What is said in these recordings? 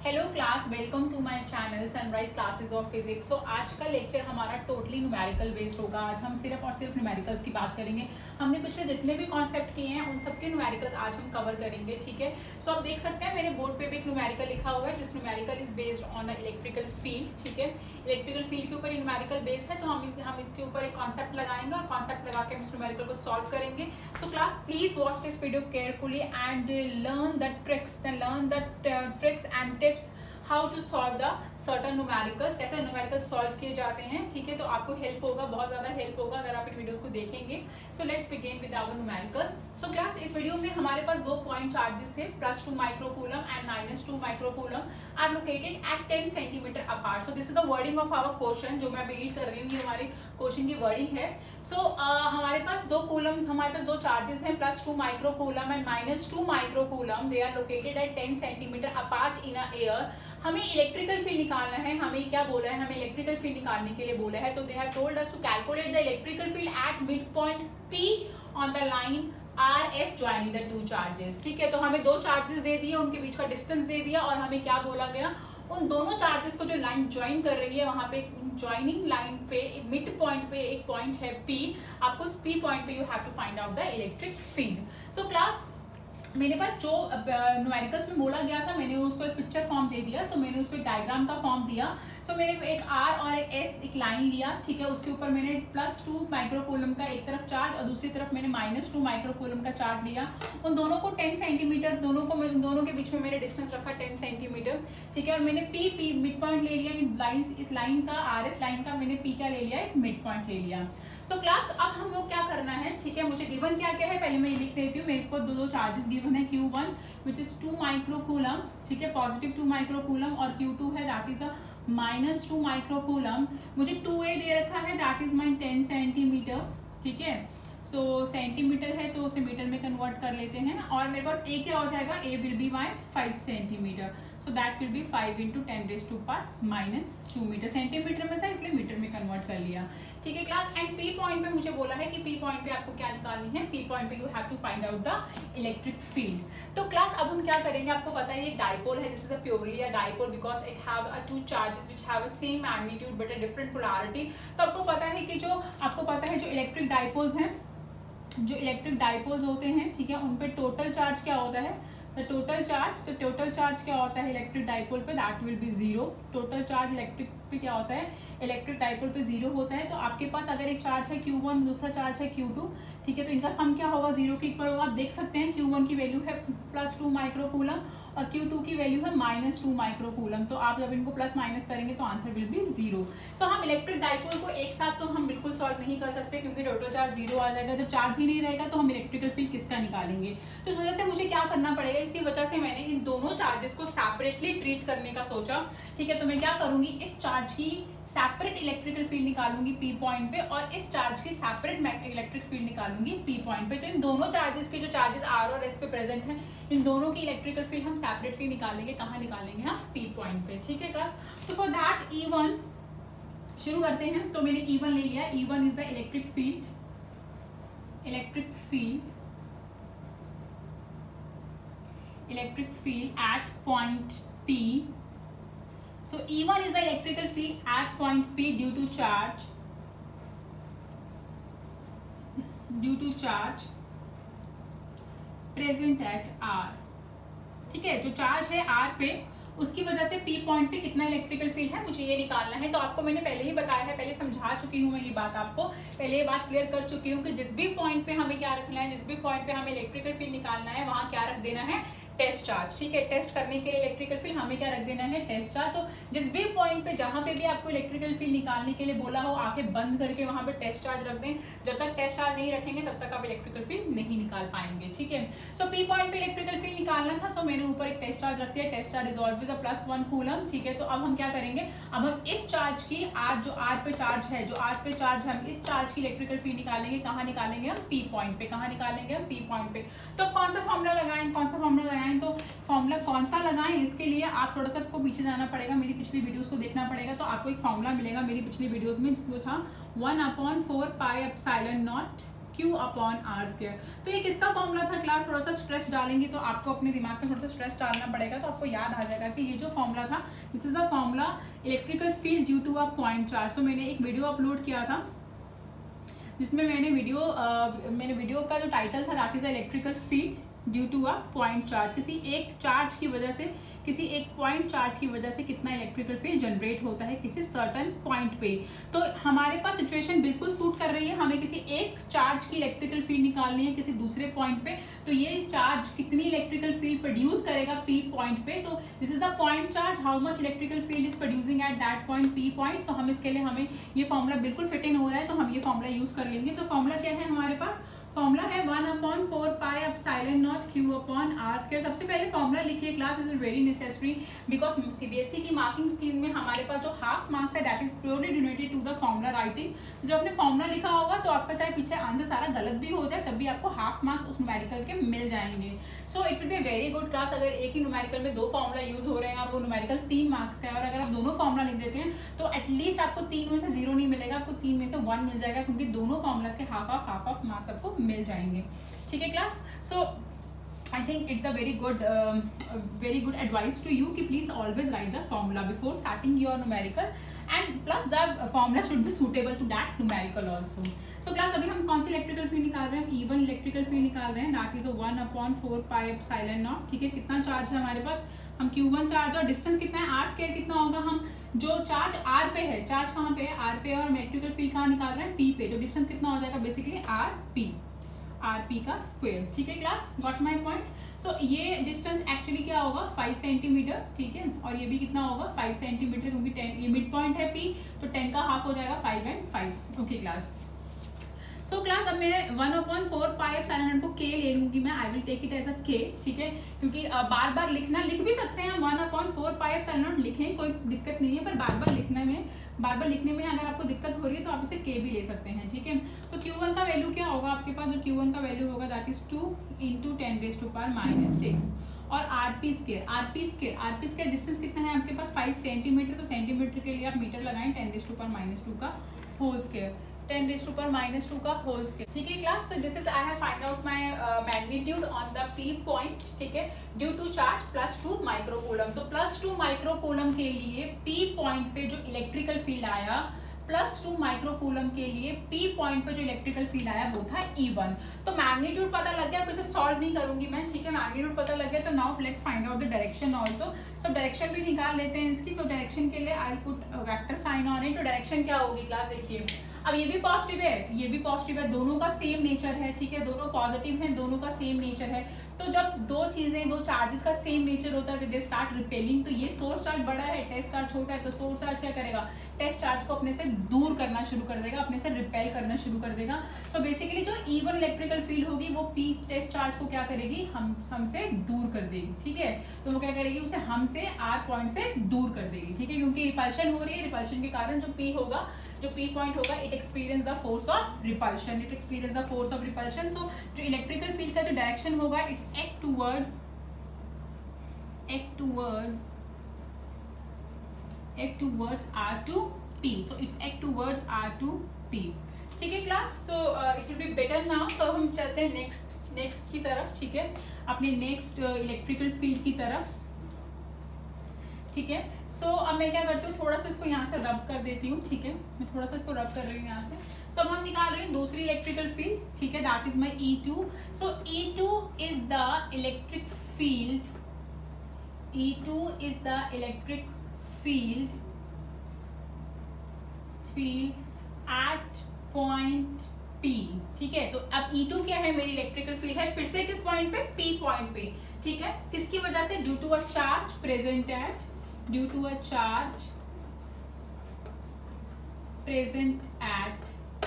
Hello class, welcome to my channel Sunrise Classes of physics. So आज का lecture हमारा totally numerical based होगा। आज हम सिर्फ और सिर्फ न्यूमेरिकल्स की बात करेंगे। हमने पिछले जितने भी कॉन्सेप्ट किए हैं उन सबके न्यूमेरिकल्स आज हम कवर करेंगे, ठीक है। सो आप देख सकते हैं मेरे बोर्ड पे भी एक न्यूमेरिकल लिखा हुआ है। This numerical is based on the electrical field, ठीक है। इलेक्ट्रिकल फील्ड के ऊपर न्यूमेरिकल बेस्ड है, तो हम इसके ऊपर एक कॉन्सेप्ट लगाएंगे और कॉन्सेप्ट लगा के हम इस न्यूमेरिकल को सॉल्व करेंगे। So class please watch this video carefully and learn the tricks and tips how to solve the certain numericals, कैसे न्यूमेरिकल सॉल्व किए जाते हैं, ठीक है। तो आपको हेल्प होगा, बहुत ज़्यादा हेल्प होगा अगर आप इन वीडियो को देखेंगे। So let's begin with our numerical. So class, इस वीडियो में हमारे पास दो पॉइंट चार्जेस थे, +2 microcoulomb and -2 microcoulomb are located at 10 centimetre apart. So this is the wording of our question, जो मैं रीड कर रही हूँ, ये हमारे क्वेश्चन की वर्डिंग है। सो हमारे पास दो चार्जेस हैं, +2 microcoulomb and -2 microcoulomb. They are located at 10 centimetre apart in a air. हमें इलेक्ट्रिकल फील्ड निकालना है। हमें क्या बोला है, हमें इलेक्ट्रिकल फील्ड निकालने के लिए बोला है। तो they have told us to calculate the electrical field at mid point P on the line RS joining the two charges, ठीक है। तो हमें दो चार्जेस दे दिए, उनके बीच का डिस्टेंस दे दिया और हमें क्या बोला गया, उन दोनों चार्जेस को जो लाइन ज्वाइन कर रही है वहां पे ज्वाइनिंग लाइन पे मिड पॉइंट पे एक पॉइंट है P। आपको इस P पॉइंट पे you have to find out the electric field. So class, मेरे पास जो न्यूमेरिकल्स में बोला गया था, मैंने उसको एक पिक्चर फॉर्म दे दिया, तो मैंने उसको एक डायग्राम का फॉर्म दिया। सो मैंने एक R और एक S एक लाइन लिया, ठीक है। उसके ऊपर मैंने +2 माइक्रोकूलम का एक तरफ चार्ज और दूसरी तरफ मैंने -2 माइक्रोकूलम का चार्ज लिया। उन दोनों को 10 सेंटीमीटर, दोनों के बीच में मैंने डिस्टेंस रखा 10 सेंटीमीटर, ठीक है। और मैंने P मिड पॉइंट ले लिया, इस लाइन का, RS लाइन का मैंने P क्या ले लिया, एक मिड पॉइंट ले लिया। सो क्लास, अब हम लोग क्या करना है, ठीक है। मुझे गिवन क्या क्या है पहले मैं लिख लेती हूँ। मेरे को दो चार्जेस गिवन है, Q1 विच इज 2 माइक्रोकूलम, ठीक है, पॉजिटिव 2 माइक्रोकूलम, और Q2 है दैट इज अ -2 माइक्रोकूलम। मुझे 2A दे रखा है दैट इज माई 10 सेंटीमीटर, ठीक है। सो सेंटीमीटर है तो उसे मीटर में कन्वर्ट कर लेते हैं, और मेरे पास A क्या हो जाएगा, A will be my 5 centimetre. So that will be 5 × 10⁻⁻2 metre. Centimetre में था इसलिए मीटर में कन्वर्ट कर लिया, ठीक है क्लास। एंड P पॉइंट पे मुझे बोला है कि P पॉइंट पे आपको क्या निकालनी है, P पॉइंट पे you have to find out the electric field. तो क्लास, अब हम क्या करेंगे, आपको पता है ये डाइपोल है, this is a purely a dipole because it have two charges which have a same magnitude but a different polarity. तो आपको पता है कि जो इलेक्ट्रिक डाइपोल्स हैं, जो इलेक्ट्रिक डाइपोल्स होते हैं, ठीक है, उन पे टोटल चार्ज क्या होता है, टोटल चार्ज क्या होता है इलेक्ट्रिक डाइपोल पे, that will B 0। Total charge electric पे क्या होता है, इलेक्ट्रिक डाइपोल पे 0 होता है। तो आपके पास अगर एक चार्ज है Q1, दूसरा चार्ज है Q2, ठीक है, तो इनका सम क्या होगा, 0 के इक्वल होगा। आप देख सकते हैं Q1 की वैल्यू है +2 माइक्रोकूलम और Q2 की वैल्यू है -2 माइक्रोकूलम। तो आप जब इनको प्लस माइनस करेंगे तो आंसर विल बी 0। सो हम इलेक्ट्रिक डाइपोल को एक साथ तो हम बिल्कुल सॉल्व नहीं कर सकते क्योंकि टोटल चार्ज 0 आ जाएगा। जब चार्ज ही नहीं रहेगा तो हम इलेक्ट्रिकल फील्ड किसका निकालेंगे। तो इस वजह से मुझे क्या करना पड़ेगा, इसी वजह से मैंने इन दोनों चार्जेस को सेपरेटली ट्रीट करने का सोचा, ठीक है। तो मैं क्या करूंगी, इस चार्ज की सेपरेट इलेक्ट्रिकल फील्ड निकालूंगी P पॉइंट पे, और इस चार्ज की सेपरेट इलेक्ट्रिक फील्ड निकालूंगी P पॉइंट पे। तो इन दोनों चार्जेस के जो चार्जेस R और S पे प्रेजेंट हैं, इन दोनों की इलेक्ट्रिकल फील्ड हम सेपरेटली निकालेंगे। कहाँ निकालेंगे हम, P पॉइंट पे, ठीक है क्लास। तो फॉर दैट E1 शुरू करते हैं। तो मैंने E1 ले लिया। E1 is the electric field at point P. So E1 is the electrical field at point P due to charge present at R, ठीक है। जो चार्ज है R पे, उसकी वजह से P पॉइंट पे कितना इलेक्ट्रिकल फील्ड है मुझे ये निकालना है। तो आपको मैंने पहले ही बताया है, पहले समझा चुकी हूँ मैं ये बात, आपको पहले ये बात क्लियर कर चुकी हूँ कि जिस भी पॉइंट पे हमें क्या रखना है, जिस भी पॉइंट पे हमें इलेक्ट्रिकल फील्ड निकालना है, वहाँ क्या रख देना है, टेस्ट चार्ज, ठीक है। टेस्ट करने के लिए इलेक्ट्रिकल फील्ड हमें क्या रख देना है, टेस्ट चार्ज। तो जिस भी पॉइंट पे, जहाँ पे भी आपको इलेक्ट्रिकल फील्ड निकालने के लिए बोला हो, आंखें बंद करके वहाँ पे टेस्ट चार्ज रख दें। जब तक टेस्ट चार्ज नहीं रखेंगे तब तक आप इलेक्ट्रिकल फील्ड नहीं निकाल पाएंगे, ठीक है। सो P पॉइंट पे इलेक्ट्रिकल फील्ड निकालना था, सो मैंने ऊपर एक टेस्ट चार्ज रख दिया। Test charge is always a +1 coulomb, ठीक है। तो अब हम क्या करेंगे, अब हम इस चार्ज की जो R पे चार्ज है, हम इस चार्ज की इलेक्ट्रिकल फील्ड निकालेंगे। कहाँ निकालेंगे हम, P पॉइंट पे। कहाँ निकालेंगे हम, P पॉइंट पे। तो कौन सा फॉर्मूला लगाएं, तो फॉर्मूला कौन सा लगाएं, इसके लिए आप थोड़ा सा आपको पीछे जाना पड़ेगा, मेरी पिछली वीडियोस को देखना पड़ेगा। तो आपको एक फॉर्मूला मिलेगा मेरी पिछली वीडियोस में, जिसमें था 1/4 πε0 Q अपॉन आर स्क्वायर। तो ये किसका फॉर्मूला था क्लास? थोड़ा सा स्ट्रेस डालेंगे तो आपको अपने दिमाग में थोड़ा सा स्ट्रेस डालना पड़ेगा, तो आपको याद आ जाएगा कि ये जो फॉर्मूला था, this is the formula electrical field due to a point charge. तो मैंने एक वीडियो अपलोड किया था जिसमें मैंने वीडियो का जो टाइटल था that is electrical field due to a point charge. किसी एक चार्ज की वजह से, किसी एक पॉइंट चार्ज की वजह से कितना इलेक्ट्रिकल फील्ड जनरेट होता है किसी सर्टन पॉइंट पे। तो हमारे पास सिचुएशन बिल्कुल सूट कर रही है, हमें किसी एक चार्ज की इलेक्ट्रिकल फील्ड निकालनी है किसी दूसरे पॉइंट पे। तो ये चार्ज कितनी इलेक्ट्रिकल फील्ड प्रोड्यूस करेगा पी पॉइंट पे, तो this is the point charge, how much electrical field is producing at that point P point. तो हम इसके लिए हमें ये फॉर्मूला बिल्कुल फिट इन हो रहा है, तो हम ये फॉर्मूला यूज कर लेंगे। तो फॉर्मूला क्या है हमारे पास? फॉर्मूला है 1/4 pi epsilon naught Q upon r square. सबसे पहले फॉर्मूला लिखिए class, is very necessary because CBSE की मार्किंग स्कीम में हमारे पास जो हाफ मार्क्स है that is purely related to the formula writing. तो जब आपने फॉर्मूला लिखा होगा तो आपका चाहे पीछे आंसर सारा गलत भी हो जाए तब भी आपको हाफ मार्क्स उस न्यूमेरिकल के मिल जाएंगे। सो it will be very good class अगर एक ही न्यूमेरिकल में 2 फॉर्मूला यूज हो रहे हैं और वो न्यूमेरिकल 3 मार्क्स का है, और अगर आप दोनों फॉर्मूला लिख देते हैं तो एटलीस्ट आपको 3 में से 0 नहीं मिलेगा, आपको 3 में से 1 मिल जाएगा, क्योंकि दोनों फॉर्मूलाज के हाफ ऑफ मार्क्स आपको मिल जाएंगे। ठीक है class? So I think it's a very good advice to you कि please always write the formula before starting your numerical, and plus the formula should be suitable to that numerical also. So class अभी हम कौन सी electrical field निकाल रहे हैं? E1 electrical field निकाल रहे हैं, that is 1/4 pi epsilon not. ठीक है, कितना चार्ज है हमारे पास? हम Q1 चार्ज और डिस्टेंस कितना है आर स्क्वायर कितना होगा? हम जो चार्ज आर पे है, चार्ज कहाँ पे है? आर पे, और इलेक्ट्रिकल फील्ड कहाँ निकाल रहे हैं? पी पे। तो डिस्टेंस कितना हो जाएगा? बेसिकली आर पी का स्क्वायर। ठीक है क्लास, गॉट माई पॉइंट? सो ये डिस्टेंस एक्चुअली क्या होगा? 5 सेंटीमीटर। ठीक है, और ये भी कितना होगा? 5 सेंटीमीटर, क्योंकि 10 ये मिड पॉइंट है पी, तो 10 का हाफ हो जाएगा 5 and 5। Okay class, so class अब मैं 1/4 पाई एप्सिलॉन नॉट को के ले लूंगी मैं, I will take it as a k. ठीक है, क्योंकि बार बार लिखना, लिख भी सकते हैं 1/4 पाई एप्सिलॉन नॉट लिखें, कोई दिक्कत नहीं है, पर बार बार लिखने में अगर आपको दिक्कत हो रही है तो आप इसे के भी ले सकते हैं। ठीक है, तो Q1 का वैल्यू क्या होगा आपके पास? जो Q1 का वैल्यू होगा दैट इज 2 × 10⁻⁻6 और आरपी स्क्वायर डिस्टेंस कितना है आपके पास? 5 सेंटीमीटर। तो सेंटीमीटर के लिए आप मीटर लगाएं 10⁻² का होल स्क्वायर, 10⁻² का होल स्क्वायर। ठीक है क्लास, तो this is I have find out my magnitude on the P point. ठीक है, ड्यू टू चार्ज +2 माइक्रोकूलम। तो +2 माइक्रोकूलम के लिए पी पॉइंट पे जो इलेक्ट्रिकल फील्ड आया, +2 माइक्रोकूलम के लिए पी पॉइंट पे जो इलेक्ट्रिकल फील्ड आया वो था E1। तो मैग्नीट्यूड पता लग गया, इसे सॉल्व नहीं करूंगी मैं। ठीक है, मैग्नीट्यूड पता लग गया, तो now let's find out the direction also. So direction भी निकाल लेते हैं इसकी। तो डायरेक्शन के लिए I put vector sign on it. तो डायरेक्शन क्या होगी क्लास? देखिए, अब ये भी पॉजिटिव है, ये भी पॉजिटिव है, दोनों का सेम नेचर है। ठीक है, दोनों पॉजिटिव हैं, दोनों का सेम नेचर है। तो जब दो चार्जेस का सेम नेचर होता है, दे स्टार्ट रिपेलिंग। तो ये सोर्स चार्ज बड़ा है, टेस्ट चार्ज छोटा है, तो सोर्स चार्ज क्या करेगा? टेस्ट चार्ज को अपने से दूर करना शुरू कर देगा, अपने से रिपेल करना शुरू कर देगा। सो बेसिकली जो E1 इलेक्ट्रिकल फील्ड होगी वो पी टेस्ट चार्ज को क्या करेगी? हमसे दूर कर देगी। ठीक है, तो वो क्या करेगी? उसे हमसे आर पॉइंट से दूर कर देगी। ठीक है, क्योंकि रिपल्शन हो रही है, रिपल्शन के कारण जो पी होगा, जो पी पॉइंट होगा, it experience the force of repulsion, so जो इलेक्ट्रिकल फील्ड का जो डायरेक्शन होगा, it's act towards R2P, so it's act towards R2P। ठीक है class, so it will be better now. So हम चलते हैं नेक्स्ट की तरफ। ठीक है, अपने नेक्स्ट इलेक्ट्रिकल फील्ड की तरफ। ठीक है, सो अब मैं क्या करती हूँ, थोड़ा सा इसको यहाँ से रब कर देती हूँ। ठीक है, मैं थोड़ा सा इसको रब कर रही हूँ यहाँ से। सो अब हम निकाल रहे हैं दूसरी इलेक्ट्रिकल फील्ड। ठीक है, that is my E2। So E2 is the electric field, E2 is the electric field at point P। ठीक है, तो अब E2 क्या है? मेरी इलेक्ट्रिकल फील्ड है, फिर से किस पॉइंट पे? P पॉइंट पे। ठीक है, किसकी वजह से? Due to a charge present at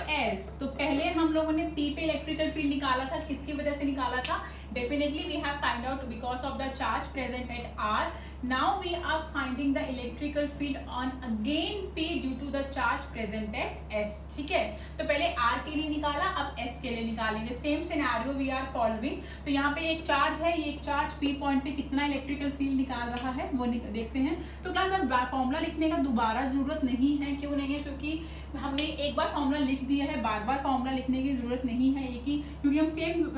S। तो पहले हम लोगों ने P पे इलेक्ट्रिकल फील्ड निकाला था, किसकी वजह से निकाला था? Definitely we have find out because of the charge present at R। Now we are finding the electrical field on again P due to the charge present at S, ठीक है। तो पहले R के लिए निकाला, अब S के लिए निकालेंगे। Same scenario we are following. तो यहाँ पे एक चार्ज है, ये एक चार्ज P पॉइंट पे कितना इलेक्ट्रिकल फील्ड निकाल रहा है वो देखते हैं। तो क्लास अब फॉर्मूला लिखने का दोबारा जरूरत नहीं है। क्यों नहीं है? क्योंकि हमने एक बार फॉर्मूला लिख दिया है, बार बार फॉर्मूला लिखने की जरूरत नहीं है एक ही, क्योंकि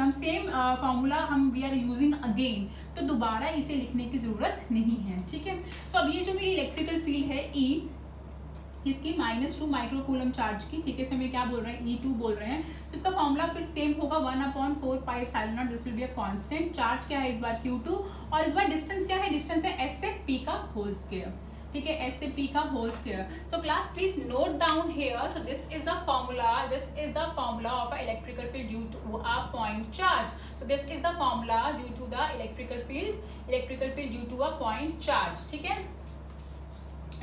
हम सेम फॉर्मूला हम वी आर यूजिंग अगेन, तो दोबारा इसे लिखने की जरूरत नहीं है, ठीक है। सो अब ये जो मेरी इलेक्ट्रिकल फील्ड है E, इसकी -2 माइक्रोकूलम चार्ज की, ठीक है। इसमें मैं क्या बोल रहे हैं, E2 बोल रहे हैं। तो इसका फॉर्मूला फिर सेम होगा 1/4 pi epsilon not, this will be a constant. Charge क्या है इस बार Q2, और इस बार डिस्टेंस क्या है, डिस्टेंस है S से P का होल स्क्वायर, ठीक है, S से P का whole square. So class please note down here, so this is the formula of a electrical field due to a point charge. So this is the formula due to the electrical field due to a point charge, ठीक है।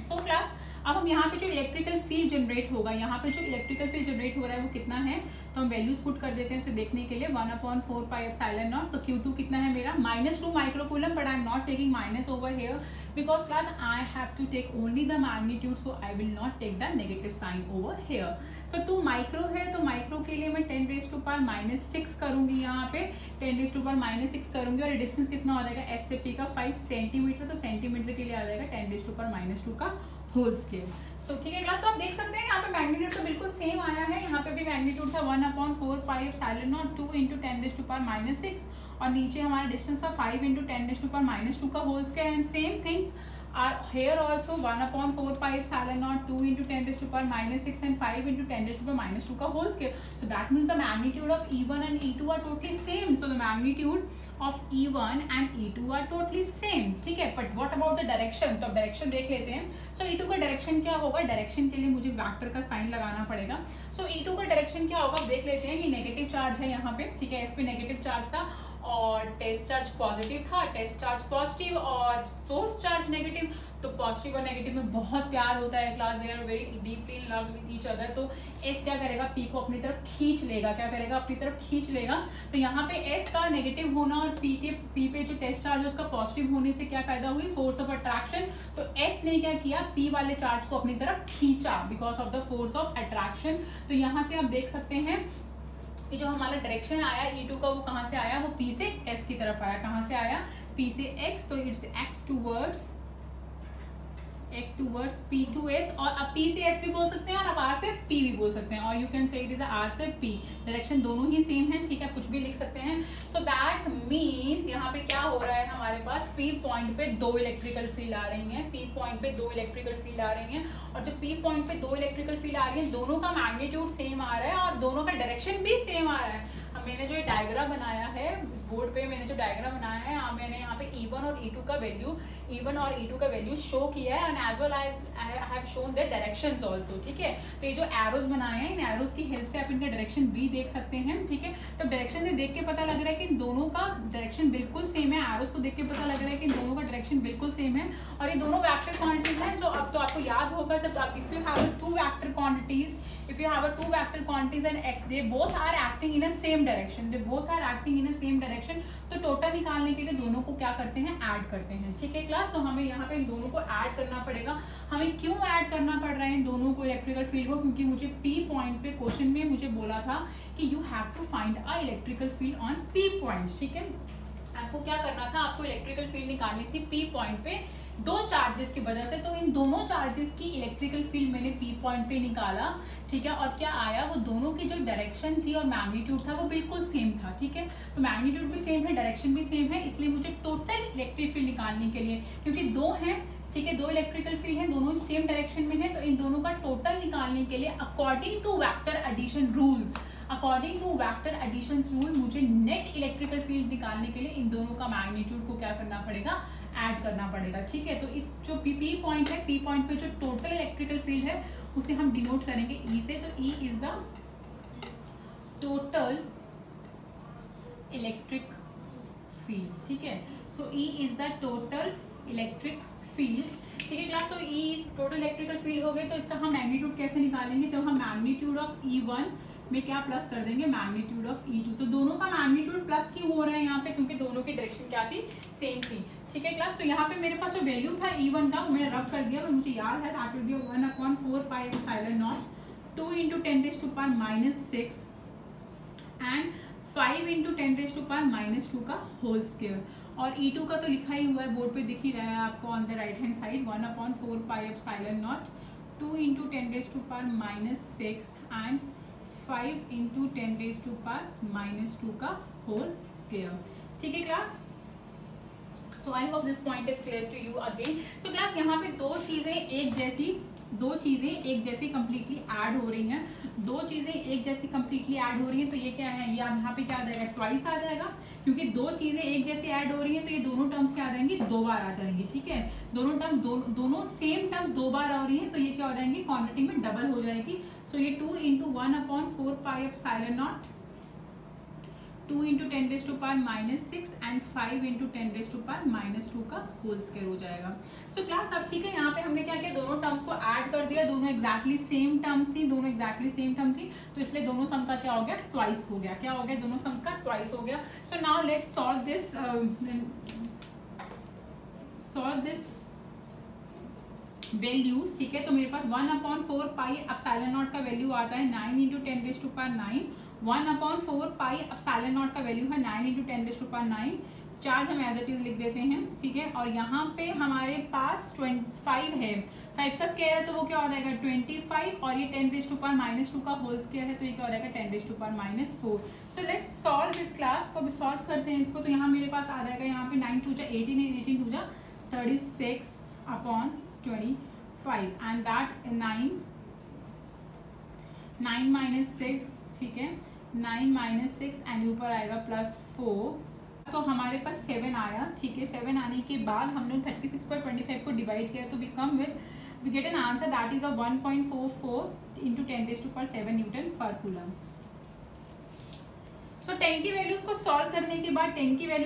So class अब हम यहाँ पे जो electrical field generate होगा, यहाँ पे जो इलेक्ट्रिकल फील्ड जनरेट हो रहा है वो कितना है, तो हम वैल्यूज पुट कर देते हैं उसे देखने के लिए। 1/4 पाई एप्सिलॉन नॉट। तो Q2 कितना है मेरा, -2 microcoulomb, but I am not taking minus over here because class I have to take only the magnitude, so I will not take the negative sign over here. So 2 micro है, तो micro के लिए मैं 10⁻⁻6 करूंगी, यहाँ पे 10⁻⁻6 करूंगी, और डिस्टेंस कितना हो जाएगा S से P का 5 सेंटीमीटर, तो सेंटीमीटर के लिए आ जाएगा 10⁻⁻2 का होल स्केल। सो ठीक है क्लास, तो आप देख सकते हैं यहाँ पे मैग्नीट्यूड तो बिल्कुल सेम आया है। यहाँ पे भी मैग्नीट्यूड था 1/4 पाई एप्सिलॉन नॉट 2 × 10⁻⁻6, और नीचे हमारा डिस्टेंस था 5 × 10⁻⁻2 का whole scale. And same things are here also 1/4 pi epsilon naught 2 × 10⁻⁻6 and 5 × 10⁻⁻2 का whole scale. So that means the magnitude of E1 and E2 are totally same. So the magnitude of E1 and E2 are totally same. ठीक है, but what about the direction? तो direction देख लेते हैं। So E2 का direction क्या होगा, direction के लिए मुझे वेक्टर का साइन लगाना पड़ेगा। So E2 का डायरेक्शन क्या होगा, देख लेते हैं कि नेगेटिव चार्ज है यहाँ पे, ठीक है, इस पे नेगेटिव चार्ज था और टेस्ट चार्ज पॉजिटिव था, टेस्ट चार्ज पॉजिटिव और सोर्स चार्ज नेगेटिव। तो पॉजिटिव और नेगेटिव में बहुत प्यार होता है class, they are very deeply in love with each other. तो एस क्या करेगा, पी को अपनी तरफ खींच लेगा, क्या करेगा, अपनी तरफ खींच लेगा। तो यहाँ पे एस का नेगेटिव होना और पी पे जो टेस्ट चार्ज है उसका पॉजिटिव होने से क्या पैदा हुई, फोर्स ऑफ अट्रैक्शन। तो एस ने क्या किया, पी वाले चार्ज को अपनी तरफ खींचा because of the force of attraction. तो यहाँ से आप देख सकते हैं कि जो हमारा डायरेक्शन आया E2 का वो कहाँ से आया, वो P से S की तरफ आया। कहाँ से आया, P से X, तो it's act towards P to S, और अब P से S भी बोल सकते हैं और अब R से P भी बोल सकते हैं, और you can say it is R से P। डायरेक्शन दोनों ही सेम है, ठीक है, कुछ भी लिख सकते हैं। सो दैट मीन्स यहाँ पे क्या हो रहा है, हमारे पास P पॉइंट पे 2 इलेक्ट्रिकल फील्ड आ रही हैं, P पॉइंट पे 2 इलेक्ट्रिकल फील्ड आ रही हैं, और जब P पॉइंट पे 2 इलेक्ट्रिकल फील्ड आ रही है, दोनों का मैग्नीट्यूड सेम आ रहा है और दोनों का डायरेक्शन भी सेम आ रहा है। मैंने जो ये डायग्राम बनाया है इस बोर्ड पे, मैंने जो डायग्राम बनाया है, मैंने यहाँ पे E1 और E2 का वैल्यू शो किया है, and as well as I have shown there directions also, ठीक है। तो ये जो एरोज बनाए हैं, इन एरोज की हेल्प से आप इनका डायरेक्शन भी देख सकते हैं, ठीक है। तो डायरेक्शन से देख के पता लग रहा है कि इन दोनों का डायरेक्शन बिल्कुल सेम है, एरोज को देख के पता लग रहा है कि इन दोनों का डायरेक्शन बिल्कुल सेम है, और ये दोनों वेक्टर क्वांटिटीज हैं। जो अब तो आपको याद होगा, जब आप if you have 2 vector quantities, if you have a 2 vector quantities and they both are acting in a same direction, तो टोटल निकालने के लिए दोनों को क्या करते हैं, ऐड करते हैं, ठीक है क्लास। तो हमें यहाँ पे इन दोनों को ऐड करना पड़ेगा। हमें क्यों ऐड करना पड़ रहा है इन दोनों को, इलेक्ट्रिकल फील्ड को, क्योंकि मुझे P पॉइंट पे क्वेश्चन में मुझे बोला था कि you have to find a electrical field on P point, ठीक है। आपको क्या करना था, आपको इलेक्ट्रिकल फील्ड निकालनी थी P पॉइंट पे 2 चार्जेस की वजह से। तो इन दोनों चार्जेस की इलेक्ट्रिकल फील्ड मैंने P पॉइंट पे निकाला, ठीक है, और क्या आया, वो दोनों की जो डायरेक्शन थी और मैग्नीट्यूड था वो बिल्कुल सेम था, ठीक है। तो मैग्नीट्यूड भी सेम है, डायरेक्शन भी सेम है, इसलिए मुझे टोटल इलेक्ट्रिक फील्ड निकालने के लिए, क्योंकि 2 हैं, ठीक है, 2 इलेक्ट्रिकल फील्ड हैं, दोनों सेम डायरेक्शन में है, तो इन दोनों का टोटल निकालने के लिए according to vector addition rules, मुझे नेट इलेक्ट्रिकल फील्ड निकालने के लिए इन दोनों का मैग्नीट्यूड को क्या करना पड़ेगा, ऐड करना पड़ेगा, ठीक है। तो इस जो P पॉइंट है, P पॉइंट पे जो टोटल इलेक्ट्रिकल फील्ड है उसे हम डिनोट करेंगे E से। तो E is the total electric field, ठीक है। सो E is the total electric field, ठीक है क्लास। तो E टोटल इलेक्ट्रिकल फील्ड हो गए, तो इसका हम मैग्नीट्यूड कैसे निकालेंगे, जब हम मैग्नीट्यूड ऑफ E1 में क्या प्लस कर देंगे, मैग्नीट्यूड ऑफ E2। तो दोनों का मैग्नीट्यूड प्लस क्यों हो रहा है यहाँ पे, क्योंकि दोनों की डायरेक्शन क्या थी, सेम थी। ठीक है क्लास। तो यहाँ पे मेरे पास जो वैल्यू था E1 का वो मैंने रब कर दिया, पर मुझे याद है that will B 1/4 pi epsilon not 2 × 10⁻⁻6 and 5 × 10⁻⁻2 का होल स्क्वायर। और E2 का तो लिखा ही हुआ है, बोर्ड पे दिख ही रहा है आपको on the right hand side, 1/4 pi epsilon not 2 × 10⁻⁻6 and 5 × 10⁻⁻2 का होल स्क्वायर। ठीक है class. So I hope this point is clear to you again. So class यहाँ पे दो चीज़ें एक जैसी completely ऐड हो रही हैं, दो चीज़ें एक जैसी completely ऐड हो रही हैं, तो ये क्या है, ये यहाँ पे क्या आ जाएगा, ट्वाइस आ जाएगा, क्योंकि दो चीज़ें एक जैसी ऐड हो रही हैं तो ये दोनों टर्म्स क्या आ जाएंगी, दो बार आ जाएंगी। ठीक है, दोनों टर्म्स दोनों सेम टर्म्स दो बार आ रही हैं तो ये क्या हो जाएंगी, क्वांटिटी में डबल हो जाएगी। सो ये 2 × 1/4 पाई एप्सिलॉन नॉट 2 × 10⁻⁻6 एंड 5 × 10⁻⁻2 का होल स्क्वायर हो जाएगा। सो क्लास अब ठीक है, यहाँ पे हमने क्या किया, दोनों टर्म्स को ऐड कर दिया, दोनों एग्जैक्टली सेम टर्म्स थी, तो इसलिए दोनों सम का क्या हो गया, ट्वाइस हो गया। क्या हो गया, दोनों सम्स का ट्वाइस हो गया। So now let's solve this values. ठीक है, तो मेरे पास 1/4 पाई एप्सिलॉन नॉट का वैल्यू आता है 9 × 10⁻⁹, 1/4 पाई एप्सिलॉन नॉट का वैल्यू है 9 × 10⁻⁹। चार्ज हम एज इट इज लिख देते हैं। ठीक है, और यहाँ पे हमारे पास 25 है, 5 का स्क्वायर है तो वो क्या हो जाएगा 25, और ये 10⁻⁻2 का होल स्क्वायर है तो ये क्या हो जाएगा 10⁻⁴। So let's solve it class. तो अभी सॉल्व करते हैं इसको। तो यहाँ मेरे पास आ जाएगा, यहाँ पे 9 × 2 = 18 है, 18 × 2 = 36/25 एंड दैट 9 - 6। ठीक है, 9 - 6 एंड ऊपर आएगा +4, तो हमारे पास 7 आया। ठीक है, 7 आने के बाद हमने 36/25 को डिवाइड किया तो we get an answer that is 1.44 × 10⁻⁷ newton per coulomb. So 10 की वैल्यूज को सॉल्व करने के बाद हमारे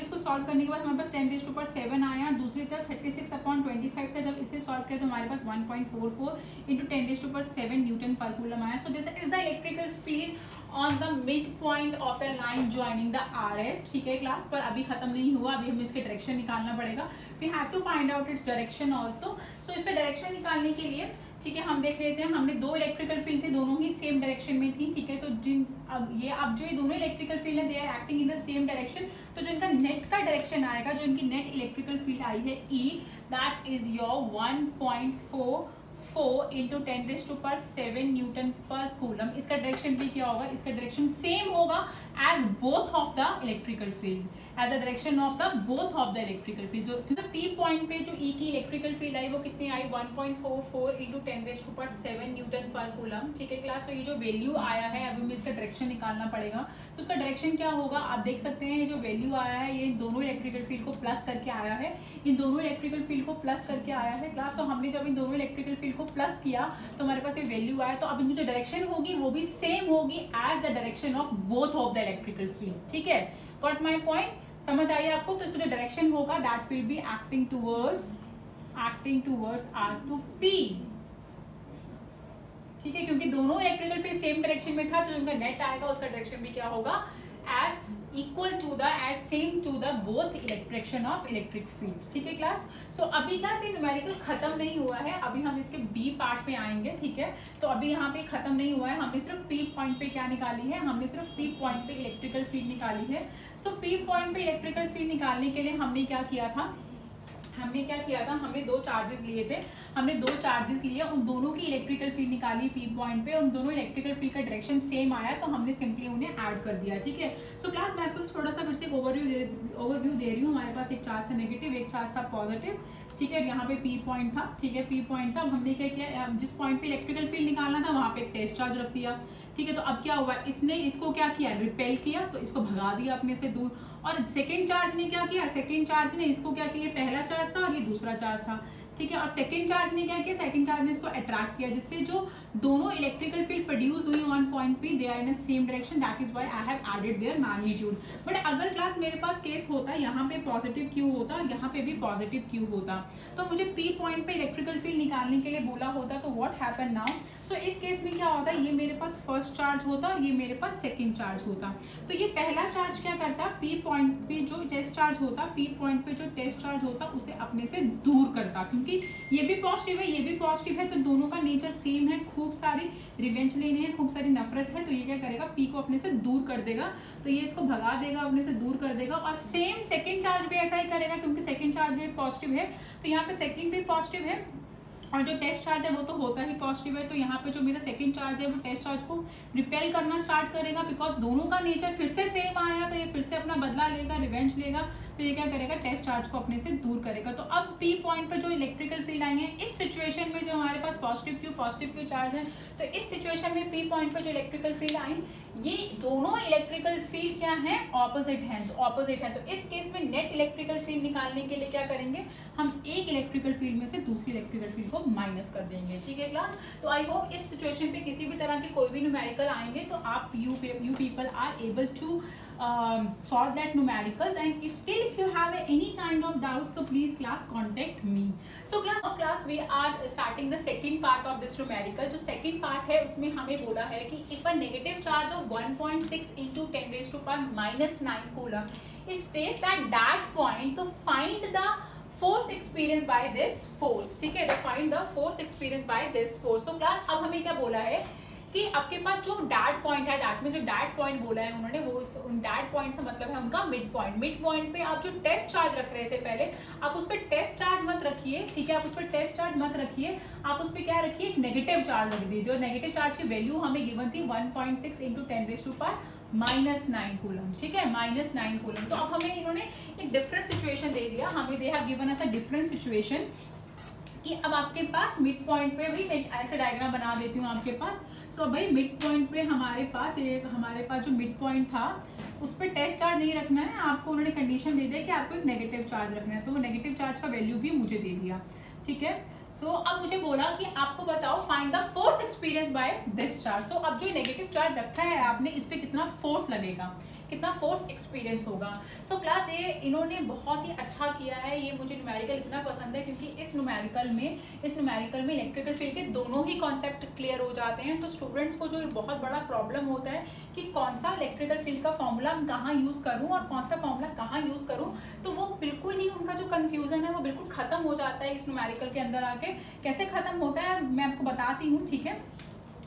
पास 10⁻⁷ आया। दूसरी तरफ 36/25 था, जब इसे सॉल्व किया तो हमारे पास 1.44 × 10⁻⁷ न्यूटन पर कूलम आया। सो this is the electrical field on the mid point of the line joining the RS। ठीक है क्लास, पर अभी खत्म नहीं हुआ, अभी हमें इसके डायरेक्शन निकालना पड़ेगा। We have to find out its direction also. So इसका डायरेक्शन निकालने के लिए ठीक है हम देख लेते हैं, हमने दो इलेक्ट्रिकल फील्ड थे, दोनों ही सेम डायरेक्शन में थी। ठीक है, तो अब जो ये दोनों इलेक्ट्रिकल फील्ड है they are acting in the same direction, तो जो इनका नेट का डायरेक्शन आएगा, जो इनकी नेट इलेक्ट्रिकल फील्ड आई है E, that is your 1.44 × 10⁻⁷ newton per coulomb. इसका डायरेक्शन भी क्या होगा, इसका डायरेक्शन सेम होगा as both of the electrical field, as the direction of the both of the electrical field. जो P पॉइंट पे जो E की इलेक्ट्रिकल फील्ड आई वो कितनी आई, 1.44 × 10⁻⁷ न्यूटन पर कूलम। ठीक है क्लास, तो ये जो वैल्यू आया है अब हमें इसका डायरेक्शन निकालना पड़ेगा। तो उसका डायरेक्शन क्या होगा, आप देख सकते हैं, ये जो वैल्यू आया है ये दोनों इलेक्ट्रिकल फील्ड को प्लस करके आया है, इन दोनों इलेक्ट्रिकल फील्ड को प्लस करके आया है क्लास। तो हमने जब इन दोनों इलेक्ट्रिकल फील्ड को प्लस किया तो हमारे पास ये वैल्यू आया, तो अब इनकी जो डायरेक्शन होगी वो भी सेम होगी as the direction of both of the electrical field. ठीक है, गॉट माय पॉइंट, समझ आई आपको। तो इसका जो डायरेक्शन होगा that will be acting towards R2P। ठीक है, क्योंकि दोनों इलेक्ट्रिकल फील्ड सेम डायरेक्शन में था, जो उनका नेट आएगा उसका डायरेक्शन भी क्या होगा, as equal to the as same to the both direction of electric field. ठीक है क्लास। सो अभी क्लास ये न्यूमेरिकल खत्म नहीं हुआ है, अभी हम इसके B पार्ट पे आएंगे। ठीक है, तो अभी यहाँ पे खत्म नहीं हुआ है, हमने सिर्फ P पॉइंट पे क्या निकाली है, हमने सिर्फ P पॉइंट पे इलेक्ट्रिकल फील्ड निकाली है। सो P पॉइंट पे इलेक्ट्रिकल फील्ड निकालने के लिए हमने क्या किया था, हमने दो चार्जेस लिए थे, उन दोनों की इलेक्ट्रिकल फील्ड निकाली P पॉइंट पे, उन दोनों इलेक्ट्रिकल फील्ड का डायरेक्शन सेम आया तो हमने सिंपली उन्हें ऐड कर दिया। ठीक है, सो क्लास मैं आपको थोड़ा सा फिर से ओवरव्यू दे रही हूँ। हमारे पास एक चार्ज था नेगेटिव, एक चार्ज था पॉजिटिव। ठीक है, यहाँ पे P पॉइंट था। ठीक है, P पॉइंट था, अब हमने क्या किया, जिस पॉइंट पे इलेक्ट्रिकल फील्ड निकालना था वहाँ पे एक टेस्ट चार्ज रख दिया। ठीक है, तो अब क्या हुआ, इसने इसको क्या किया, रिपेल किया, तो इसको भगा दिया अपने से दूर। और सेकेंड चार्ज ने क्या किया, सेकेंड चार्ज ने इसको क्या किया, पहला चार्ज था और ये दूसरा चार्ज था। ठीक है। और सेकंड चार्ज ने क्या किया, सेकंड चार्ज ने इसको अट्रैक्ट किया, जिससे जो दोनों इलेक्ट्रिकल फील्ड प्रोड्यूस हुई on point P they are in same direction, that is why I have added their magnitude. But अगर क्लास मेरे पास केस होता यहाँ पे पॉजिटिव क्यू होता और यहाँ पे भी पॉजिटिव क्यू होता, तो मुझे पी पॉइंट पे इलेक्ट्रिकल फील्ड निकालने के लिए बोला होता, तो व्हाट हैपन नाउ, सो इस केस में क्या होता है, ये मेरे पास फर्स्ट चार्ज होता और ये मेरे पास सेकंड चार्ज होता। तो ये पहला चार्ज क्या करता, पी पॉइंट पे जो टेस्ट चार्ज होता, पी पॉइंट पे जो टेस्ट चार्ज होता उसे अपने से दूर करता, क्योंकि ये भी पॉजिटिव है ये भी पॉजिटिव है, तो दोनों का नेचर सेम है, खूब सारी रिवेंज लेनी है, खूब सारी नफरत है, तो ये क्या करेगा, पी को अपने से दूर कर देगा, तो ये इसको भगा देगा, अपने से दूर कर देगा। और सेम सेकंड चार्ज भी ऐसा ही करेगा, क्योंकि सेकंड चार्ज भी पॉजिटिव है, तो यहाँ पे सेकंड भी पॉजिटिव है और जो टेस्ट चार्ज है वो तो होता ही पॉजिटिव है, तो यहाँ पे जो मेरा सेकंड चार्ज है वो टेस्ट चार्ज को रिपेल करना स्टार्ट करेगा, बिकॉज दोनों का नेचर फिर से सेम आया, तो ये फिर से अपना बदला लेगा, रिवेंज लेगा, तो ये क्या करेगा, टेस्ट चार्ज को अपने से दूर करेगा। तो अब पी पॉइंट पे जो इलेक्ट्रिकल फील्ड आई है, इस सिचुएशन में जो हमारे पास पॉजिटिव क्यू चार्ज है, तो इस सिचुएशन में पी पॉइंट पे जो इलेक्ट्रिकल फील्ड आई, ये दोनों इलेक्ट्रिकल फील्ड क्या है, ऑपोजिट हैं, तो ऑपोजिट है, तो इस केस में नेट इलेक्ट्रिकल फील्ड निकालने के लिए क्या करेंगे, हम एक इलेक्ट्रिकल फील्ड में से दूसरी इलेक्ट्रिकल फील्ड को माइनस कर देंगे, ठीक है क्लास। तो आई होप इस सिचुएशन पे किसी भी तरह के कोई भी न्यूमेरिकल आएंगे तो आप you people are able to solve that numericals, and if you have any kind of doubt, so please class contact me. So class we are starting the second part of this numerical. जो second part है उसमें हमें बोला है कि if a negative charge of 1.6 into 10 raised to power minus 9 coulomb is placed at that point, तो find the force experienced by this force, ठीक है, तो find the force experienced by this force. तो class अब हमें क्या बोला है कि आपके पास जो डैट पॉइंट है, डैट में जो डैट पॉइंट बोला है उन्होंने, वो उन डैट पॉइंट से मतलब है उनका मिड पॉइंट पे आप जो टेस्ट चार्ज रख रहे थे पहले, आप उस पर टेस्ट चार्ज मत रखिए, ठीक है, आप उस पर टेस्ट चार्ज मत रखिए, आप उस पर क्या रखिए, एक नेगेटिव चार्ज रख दीजिए। और नेगेटिव चार्ज की वैल्यू हमें गिवन थी 1.6 into 10 raised to power -9 coulomb, ठीक है, -9 कूलम। तो अब हमें इन्होंने एक डिफरेंट सिचुएशन दे दिया, हमें दे have given us a different situation कि अब आपके पास मिड पॉइंट पे भी मैं ऐसा डायग्राम बना देती हूँ आपके पास। सो भाई मिड पॉइंट पे हमारे पास जो मिड पॉइंट था उस पर टेस्ट चार्ज नहीं रखना है, आपको उन्होंने कंडीशन दे दिया कि आपको एक नेगेटिव चार्ज रखना है, तो वो नेगेटिव चार्ज का वैल्यू भी मुझे दे दिया, ठीक है। सो अब मुझे बोला कि आपको बताओ find the force experience by this charge. तो अब जो नेगेटिव चार्ज रखा है आपने, इस पर कितना फोर्स लगेगा, कितना फोर्स एक्सपीरियंस होगा। सो क्लास ये इन्होंने बहुत ही अच्छा किया है, ये मुझे न्यूमेरिकल इतना पसंद है क्योंकि इस न्यूमेरिकल में इलेक्ट्रिकल फील्ड के दोनों ही कॉन्सेप्ट क्लियर हो जाते हैं। तो स्टूडेंट्स को जो बहुत बड़ा प्रॉब्लम होता है कि कौन सा इलेक्ट्रिकल फील्ड का फॉर्मूला कहाँ यूज़ करूँ और कौन सा फॉर्मूला कहाँ यूज़ करूँ, तो वो बिल्कुल ही उनका जो कन्फ्यूजन है वो बिल्कुल ख़त्म हो जाता है इस न्यूमेरिकल के अंदर आके। कैसे ख़त्म होता है मैं आपको बताती हूँ, ठीक है।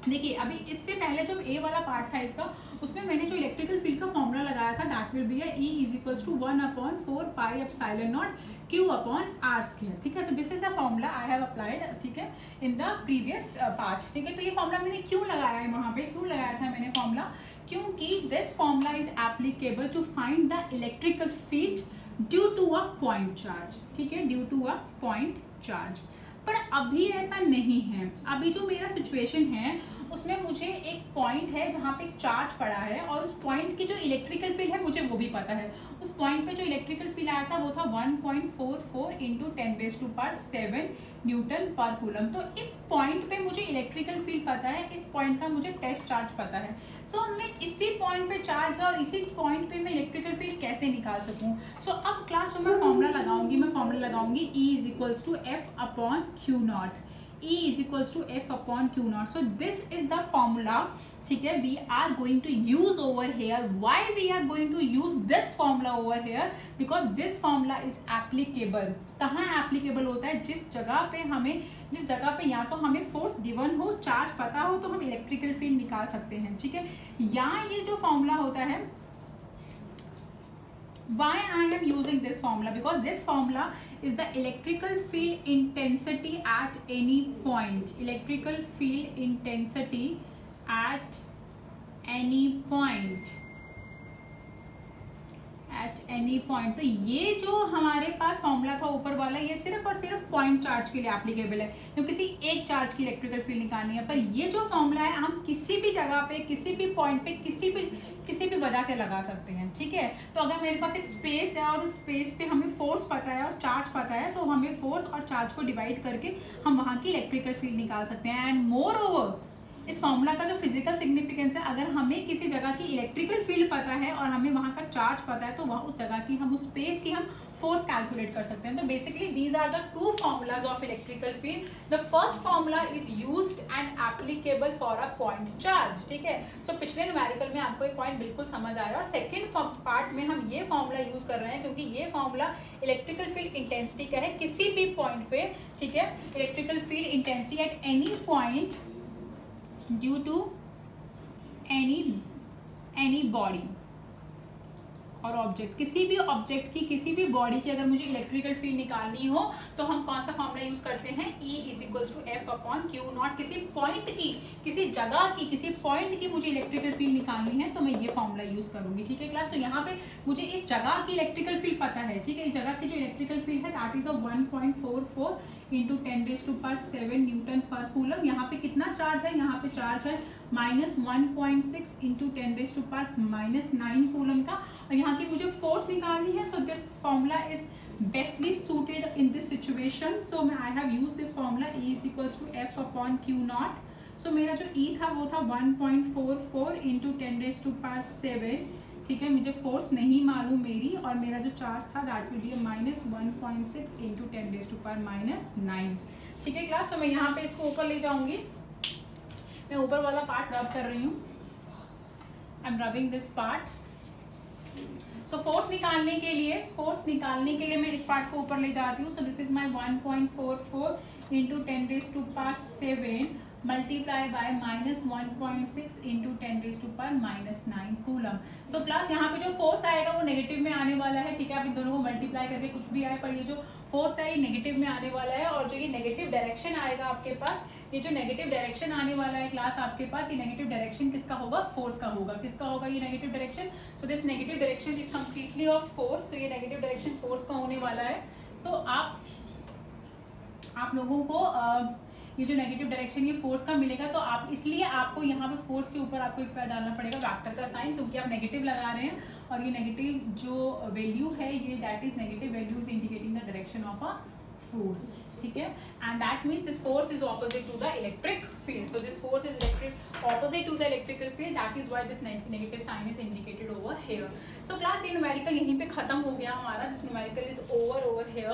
देखिए अभी इससे पहले जो ए वाला पार्ट था इसका, उसमें मैंने जो इलेक्ट्रिकल फील्ड का फॉर्मूला लगाया था that will B E = 1/4 pi epsilon naught Q upon R square, ठीक है। तो this is the formula I have applied, ठीक है, इन द प्रीवियस पार्ट, ठीक है। तो ये फॉर्मूला मैंने क्यों लगाया है वहाँ पे, क्यों लगाया था मैंने फॉर्मूला, क्योंकि this formula is applicable to find the electrical field due to a point charge, ठीक है, due to a point charge. पर अभी ऐसा नहीं है, अभी जो मेरा सिचुएशन है उसमें मुझे एक पॉइंट है जहाँ पे एक चार्ज पड़ा है और उस पॉइंट की जो इलेक्ट्रिकल फील्ड है मुझे वो भी पता है। उस पॉइंट पे जो इलेक्ट्रिकल फील्ड आया था वो था 1.44 इंटू 10⁻⁷ न्यूटन पर कूलम। तो इस पॉइंट पे मुझे इलेक्ट्रिकल फील्ड पता है, इस पॉइंट का मुझे टेस्ट चार्ज पता है। सो मैं इसी पॉइंट पे चार्ज है और इसी पॉइंट पे मैं इलेक्ट्रिकल फील्ड कैसे निकाल सकूँ। सो अब क्लास जो मैं फॉर्मूला लगाऊंगी E = F upon Q0, E = F upon Q0. So this is the formula, ठीक है, we are going to use over here. Why we are going to use this formula over here? Because this formula is applicable. कहाँ applicable होता है, जिस जगह पे या तो हमें फोर्स गिवन हो, चार्ज पता हो, तो हम इलेक्ट्रिकल फील्ड निकाल सकते हैं, ठीक है। यहाँ ये जो फॉर्मूला होता है, why I am using this formula, because this formula is the electrical field intensity at any point, electrical field intensity at any point, तो ये जो हमारे पास फॉर्मूला था ऊपर वाला, ये सिर्फ और सिर्फ पॉइंट चार्ज के लिए एप्लीकेबल है, तो किसी एक चार्ज की इलेक्ट्रिकल फील्ड निकालनी है। पर ये जो फॉर्मूला है हम किसी भी जगह पे, किसी भी पॉइंट पे, किसी भी किसी भी वजह से लगा सकते हैं, ठीक है। तो अगर मेरे पास एक स्पेस है और उस स्पेस पे हमें फोर्स पता है और चार्ज पता है, तो हमें फोर्स और चार्ज को डिवाइड करके हम वहाँ की इलेक्ट्रिकल फील्ड निकाल सकते हैं। एंड मोर ओवर इस फॉर्मूला का जो फिजिकल सिग्निफिकेंस है, अगर हमें किसी जगह की इलेक्ट्रिकल फील्ड पता है और हमें वहाँ का चार्ज पता है, तो वहाँ उस जगह की हम उस स्पेस की हम फोर्स कैलकुलेट कर सकते हैं। तो basically these are the two formulas of electrical field. The first formula is used and applicable for a point charge, ठीक है। सो पिछले न्यूमेरिकल में आपको एक पॉइंट बिल्कुल समझ आया, और सेकेंड पार्ट में हम ये फॉर्मूला यूज कर रहे हैं क्योंकि ये फॉर्मूला इलेक्ट्रिकल फील्ड इंटेंसिटी का है किसी भी पॉइंट पे, ठीक है। Electrical field intensity at any point due to any body और ऑब्जेक्ट, किसी भी ऑब्जेक्ट की, किसी भी बॉडी की अगर मुझे इलेक्ट्रिकल फील्ड निकालनी हो तो हम कौन सा फॉर्मूला यूज करते हैं, E = F/Q0। किसी पॉइंट की, किसी जगह की, किसी पॉइंट की मुझे इलेक्ट्रिकल फील्ड निकालनी है तो मैं ये फॉर्मूला यूज करूंगी, ठीक है क्लास। तो यहाँ पे मुझे इस जगह की इलेक्ट्रिकल फील्ड पता है, ठीक है। इस जगह की जो इलेक्ट्रिकल फील्ड है that is 1.44 × 10⁷ Newton per coulomb. यहाँ पे कितना चार्ज है, यहाँ पे चार्ज है -1.6 × 10⁻⁹ कूलम का, और यहाँ की मुझे फोर्स निकालनी है। So this formula is bestly suited in this situation. So I have used this formula E = F/Q0। So मेरा जो E था वो था 1.44 × 10⁻⁷, ठीक है। मुझे फोर्स नहीं मालूम मेरी, और मेरा जो चार्ज था दैट विल बी -1.6 × 10⁻⁹, ठीक है क्लास। तो मैं यहाँ पे इसको ऊपर ले जाऊंगी, मैं ऊपर वाला पार्ट रब कर रही हूँ, I am rubbing this part. So force निकालने के लिए मैं इस पार्ट को ऊपर ले जाती हूँ। सो this is my 1.44 × 10⁻⁷ multiply by -1.6 × 10⁻⁹ coulomb. So class यहाँ पे जो फोर्स आएगा वो नेगेटिव में आने वाला है, ठीक है। आप इन दोनों को मल्टीप्लाई करके कुछ भी आए, पर ये जो फोर्स है ये नेगेटिव में आने वाला है, और जो ये नेगेटिव डायरेक्शन आएगा आपके पास, ये जो नेगेटिव डायरेक्शन आने वाला है क्लास आपके पास, ये नेगेटिव डायरेक्शन किसका होगा, फोर्स का होगा। किसका होगा ये negative direction? So this negative direction is completely of force. तो ये नेगेटिव डायरेक्शन फोर्स का होने वाला है। सो आप लोगों को ये जो नेगेटिव डायरेक्शन ये फोर्स का मिलेगा, तो आप इसलिए आपको यहाँ पे फोर्स के ऊपर आपको एक पैर डालना पड़ेगा वेक्टर का साइन, क्योंकि आप नेगेटिव लगा रहे हैं, और ये नेगेटिव जो वैल्यू है ये that is negative value is indicating the direction of a force, ठीक है। And that means this force is opposite to the electric field. So this force is opposite to the electrical field, that is why this negative sign is indicated over here. So class ये numerical यहीं पे खत्म हो गया हमारा, this numerical is over here.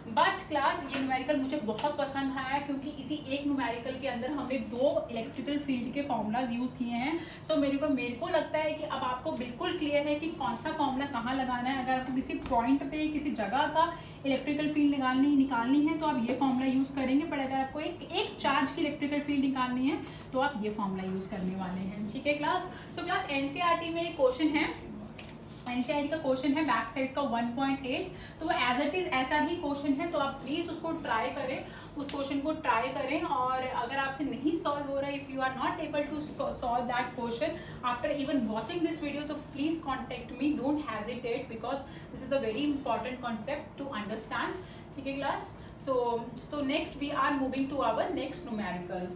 But class ये numerical मुझे बहुत पसंद आया, क्योंकि इसी एक न्यूमेरिकल के अंदर हमने 2 इलेक्ट्रिकल फील्ड के फॉर्मूलाज यूज किए हैं। सो मेरे को लगता है कि अब आपको बिल्कुल क्लियर है कि कौन सा फॉर्मूला कहाँ लगाना है। अगर आपको किसी पॉइंट पे, किसी जगह का इलेक्ट्रिकल फील्ड निकालनी है तो आप ये फॉर्मूला यूज करेंगे, पर अगर आपको एक चार्ज की इलेक्ट्रिकल फील्ड निकालनी है तो आप ये फॉर्मूला यूज करने वाले हैं, ठीक है क्लास। सो क्लास एनसीईआरटी में एक क्वेश्चन है, एनसीईआरटी का क्वेश्चन है बैक साइज का 1.8, तो वो एज इट इज ऐसा ही क्वेश्चन है, तो आप प्लीज उसको ट्राई करें, उस क्वेश्चन को ट्राई करें। और अगर आपसे नहीं सॉल्व हो रहा है, if you are not able to solve that question after even watching this video, तो please contact me, don't hesitate, because this is a very important concept to understand, ठीक है class. So next we are moving to our next numerical.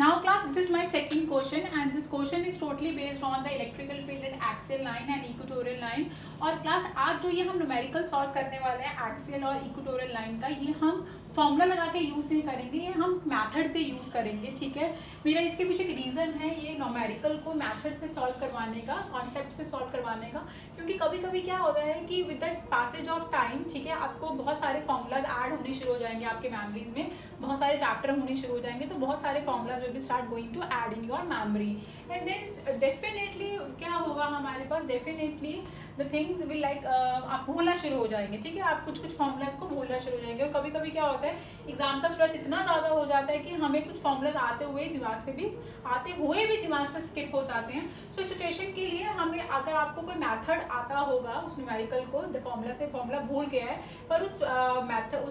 Now class, this is my second question, and this question is totally based on the electrical field in axial line and equatorial line. और class आज जो ये हम numerical solve करने वाले हैं axial और equatorial line का, ये हम फॉर्मूला लगा के यूज़ नहीं करेंगे, ये हम मैथड से यूज़ करेंगे, ठीक है। मेरा इसके पीछे एक रीज़न है, ये न्यूमेरिकल को मैथड से सॉल्व करवाने का, कॉन्सेप्ट से सॉल्व करवाने का, क्योंकि कभी कभी क्या होता है कि with the passage of time, ठीक है, आपको बहुत सारे फॉर्मूलाज ऐड होने शुरू हो जाएंगे आपके मेमोरीज में, बहुत सारे चैप्टर होने शुरू हो जाएंगे, तो बहुत सारे formulas will be start going to add in your memory, and then definitely क्या होगा हमारे पास, definitely the things will like आप भूलना शुरू हो जाएंगे, ठीक है। आप कुछ फॉर्मूलाज को भूलना शुरू हो जाएंगे, और कभी कभी क्या होता है एग्जाम का स्ट्रेस इतना ज़्यादा हो जाता है कि हमें कुछ फॉर्मूलाज आते हुए दिमाग से स्किप हो जाते हैं। सो इस सिचुएशन के लिए हमें, अगर आपको कोई मेथड आता होगा उस न्यूमेरिकल को, फॉर्मूला भूल गया है, पर उस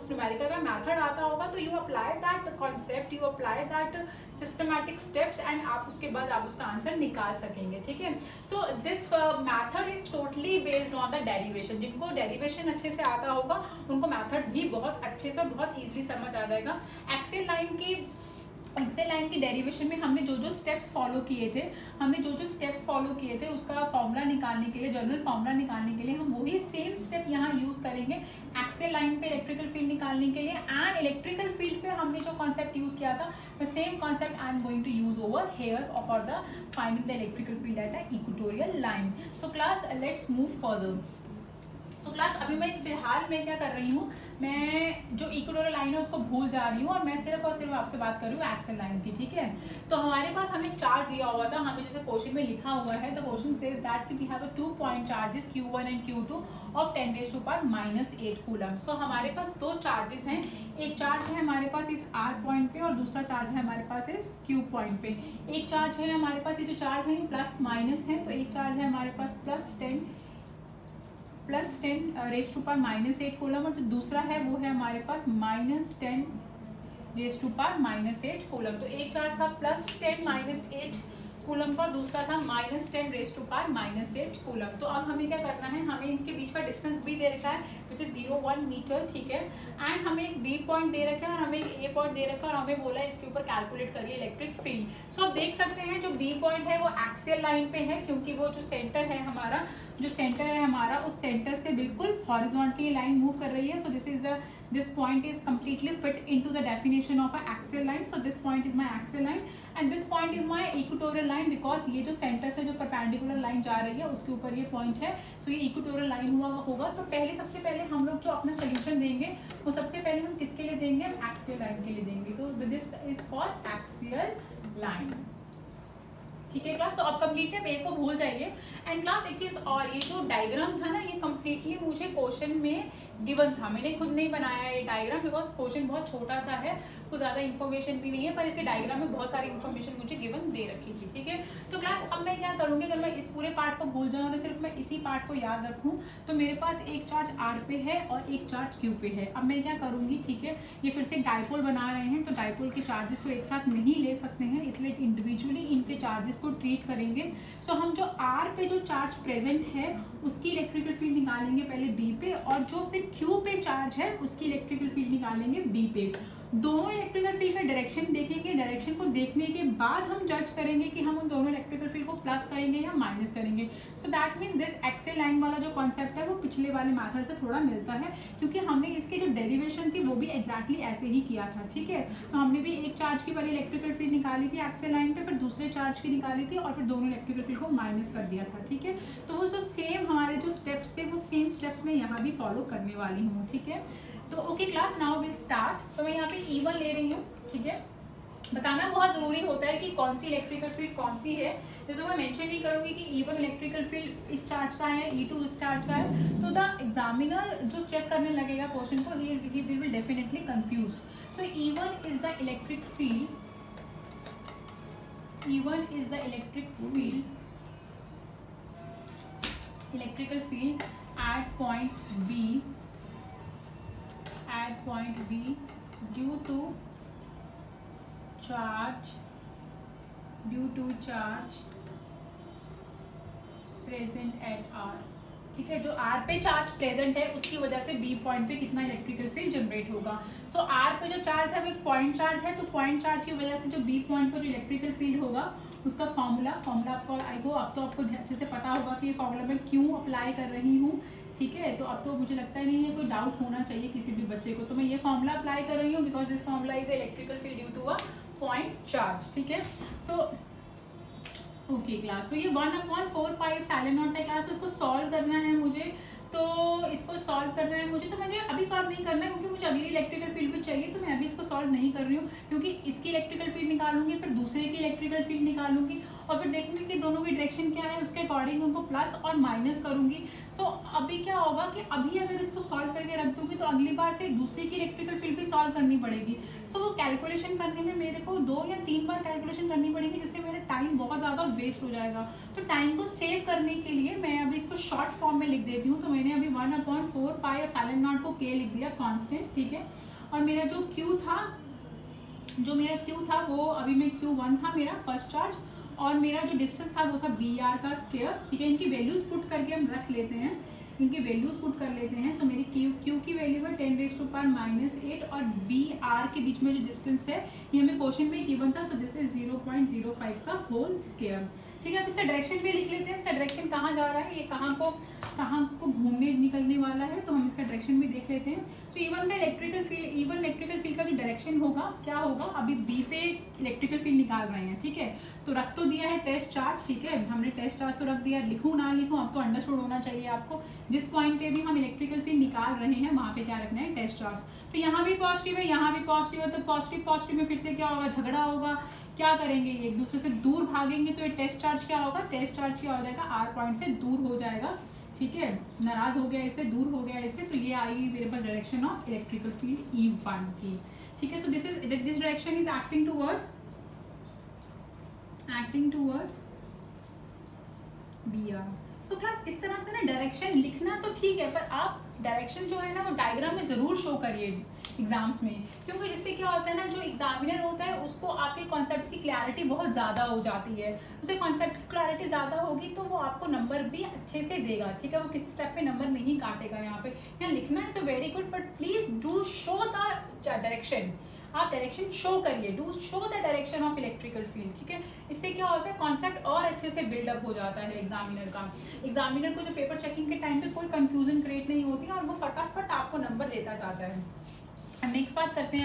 न्यूमेरिकल का मेथड आता होगा, तो you apply that concept, you apply that systematic steps, and आप उसके बाद आप उसका आंसर निकाल सकेंगे, ठीक है। So this method is totally based on the derivation. जिनको डेरिवेशन अच्छे से आता होगा उनको मैथड भी बहुत अच्छे से बहुत ईजिली समझ आ जाएगा। एक्सियल लाइन की एक्सेल लाइन की डेरिवेशन में हमने जो जो स्टेप्स फॉलो किए थे उसका फॉर्मूला निकालने के लिए, जनरल फॉर्मूला निकालने के लिए हम वही सेम स्टेप यहाँ यूज़ करेंगे एक्सेल लाइन पे इलेक्ट्रिकल फील्ड निकालने के लिए। एंड इलेक्ट्रिकल फील्ड पे हमने जो कॉन्सेप्ट यूज़ किया था the same concept I am going to use over here for the finding the electrical field at a equatorial line. So class let's move further. तो class अभी मैं फिलहाल मैं क्या कर रही हूँ, मैं जो इक्वेटोरियल लाइन है उसको भूल जा रही हूँ और मैं सिर्फ और सिर्फ आपसे बात कर रही हूँ एक्सेल लाइन की, ठीक है। तो हमारे पास हमें चार्ज दिया हुआ था, हमें जैसे क्वेश्चन में लिखा हुआ है, द क्वेश्चन सेज दैट कि we have a 2 point charges Q1 and Q2 of 10⁻⁻8 coulomb. So हमारे पास दो चार्जेस हैं, एक चार्ज है हमारे पास इस R पॉइंट पे और दूसरा चार्ज है हमारे पास इस Q पॉइंट पे। एक चार्ज है हमारे पास, ये जो चार्ज है ये प्लस माइनस है, तो एक चार्ज है हमारे पास +10 ⁻⁻8 कूलम और जो दूसरा है वो है हमारे पास -10⁻⁻8 कूलम। तो एक चार्ज था +10⁻⁸ कूलम का, दूसरा था -10⁻⁻8 कूलम। तो अब हमें क्या करना है, हमें इनके बीच का डिस्टेंस भी दे रखा है विच इज 0.1 मीटर, ठीक है। एंड हमें एक बी पॉइंट दे रखा है और हमें एक ए पॉइंट दे रखा है और हमें बोला है इसके ऊपर कैलकुलेट करिए इलेक्ट्रिक फील्ड। सो आप देख सकते हैं जो बी पॉइंट है वो एक्सियल लाइन पे है, क्योंकि वो जो सेंटर है हमारा, उस सेंटर से बिल्कुल हॉरिजॉन्टली लाइन मूव कर रही है। सो this point is completely fit into the definition of a axial line. So this point is my axial line and this point is my equatorial line because ये जो centre से जो perpendicular line जा रही है उसके ऊपर ये पॉइंट है। सो ये इक्वेटोरियल लाइन होगा। तो सबसे पहले हम लोग जो अपना सोल्यूशन देंगे वो सबसे पहले हम किसके लिए देंगे, एक्सियल लाइन के लिए देंगे। तो this is for axial line, ठीक है क्लास। तो अब कम्प्लीटली आप ए को भूल जाइए। एंड क्लास एक चीज और, ये जो डायग्राम था ना ये कम्प्लीटली मुझे क्वेश्चन में गिवन था, मैंने खुद नहीं बनाया ये डायग्राम बिकॉज क्वेश्चन बहुत छोटा सा है, कुछ ज़्यादा इन्फॉर्मेशन भी नहीं है, पर इसके डायग्राम में बहुत सारी इन्फॉर्मेशन मुझे गिवन दे रखी थी, ठीक है। तो क्लास अब मैं क्या करूँगी, अगर मैं इस पूरे पार्ट को भूल जाऊँ और सिर्फ मैं इसी पार्ट को याद रखूँ, तो मेरे पास एक चार्ज R पे है और एक चार्ज Q पे है। अब मैं क्या करूँगी, ठीक है, ये फिर से डायपोल बना रहे हैं तो डायपोल के चार्जेस को एक साथ नहीं ले सकते हैं, इसलिए इंडिविजुअली इनके चार्जेस को ट्रीट करेंगे। सो हम जो R पे जो चार्ज प्रेजेंट है उसकी इलेक्ट्रिकल फील्ड निकालेंगे पहले B पे, और जो फिर Q पे चार्ज है उसकी इलेक्ट्रिकल फील्ड निकालेंगे B पे। दोनों इलेक्ट्रिकल फील्ड का डायरेक्शन देखेंगे, डायरेक्शन को देखने के बाद हम जज करेंगे कि हम उन दोनों इलेक्ट्रिकल फील्ड को प्लस करेंगे या माइनस करेंगे। So that means this axial line वाला जो कॉन्सेप्ट है वो पिछले वाले मेथड से थोड़ा मिलता है, क्योंकि हमने इसकी जो डेरिवेशन थी वो भी एग्जैक्टली ऐसे ही किया था, ठीक है। तो हमने भी एक चार्ज की पहले इलेक्ट्रिकल फील्ड निकाली थी एक्सियल लाइन पे, फिर दूसरे चार्ज की निकाली थी और फिर दोनों इलेक्ट्रिकल फील्ड को माइनस कर दिया था, ठीक है। तो वो जो सेम हमारे जो स्टेप्स थे वो सेम स्टेप्स मैं यहाँ भी फॉलो करने वाली हूँ, ठीक है। तो okay class, now will start. तो मैं यहाँ पे E1 ले रही हूँ, ठीक है। बताना बहुत ज़रूरी होता है कि कौन सी इलेक्ट्रिकल फील्ड कौन सी है, तो मैं मेंशन नहीं करूँगी कि E1 इलेक्ट्रिकल फील्ड इस चार्ज का है, E2 इस चार्ज का है, तो द एग्जामिनर जो चेक करने लगेगा क्वेश्चन को he will definitely confused. So E1 is the electric field, E1 is the electrical field at point B due to charge present at R, ठीक है। जो R पे चार्ज प्रेजेंट है उसकी वजह से B पॉइंट पे कितना इलेक्ट्रिकल फील्ड जनरेट होगा। सो R पे जो चार्ज है वो एक पॉइंट चार्ज है, तो पॉइंट चार्ज की वजह से जो B पॉइंट पर जो इलेक्ट्रिकल फील्ड होगा उसका फॉर्मूला आपको आई होप अब तो आपको अच्छे से पता होगा कि ये फॉर्मूला मैं क्यों अप्लाई कर रही हूँ, ठीक है। तो अब तो मुझे लगता है नहीं है कोई डाउट होना चाहिए किसी भी बच्चे को। तो मैं ये फॉर्मूला अप्लाई कर रही हूँ because this formula is electrical field due to a point charge, ठीक है। सो ओके क्लास, तो ये 1/4πε0 है क्लास। तो इसको सॉल्व करना है मुझे, तो इसको सॉल्व करना है मुझे, तो मुझे अभी सॉल्व नहीं करना है क्योंकि मुझे अगली इलेक्ट्रिकल फील्ड भी चाहिए, तो मैं अभी इसको सॉल्व नहीं कर रही हूँ, क्योंकि इसकी इलेक्ट्रिकल फील्ड निकालूंगी, फिर दूसरे की इलेक्ट्रिकल फील्ड निकालूंगी और फिर देखूंगी कि दोनों की डायरेक्शन क्या है, उसके अकॉर्डिंग उनको प्लस और माइनस करूंगी। सो अभी क्या होगा कि अभी अगर इसको सॉल्व करके रख दूंगी तो अगली बार से दूसरे की इलेक्ट्रिकल फील्ड भी सॉल्व करनी पड़ेगी। सो वो कैलकुलेशन करने में मेरे को 2 या 3 बार कैलकुलेशन करनी पड़ेगी, जिससे मेरा टाइम बहुत ज़्यादा वेस्ट हो जाएगा। तो टाइम को सेव करने के लिए मैं अभी इसको शॉर्ट फॉर्म में लिख देती हूँ। तो मैंने अभी 1/4πε0 को K लिख दिया कांस्टेंट, ठीक है। और मेरा जो Q था वो अभी मैं Q1 था मेरा फर्स्ट चार्ज, और मेरा जो डिस्टेंस था वो था BR का स्क्वायर, ठीक है। इनकी वैल्यूज पुट करके हम रख लेते हैं, इनकी वैल्यूज पुट कर लेते हैं। सो मेरी क्यू की वैल्यू है 10⁻⁸ और बी आर के बीच में जो डिस्टेंस है ये हमें क्वेश्चन में गिवन था। सो दिस इज 0.05 का होल स्क्वायर। ठीक है, अब इसका डायरेक्शन भी लिख लेते हैं। इसका डायरेक्शन कहाँ जा रहा है, ये कहाँ को घूमने निकलने वाला है, तो हम इसका डायरेक्शन भी देख लेते हैं। सो इवन का इलेक्ट्रिकल फील्ड का जो डायरेक्शन होगा क्या होगा, अभी बी पे इलेक्ट्रिकल फील्ड निकाल रहे हैं। ठीक है, तो रख तो दिया है टेस्ट चार्ज। ठीक है, हमने टेस्ट चार्ज तो रख दिया, लिखूँ ना लिखूँ अब तो अंडरस्टूड होना चाहिए आपको। जिस पॉइंट पे भी हम इलेक्ट्रिकल फील्ड निकाल रहे हैं वहाँ पे क्या रखना है, टेस्ट चार्ज। तो यहाँ भी पॉजिटिव है, यहाँ भी पॉजिटिव है, तो पॉजिटिव में फिर से क्या होगा, झगड़ा होगा। क्या करेंगे, एक दूसरे से दूर भागेंगे, तो ये टेस्ट चार्ज क्या होगा, टेस्ट चार्ज क्या हो जाएगा, आर पॉइंट से दूर हो जाएगा। ठीक है, नाराज हो गया इससे, दूर हो गया इससे, तो ये आएगी मेरे पास direction of electrical field E1 की। ठीक है, so this direction is acting towards B R. So class इस तरह से ना डायरेक्शन लिखना तो ठीक है, पर आप डायरेक्शन जो है ना वो डायग्राम में जरूर शो करिए एग्जाम्स में, क्योंकि जिससे क्या होता है ना, जो एग्जामिनर होता है उसको आपके कॉन्सेप्ट की क्लैरिटी बहुत ज़्यादा हो जाती है। उसे कॉन्सेप्ट की क्लैरिटी ज़्यादा होगी तो वो आपको नंबर भी अच्छे से देगा। ठीक है, वो किसी स्टेप पे नंबर नहीं काटेगा। यहाँ लिखना is very good, but please do show the direction. आप डायरेक्शन शो करिए, do show the direction of electrical field. ठीक है, इससे क्या होता है, कॉन्सेप्ट और अच्छे से बिल्डअप हो जाता है एग्जामिनर को जो पेपर चेकिंग के टाइम पे कोई कंफ्यूजन क्रिएट नहीं होती और वो फटाफट आपको नंबर देता जाता है। हम नेक्स्ट बात करते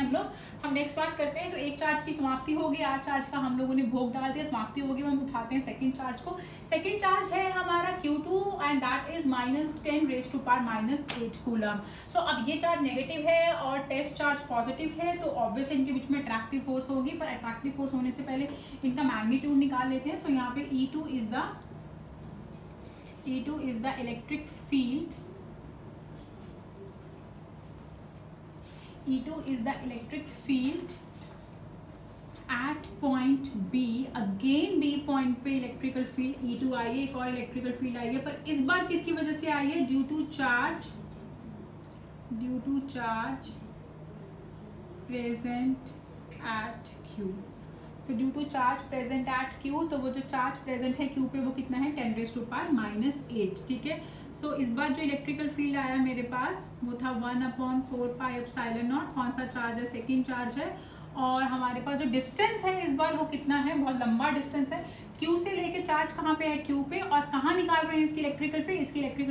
हैं तो एक चार्ज की समाप्ति होगी, आर चार्ज का हम लोगों ने भोग डाल दिया, समाप्ति होगी, हम उठाते हैं सेकंड चार्ज को। सेकंड चार्ज है हमारा Q2 and that is -10⁻⁸ coulomb. So अब ये चार्ज नेगेटिव है और टेस्ट चार्ज पॉजिटिव है, तो ऑब्वियस इनके बीच में अट्रैक्टिव फोर्स होगी, पर अट्रैक्टिव फोर्स होने से पहले इनका मैग्नीट्यूड निकाल लेते हैं। सो यहाँ पे E2 is the electric field, E2 is the electric field at point B। Again B point पे इलेक्ट्रिकल फील्ड E2 आई है, एक और इलेक्ट्रिकल फील्ड आई है, पर इस बार किसकी वजह से आई है, due to charge present at Q। So due to charge present at Q, तो वो जो चार्ज प्रेजेंट है Q पे वो कितना है, 10⁻⁸। ठीक है, सो इस बार जो इलेक्ट्रिकल फील्ड आया मेरे पास वो था 1/4πε0। कौन सा चार्ज है, सेकंड चार्ज है। और हमारे पास जो डिस्टेंस है इस बार वो कितना है, बहुत लंबा डिस्टेंस है। Q से लेके चार्ज कहाँ पे है, Q पे, और कहाँ निकाल रहे हैं इसकी इलेक्ट्रिकल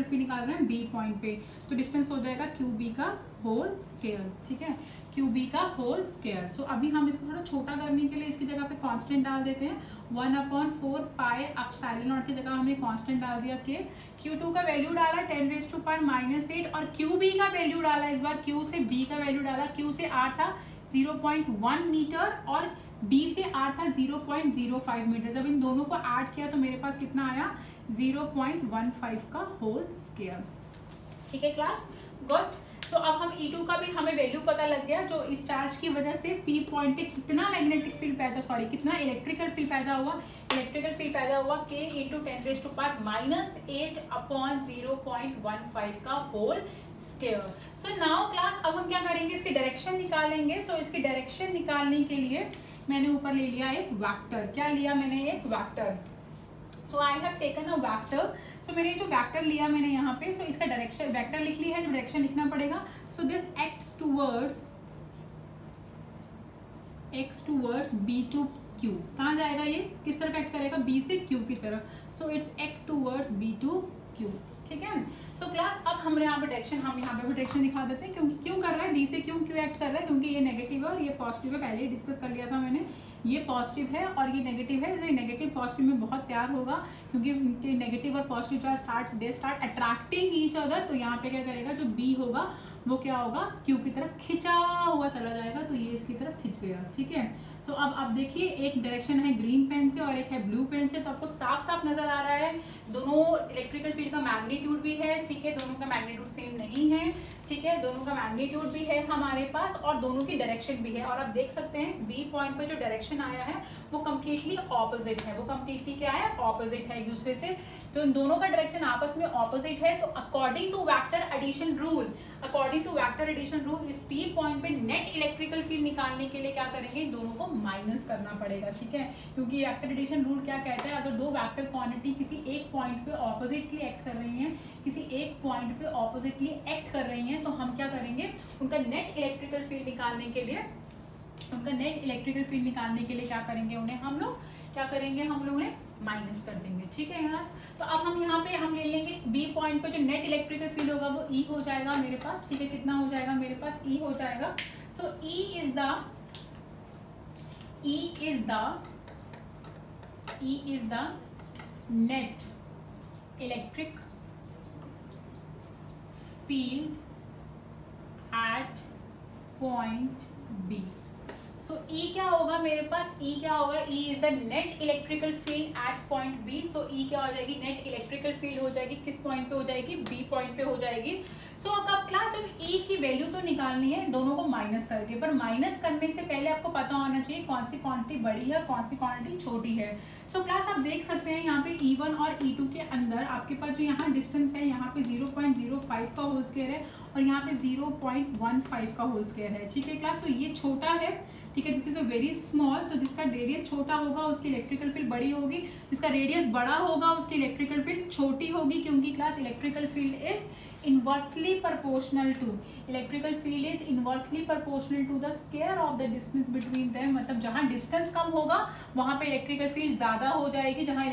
फील्ड निकाल रहे हैं B पॉइंट पे। तो डिस्टेंस हो जाएगा QB का होल स्क्वायर। ठीक है, QB का होल स्क्वायर। सो अभी हम इसको थोड़ा छोटा करने के लिए इसकी जगह पे कांस्टेंट डाल देते हैं। 1/4πε0 की जगह हमने कांस्टेंट डाल दिया के। Q2 का वैल्यू डाला 10⁻⁸ और QB का वैल्यू डाला, इस बार Q से B का वैल्यू डाला। Q से R था 0.1 मीटर और B से R था 0.05 मीटर। जब इन दोनों को ऐड किया तो मेरे पास कितना आया, 0.15 का होल स्क्वायर। ठीक है क्लास, गुड। सो अब हम E2 का भी हमें वैल्यू पता लग गया, जो इस चार्ज की वजह से P पॉइंट पे कितना कितना इलेक्ट्रिकल फील्ड पैदा हुआ। इलेक्ट्रिकल फील्ड पैदा हुआ K × 10⁻⁸ का whole square. So now class अब हम क्या करेंगे, इसकी डायरेक्शन निकालेंगे। सो इसकी डायरेक्शन निकालने के लिए मैंने ऊपर ले लिया एक वेक्टर। क्या लिया मैंने, एक vector. So I have taken a vector. So मैंने जो वेक्टर लिया मैंने यहाँ पे, सो इसका डायरेक्शन वेक्टर लिख लिया है, जो डायरेक्शन लिखना पड़ेगा। So this acts towards B to Q। कहाँ जाएगा ये, किस तरफ एक्ट करेगा, B से Q की तरफ। So it's act towards B to Q। ठीक है, सो क्लास अब हम यहाँ पे डायरेक्शन दिखा देते हैं, क्योंकि क्यों कर रहा है, B से क्यों एक्ट कर रहा है, क्योंकि ये नेगेटिव है और ये पॉजिटिव है। पहले ही डिस्कस कर लिया था मैंने, ये पॉजिटिव है और ये नेगेटिव है। तो ये नेगेटिव पॉजिटिव में बहुत प्यार होगा, क्योंकि नेगेटिव और positive charge they start attracting each other. तो यहाँ पे क्या करेगा, जो B होगा वो क्या होगा, Q की तरफ खिंचा हुआ चला जाएगा, तो ये इसकी तरफ खिंच गया। ठीक है, सो अब आप देखिए, एक डायरेक्शन है ग्रीन पेन से और एक है ब्लू पेन से, तो आपको साफ साफ नजर आ रहा है दोनों इलेक्ट्रिकल फील्ड का मैग्नीट्यूड भी है। ठीक है, दोनों का मैग्नीट्यूड सेम नहीं है। ठीक है, दोनों का मैग्नीट्यूड भी है हमारे पास और दोनों की डायरेक्शन भी है। और आप देख सकते हैं इस B पॉइंट पे जो डायरेक्शन आया है वो कम्प्लीटली ऑपोजिट है। वो कम्प्लीटली क्या है, ऑपोजिट है एक दूसरे से। तो इन दोनों का डायरेक्शन आपस में ऑपोजिट है। तो according to vector addition rule इस P पॉइंट पे नेट इलेक्ट्रिकल फील्ड निकालने के लिए क्या करेंगे, इन दोनों को माइनस करना पड़ेगा, ठीक है, क्योंकि वेक्टर एडिशन रूल क्या कहता है, अगर दो वेक्टर क्वांटिटी किसी एक पॉइंट पे ऑपोजिटली एक्ट कर रही हैं, किसी एक पॉइंट पे ऑपोजिटली एक्ट कर रही हैं, तो हम क्या करेंगे, उनका नेट इलेक्ट्रिकल फील्ड निकालने के लिए क्या करेंगे, उन्हें हम लोग क्या करेंगे, हम लोग उन्हें माइनस कर देंगे, ठीक है यहाँ। तो अब हम यहाँ पे हम ले लेंगे बी पॉइंट पे जो नेट इलेक्ट्रिकल फील्ड होगा वो ई हो जाएगा मेरे पास, ठीक है, कितना हो जाएगा मेरे पास, ई हो जाएगा। So E is the net electric field at point B. So E क्या होगा मेरे पास, ई क्या होगा, E is the net electrical field at point B. So E क्या हो जाएगी, नेट इलेक्ट्रिकल फील्ड हो जाएगी, किस पॉइंट पे हो जाएगी, बी पॉइंट पे हो जाएगी। सो अब क्लास अब ई की वैल्यू तो निकालनी है दोनों को माइनस करके, पर माइनस करने से पहले आपको पता होना चाहिए कौन सी क्वांटिटी बड़ी है, कौन सी क्वांटिटी छोटी है। सो क्लास आप देख सकते हैं यहाँ पे E1 और E2 के अंदर आपके पास जो यहाँ डिस्टेंस है, यहाँ पे 0.05 का होल स्क्वायर है और यहाँ पे 0.15 का होल स्क्वायर है, ठीक है क्लास। तो ये छोटा है, ठीक है, this is a very small, तो जिसका रेडियस छोटा होगा उसकी इलेक्ट्रिकल फील्ड बड़ी होगी, जिसका रेडियस बड़ा होगा उसकी इलेक्ट्रिकल फील्ड छोटी होगी, क्योंकि class electrical field is inversely proportional to the square of the distance between them। मतलब जहाँ डिस्टेंस कम होगा वहाँ पे इलेक्ट्रिकल फील्ड ज्यादा हो जाएगी, जहाँ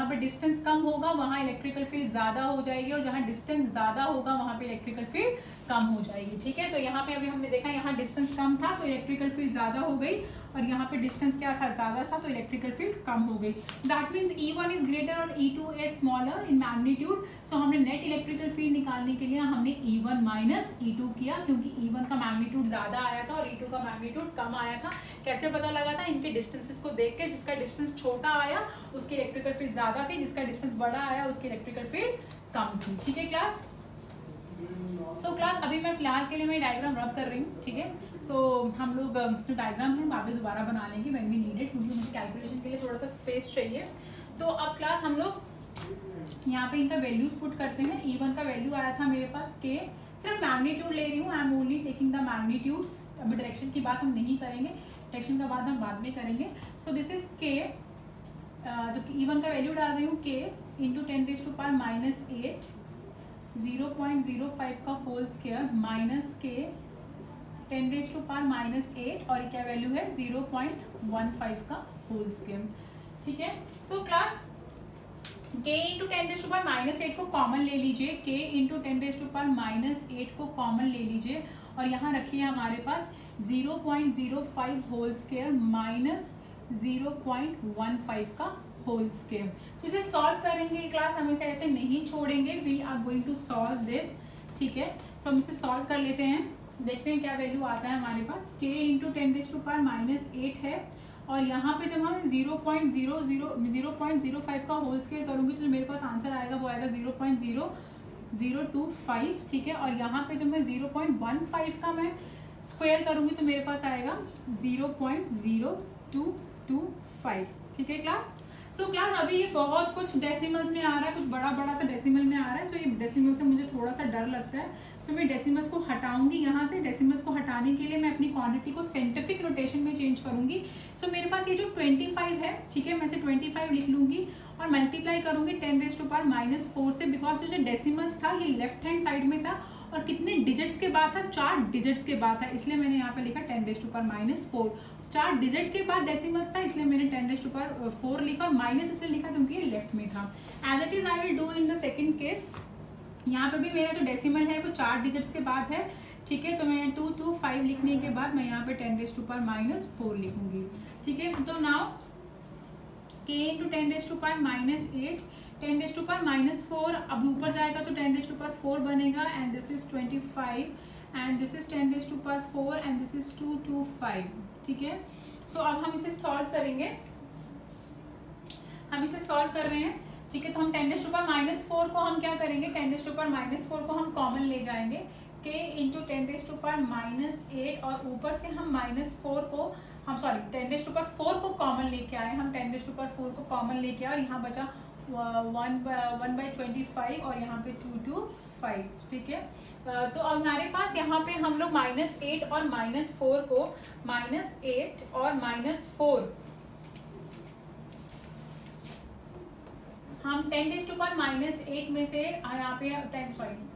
पे डिस्टेंस कम होगा वहाँ इलेक्ट्रिकल फील्ड ज्यादा हो जाएगी, और जहाँ डिस्टेंस ज्यादा होगा वहाँ पे इलेक्ट्रिकल फील्ड कम हो जाएगी, ठीक है। तो यहाँ पे अभी हमने देखा यहाँ डिस्टेंस कम था तो इलेक्ट्रिकल फील्ड ज्यादा हो गई, और यहाँ पे डिस्टेंस क्या था, ज्यादा था, तो इलेक्ट्रिकल फील्ड कम हो गई। That means E1 is greater और E2 is smaller in magnitude. So हमने नेट इलेक्ट्रिकल फील्ड निकालने के लिए हमने E1 माइनस E2 किया, क्योंकि E1 का मैग्नीट्यूड ज्यादा आया था और E2 का मैग्नीट्यूड कम आया था। कैसे पता लगा था, इनके डिस्टेंसेस को देख के, जिसका डिस्टेंस छोटा आया उसकी इलेक्ट्रिकल फील्ड ज्यादा थी, जिसका डिस्टेंस बड़ा आया उसकी इलेक्ट्रिकल फील्ड कम थी, ठीक है क्लास। सो क्लास अभी मैं फिलहाल के लिए मैं डायग्राम रब कर रही हूँ, ठीक है। सो हम लोग जो डायग्राम है बाद में दोबारा बना लेंगे व्हेन वी नीड इट, क्योंकि मुझे कैलकुलेशन के लिए थोड़ा सा स्पेस चाहिए। तो अब क्लास हम लोग यहाँ पे इनका वैल्यूज पुट करते हैं। E1 का वैल्यू आया था मेरे पास K, सिर्फ मैग्नीट्यूड ले रही हूँ, I am only taking the magnitudes. अभी डायरेक्शन की बात हम नहीं करेंगे, डायरेक्शन का बात हम बाद में करेंगे। सो दिस इज K, तो E1 का वैल्यू डाल रही हूँ K इंटू 10⁻⁻8 0.05 का होल स्क्वायर माइनस K 10⁻⁻8 और क्या वैल्यू है 0.15 का होल स्क्वायर, ठीक है। सो क्लास K इंटू 10⁻⁻8 को कॉमन ले लीजिए, K इंटू 10⁻⁻8 को कॉमन ले लीजिए, और यहाँ रखिए हमारे पास 0.05 होल स्क्वायर माइनस 0.15 का होल स्क्वायर। तो इसे सॉल्व करेंगे क्लास, हम इसे ऐसे नहीं छोड़ेंगे, we are going to solve this, ठीक है। सो हम इसे सॉल्व कर लेते हैं, देखते हैं क्या वैल्यू आता है हमारे पास। K इंटू 10⁻⁻8 है, और यहाँ पे जब हम 0.05 का होल स्क्वायर करूँगी तो मेरे पास आंसर आएगा वो आएगा 0.0025, ठीक है। और यहाँ पे जब मैं 0.15 का मैं स्क्वायर करूँगी तो मेरे पास आएगा 0.0225, ठीक है क्लास। सो क्लास अभी ये बहुत कुछ डेसिमल्स में आ रहा है, कुछ बड़ा बड़ा सा डेसिमल में आ रहा है। सो ये डेसिमल से मुझे थोड़ा सा डर लगता है, सो मैं डेसिमल्स को हटाऊंगी यहाँ से। डेसिमल्स को हटाने के लिए मैं अपनी क्वांटिटी को साइंटिफिक नोटेशन में चेंज करूंगी। सो मेरे पास ये जो 25 है, ठीक है, मैं इसे 25 लिख लूंगी और मल्टीप्लाई करूंगी 10⁻⁻4 से, बिकॉज जो डेसिमल्स था ये लेफ्ट हैंड साइड में था और कितने डिजिट्स के बाद था, 4 डिजिट्स के बाद था, इसलिए मैंने यहाँ पे लिखा 10⁻⁻4। 4 डिजिट के बाद डेसिमल्स था इसलिए मैंने 10⁻4 लिखा, और माइनस इसलिए लिखा क्योंकि ये लेफ्ट में था। As it is I will do in the second case. यहाँ पे भी मेरा जो डेसिमल है वो 4 डिजिट्स के बाद है, ठीक है। तो मैं 225 लिखने के बाद मैं यहाँ पे 10⁻⁻4 लिखूंगी, ठीक है। तो नाउ K इंटू 10⁻⁻8 10⁻⁻4 अब ऊपर जाएगा तो 10⁻4 बनेगा, and this is 25 and this is 10⁻4 and this is 225, ठीक है। सो अब हम इसे सॉल्व करेंगे, हम इसे सॉल्व कर रहे हैं, ठीक है। तो हम 10⁻⁻4 को हम क्या करेंगे, 10⁻⁻4 को हम कॉमन ले जाएंगे, K इंटू 10⁻⁻8 और ऊपर से हम -4 को हम 10⁻4 को कॉमन लेके आए, हम 10⁻4 को कॉमन लेके आए और यहाँ बचा 1/25 और यहाँ पे 2 to 5, ठीक है। तो अब हमारे पास यहाँ पे हम लोग -8 और -4 को, -8 और -4 हम 10⁻⁻8 में से यहाँ पे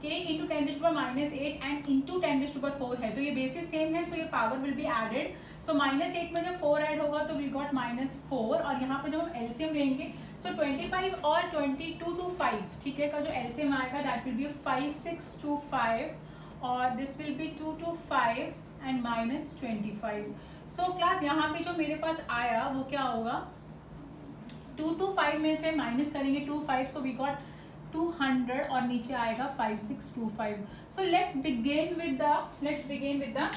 k इंटू 10⁻⁻8 एंड इंटू 10⁻4 है, तो ये बेसिस सेम है, सो ये पावर विल बी एडेड। सो -8 में जब 4 ऐड होगा तो वी गॉट -4, और यहाँ पे जब हम एलसीएम लेंगे सो 25 और 22 to 5, ठीक है, का जो एलसीएम आएगा दैट विल बी 5 6 to 5 और this will be 2 to 5 and -25। So class यहाँ पे जो मेरे पास आया वो क्या होगा, 2 to 5 में से माइनस करेंगे 2 5, सो वी गॉट 200 और नीचे आएगा 5625। सो let's begin with the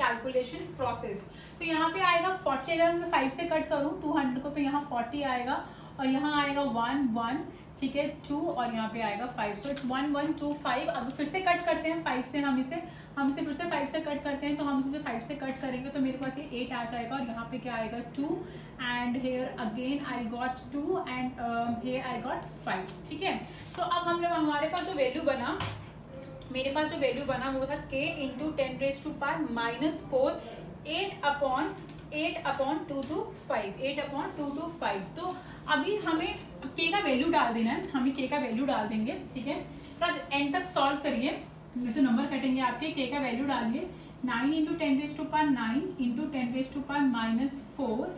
calculation process. तो यहाँ पे आएगा 40, अगर मैं 5 से कट करूँ 200 को तो यहाँ 40 आएगा और यहाँ आएगा 1 1, ठीक है, 2 और यहाँ पे आएगा 5, सो इट्स 1 1 2 5। अब फिर से कट करते हैं 5 से, हम इसे फिर से 5 से कट करते हैं, तो हम इसे 5 से कट करेंगे तो मेरे पास ये 8 आ जाएगा और यहाँ पे क्या आएगा 2 and here again I got 2 and here I got 5, ठीक है। सो अब हम लोग हमारे पास जो वैल्यू बना, मेरे पास जो वैल्यू बना वो था k इंटू 10⁻⁻4 8/2 to 5, 8/2 to 5। तो अभी हमें k का वैल्यू डाल देना है, हम k का वैल्यू डाल देंगे, ठीक है। प्लस एंड तक सॉल्व करिए, ये तो नंबर कटेंगे आपके, k का वैल्यू डालिए 9 इंटू 10⁻9 इंटू 10⁻4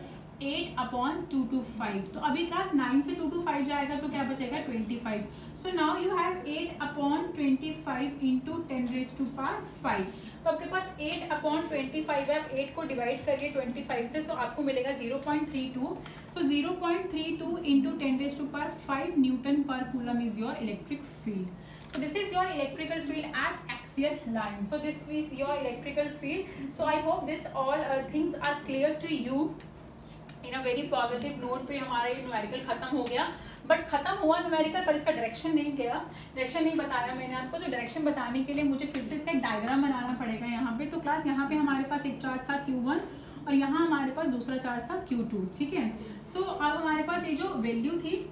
8/2 to 5। तो अभी क्लास 9 से 2 to 5 जाएगा तो क्या बचेगा 25। So now you have 8/25 into 10⁻5। तो आपके पास 8/25 है, आप 8 को डिवाइड करिए 25 से, सो आपको मिलेगा 0.32। सो 0.32 into 10⁻5 Newton per coulomb is your electric field. So this is your electrical field at axial line. So this is your electrical field. So I hope this all things are clear to you. In a very positive note पे हमारा ये numerical खत्म हो गया, but खत्म हुआ numerical पर इसका डायरेक्शन नहीं गया, डायरेक्शन नहीं बताया मैंने आपको। तो डायरेक्शन बताने के लिए मुझे फिर से इसका एक डायग्राम बनाना पड़ेगा यहाँ पे। तो क्लास यहाँ पे हमारे पास एक चार्ज था Q1 और यहाँ हमारे पास दूसरा चार्ज था Q2, ठीक है। सो अब हमारे पास ये जो वैल्यू थी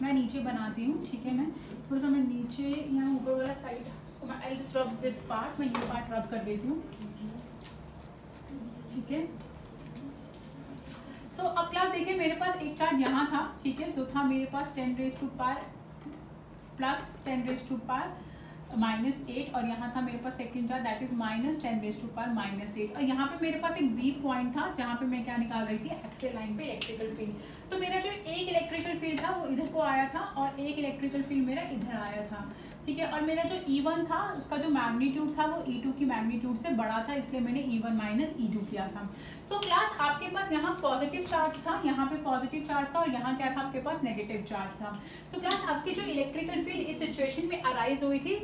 मैं नीचे बनाती हूँ, ठीक है, मैं थोड़ा सा मैं नीचे यहाँ ऊपर वाला side I just rub this part, मैं ये पार्ट रब कर देती हूँ, ठीक है। सो अब क्लास देखिए मेरे पास एक चार्ज यहाँ था, ठीक है, तो था मेरे पास 10⁻⁻ प्लस 10⁻⁻8 और यहाँ था मेरे पास सेकंड चार्ज दैट इज -10⁻⁻8 और यहाँ पे मेरे पास एक बी पॉइंट था जहाँ पे मैं क्या निकाल रही थी, एक्सियल लाइन पे इलेक्ट्रिकल फील्ड। तो मेरा जो एक इलेक्ट्रिकल फील्ड था वो इधर को आया था और एक इलेक्ट्रिकल फील्ड मेरा इधर आया था, ठीक है। और मेरा जो E1 था उसका जो मैग्नीट्यूड था वो E2 की मैग्नीट्यूड से बड़ा था, इसलिए मैंने E1 माइनस E2 किया था। सो क्लास आपके पास यहाँ पॉजिटिव चार्ज था, यहाँ पे पॉजिटिव चार्ज था और यहाँ क्या था आपके पास नेगेटिव चार्ज था। सो क्लास आपकी जो इलेक्ट्रिकल फील्ड इस सिचुएशन में अराइज हुई थी,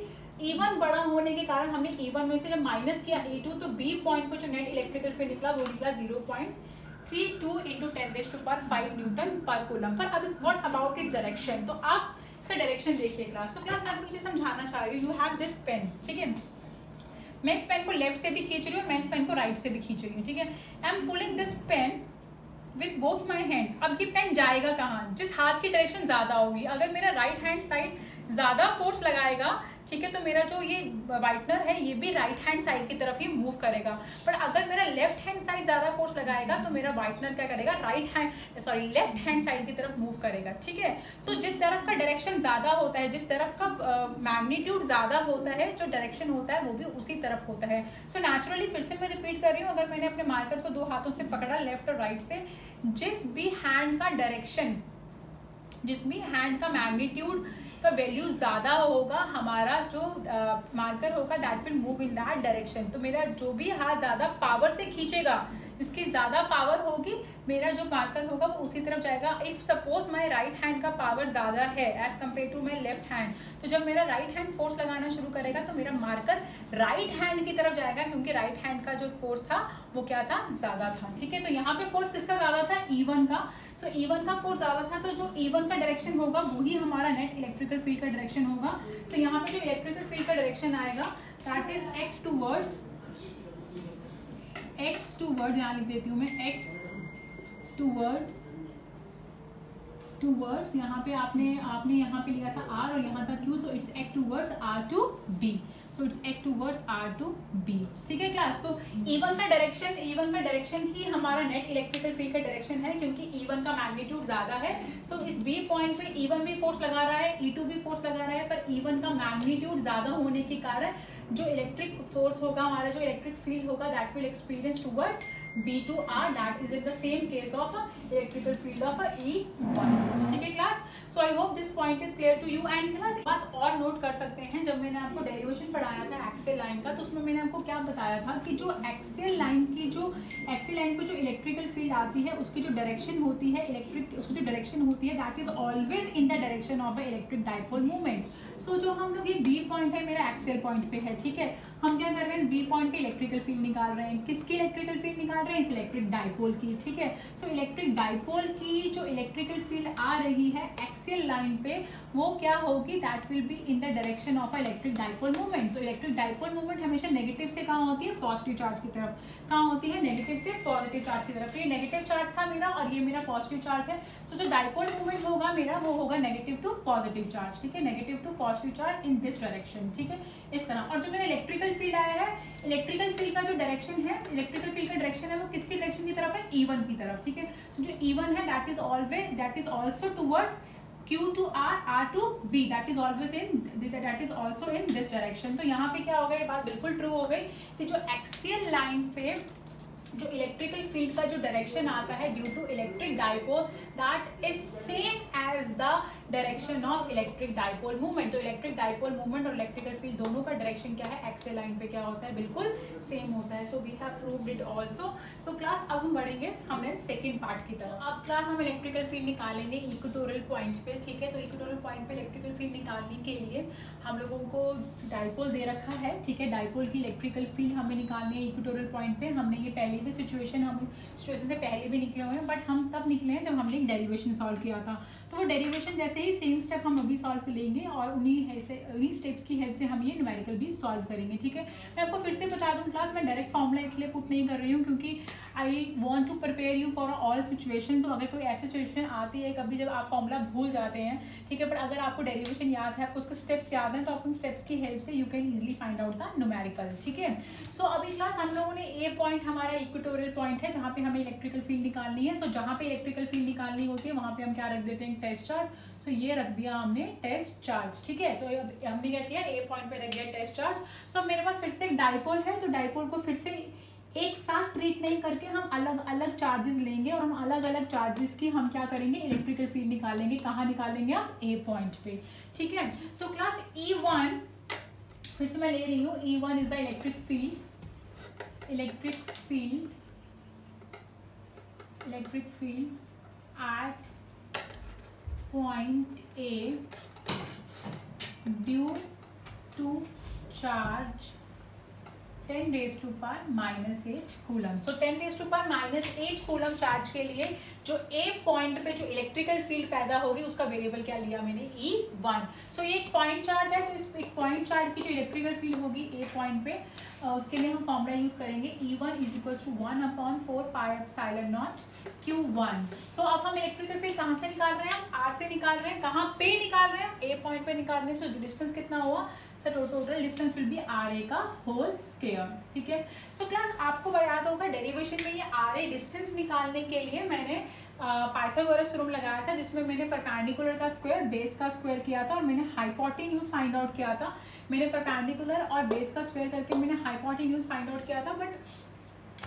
E1 बड़ा होने के कारण हमने E1 में से जब माइनस किया E2 तो B पॉइंट पर जो नेट इलेक्ट्रिकल फील्ड निकला वो निकला 0.32 into 10⁵ Newton per coulomb per. अब व्हाट अबाउट इट डायरेक्शन, तो आप इसका डायरेक्शन देखिए क्लास। तो क्लास मैं आपको नीचे समझाना चाह रही हूँ, यू हैव दिस पेन, ठीक है, मैं इस पेन को लेफ्ट से भी खींच रही हूँ, मैं इस पेन को राइट से भी खींच रही हूँ, ठीक है। I am pulling this pen with both my hand. अब ये पेन जाएगा कहाँ, जिस हाथ की डायरेक्शन ज्यादा होगी। अगर मेरा राइट हैंड साइड ज्यादा फोर्स लगाएगा, ठीक है, तो मेरा जो ये वाइटनर है ये भी राइट हैंड साइड की तरफ ही मूव करेगा। पर अगर मेरा लेफ्ट हैंड साइड ज्यादा फोर्स लगाएगा तो मेरा वाइटनर क्या करेगा, लेफ्ट हैंड साइड की तरफ मूव करेगा, ठीक है। तो जिस तरफ का डायरेक्शन ज्यादा होता है, जिस तरफ का मैग्नीट्यूड ज्यादा होता है, जो डायरेक्शन होता है वो भी उसी तरफ होता है। सो नेचुरली फिर से मैं रिपीट कर रही हूँ, अगर मैंने अपने मार्कर को दो हाथों से पकड़ा लेफ्ट और राइट से, जिस भी हैंड का डायरेक्शन, जिस भी हैंड का मैग्नीट्यूड का वैल्यू ज्यादा होगा, हमारा जो मार्कर होगा that will move in that direction. तो मेरा जो भी हाथ ज्यादा पावर से खींचेगा, इसकी ज्यादा पावर होगी, मेरा जो मार्कर होगा वो उसी तरफ जाएगा। If suppose my right hand का पावर ज्यादा है as compare to my left hand, तो जब मेरा राइट हैंड फोर्स लगाना शुरू करेगा तो मेरा मार्कर राइट हैंड की तरफ जाएगा, क्योंकि राइट हैंड का जो फोर्स था वो क्या था, ज्यादा था, ठीक है। तो यहाँ पे फोर्स किसका ज्यादा था, E1 का। सो E1 का फोर्स ज्यादा था, तो जो E1 का डायरेक्शन होगा वही हमारा नेट इलेक्ट्रिकल फील्ड का डायरेक्शन होगा। तो यहाँ पे जो इलेक्ट्रिकल फील्ड का डायरेक्शन आएगा दैट इज x टूवर्ड्स, यहाँ लिख देती हूँ मैं, x टूवर्ड्स टूवर्ड्स, यहाँ पे आपने यहाँ पे लिया था R और यहाँ था Q, so it's act towards R to B, so it's act towards R to B। ठीक है क्लास, तो E1 का डायरेक्शन ही हमारा नेट इलेक्ट्रिकल फील्ड का डायरेक्शन है, क्योंकि E1 का मैग्नीट्यूड ज्यादा है। सो इस B पॉइंट पे E1 भी फोर्स लगा रहा है, E2 भी फोर्स लगा रहा है, पर E1 का मैग्नीट्यूड ज्यादा होने के कारण जो इलेक्ट्रिक फोर्स होगा, हमारा जो इलेक्ट्रिक फील्ड होगा, that will experience towards B2R, that is in the same case of electrical field of E1। ठीक है class, so I hope this point is clear to you. And class एक बात और note कर सकते हैं, जब मैंने आपको डेरिवेशन पढ़ाया था एक्सियल लाइन का, तो उसमें मैंने आपको क्या बताया था कि जो एक्सियल लाइन पे जो इलेक्ट्रिकल फील्ड आती है, उसकी जो डायरेक्शन होती है उसकी जो डायरेक्शन होती है, that is always in the direction of a electric dipole movement. So जो हम लोग ये बी पॉइंट है मेरा एक्सियल पॉइंट पे है, ठीक है, हम क्या कर रहे हैं, इस बी पॉइंट पे इलेक्ट्रिकल फील्ड निकाल रहे हैं। किसकी इलेक्ट्रिकल फील्ड निकाल रहे हैं, इस इलेक्ट्रिक डाइपोल की। ठीक है, सो इलेक्ट्रिक डाइपोल की जो इलेक्ट्रिकल फील्ड आ रही है एक्सियल लाइन पे, वो क्या होगी, that will be in the direction of electric dipole movement. तो इलेक्ट्रिक डाइपोल मूवमेंट हमेशा नेगेटिव से कहाँ होती है, पॉजिटिव चार्ज की तरफ। कहाँ होती है, नेगेटिव से पॉजिटिव चार्ज की तरफ। तो ये नेगेटिव चार्ज था मेरा और ये मेरा पॉजिटिव चार्ज है। सो जो डाइपोल मूवमेंट होगा मेरा, वो होगा नेगेटिव टू पॉजिटिव चार्ज। ठीक है, negative to positive charge in this direction. ठीक है, इस तरह। और जो मेरा इलेक्ट्रिकल फील्ड आया है, इलेक्ट्रिकल फील्ड का जो डायरेक्शन है, इलेक्ट्रिकल फील्ड का डायरेक्शन है, वो किसकी डायरेक्शन की तरफ है, E1 की तरफ। ठीक है, सो जो E1 है that is also towards Q to R, R to B, that is also in this direction। तो यहाँ पे क्या हो गया, ये बात बिल्कुल ट्रू हो गई कि जो एक्सियल लाइन पे जो इलेक्ट्रिकल फील्ड का जो डायरेक्शन आता है due to electric dipole, that is same as the direction of electric dipole movement. तो इलेक्ट्रिक डाइपोल मूवमेंट और इलेक्ट्रिकल फील्ड दोनों का डायरेक्शन क्या है, एक्सियल लाइन पे क्या होता है, बिल्कुल सेम होता है। So we have proved it also. So class अब हम बढ़ेंगे हमने सेकंड पार्ट की तरफ। अब क्लास हम इलेक्ट्रिकल फील्ड निकालेंगे इक्वेटोरियल पॉइंट पे। ठीक है, तो इक्वेटोरियल पॉइंट पे इलेक्ट्रिकल फील्ड निकालने के लिए हम लोगों को डाइपोल दे रखा है। ठीक है, डाइपोल की इलेक्ट्रिकल फील्ड हमें निकालनी है इक्वेटोरियल पॉइंट पे। हमने ये पहले भी सिचुएशन से पहले भी निकले हुए हैं, बट हम तब निकले हैं जब हमने एक डेरिवेशन सॉल्व किया था। तो वो डेरिवेशन जैसे ही सेम स्टेप हम अभी सॉल्व लेंगे और उन्हीं स्टेप्स की हेल्प से हम ये न्यूमेरिकल भी सॉल्व करेंगे। ठीक है, मैं आपको फिर से बता दूं क्लास, मैं डायरेक्ट फॉर्मूला इसलिए पुट नहीं कर रही हूँ क्योंकि I want to prepare you for all situation. तो अगर कोई ऐसी सिचुएशन आती है कभी जब आप फॉर्मूला भूल जाते हैं, ठीक है, बट अगर आपको डेरिवेशन याद है, आपको उसके स्टेप्स याद हैं, तो आप उन स्टेप्स की हेल्प से you can easily find out the numerical. ठीक है, सो अभी क्लास हम लोगों ने ए पॉइंट हमारा इक्वेटोरियल पॉइंट है जहाँ पे हमें इलेक्ट्रिकल फील्ड निकालनी है। सो जहाँ पे इलेक्ट्रिकल फील्ड निकालनी होती है वहाँ पे हम क्या रख देते हैं, टेस्ट चार्ज। तो ये रख दिया हमने टेस्ट चार्ज। ठीक है, तो हमने क्या किया, ए पॉइंट पे रख दिया टेस्ट चार्ज। सो मेरे पास फिर से एक डाइपोल है, तो डाइपोल को फिर से एक साथ ट्रीट नहीं करके हम अलग अलग चार्जेस लेंगे और उन अलग अलग चार्जेस की हम क्या करेंगे, इलेक्ट्रिकल फील्ड निकालेंगे। कहाँ निकालेंगे आप, ए पॉइंट पे। ठीक है, सो क्लास E1 फिर से मैं ले रही हूँ, E1 is the electric field at point A due to charge 10⁻⁻8 coulomb. So 10⁻⁻8 coulomb charge के लिए जो ए पॉइंट पे जो इलेक्ट्रिकल फील्ड पैदा होगी उसका वेरिएबल क्या लिया मैंने, E1। सो ये एक पॉइंट चार्ज है, तो इस एक पॉइंट चार्ज की जो इलेक्ट्रिकल फील्ड होगी ए पॉइंट पे, उसके लिए हम फॉर्मूला यूज करेंगे E1 = 1/4πε0 Q1। सो अब हम इलेक्ट्रिकल फील्ड कहाँ से निकाल रहे हैं, आर से निकाल रहे हैं। कहाँ पे निकाल रहे हैं, ए पॉइंट पे निकाल रहे हैं। सो डिस्टेंस कितना हुआ, so total distance will be RA का होल स्क्वायर। ठीक है, सो क्लास आपको याद होगा डेरिवेशन में ये RA डिस्टेंस निकालने के लिए मैंने पाइथागोरस थ्योरम लगाया था, जिसमें मैंने परपेंडिकुलर का स्क्वायर बेस का स्क्वायर किया था और मैंने हाइपोटेन्यूज फाइंड आउट किया था। मैंने परपेंडिकुलर और बेस का स्क्वायर करके मैंने हाइपोटेन्यूज फाइंड आउट किया था, बट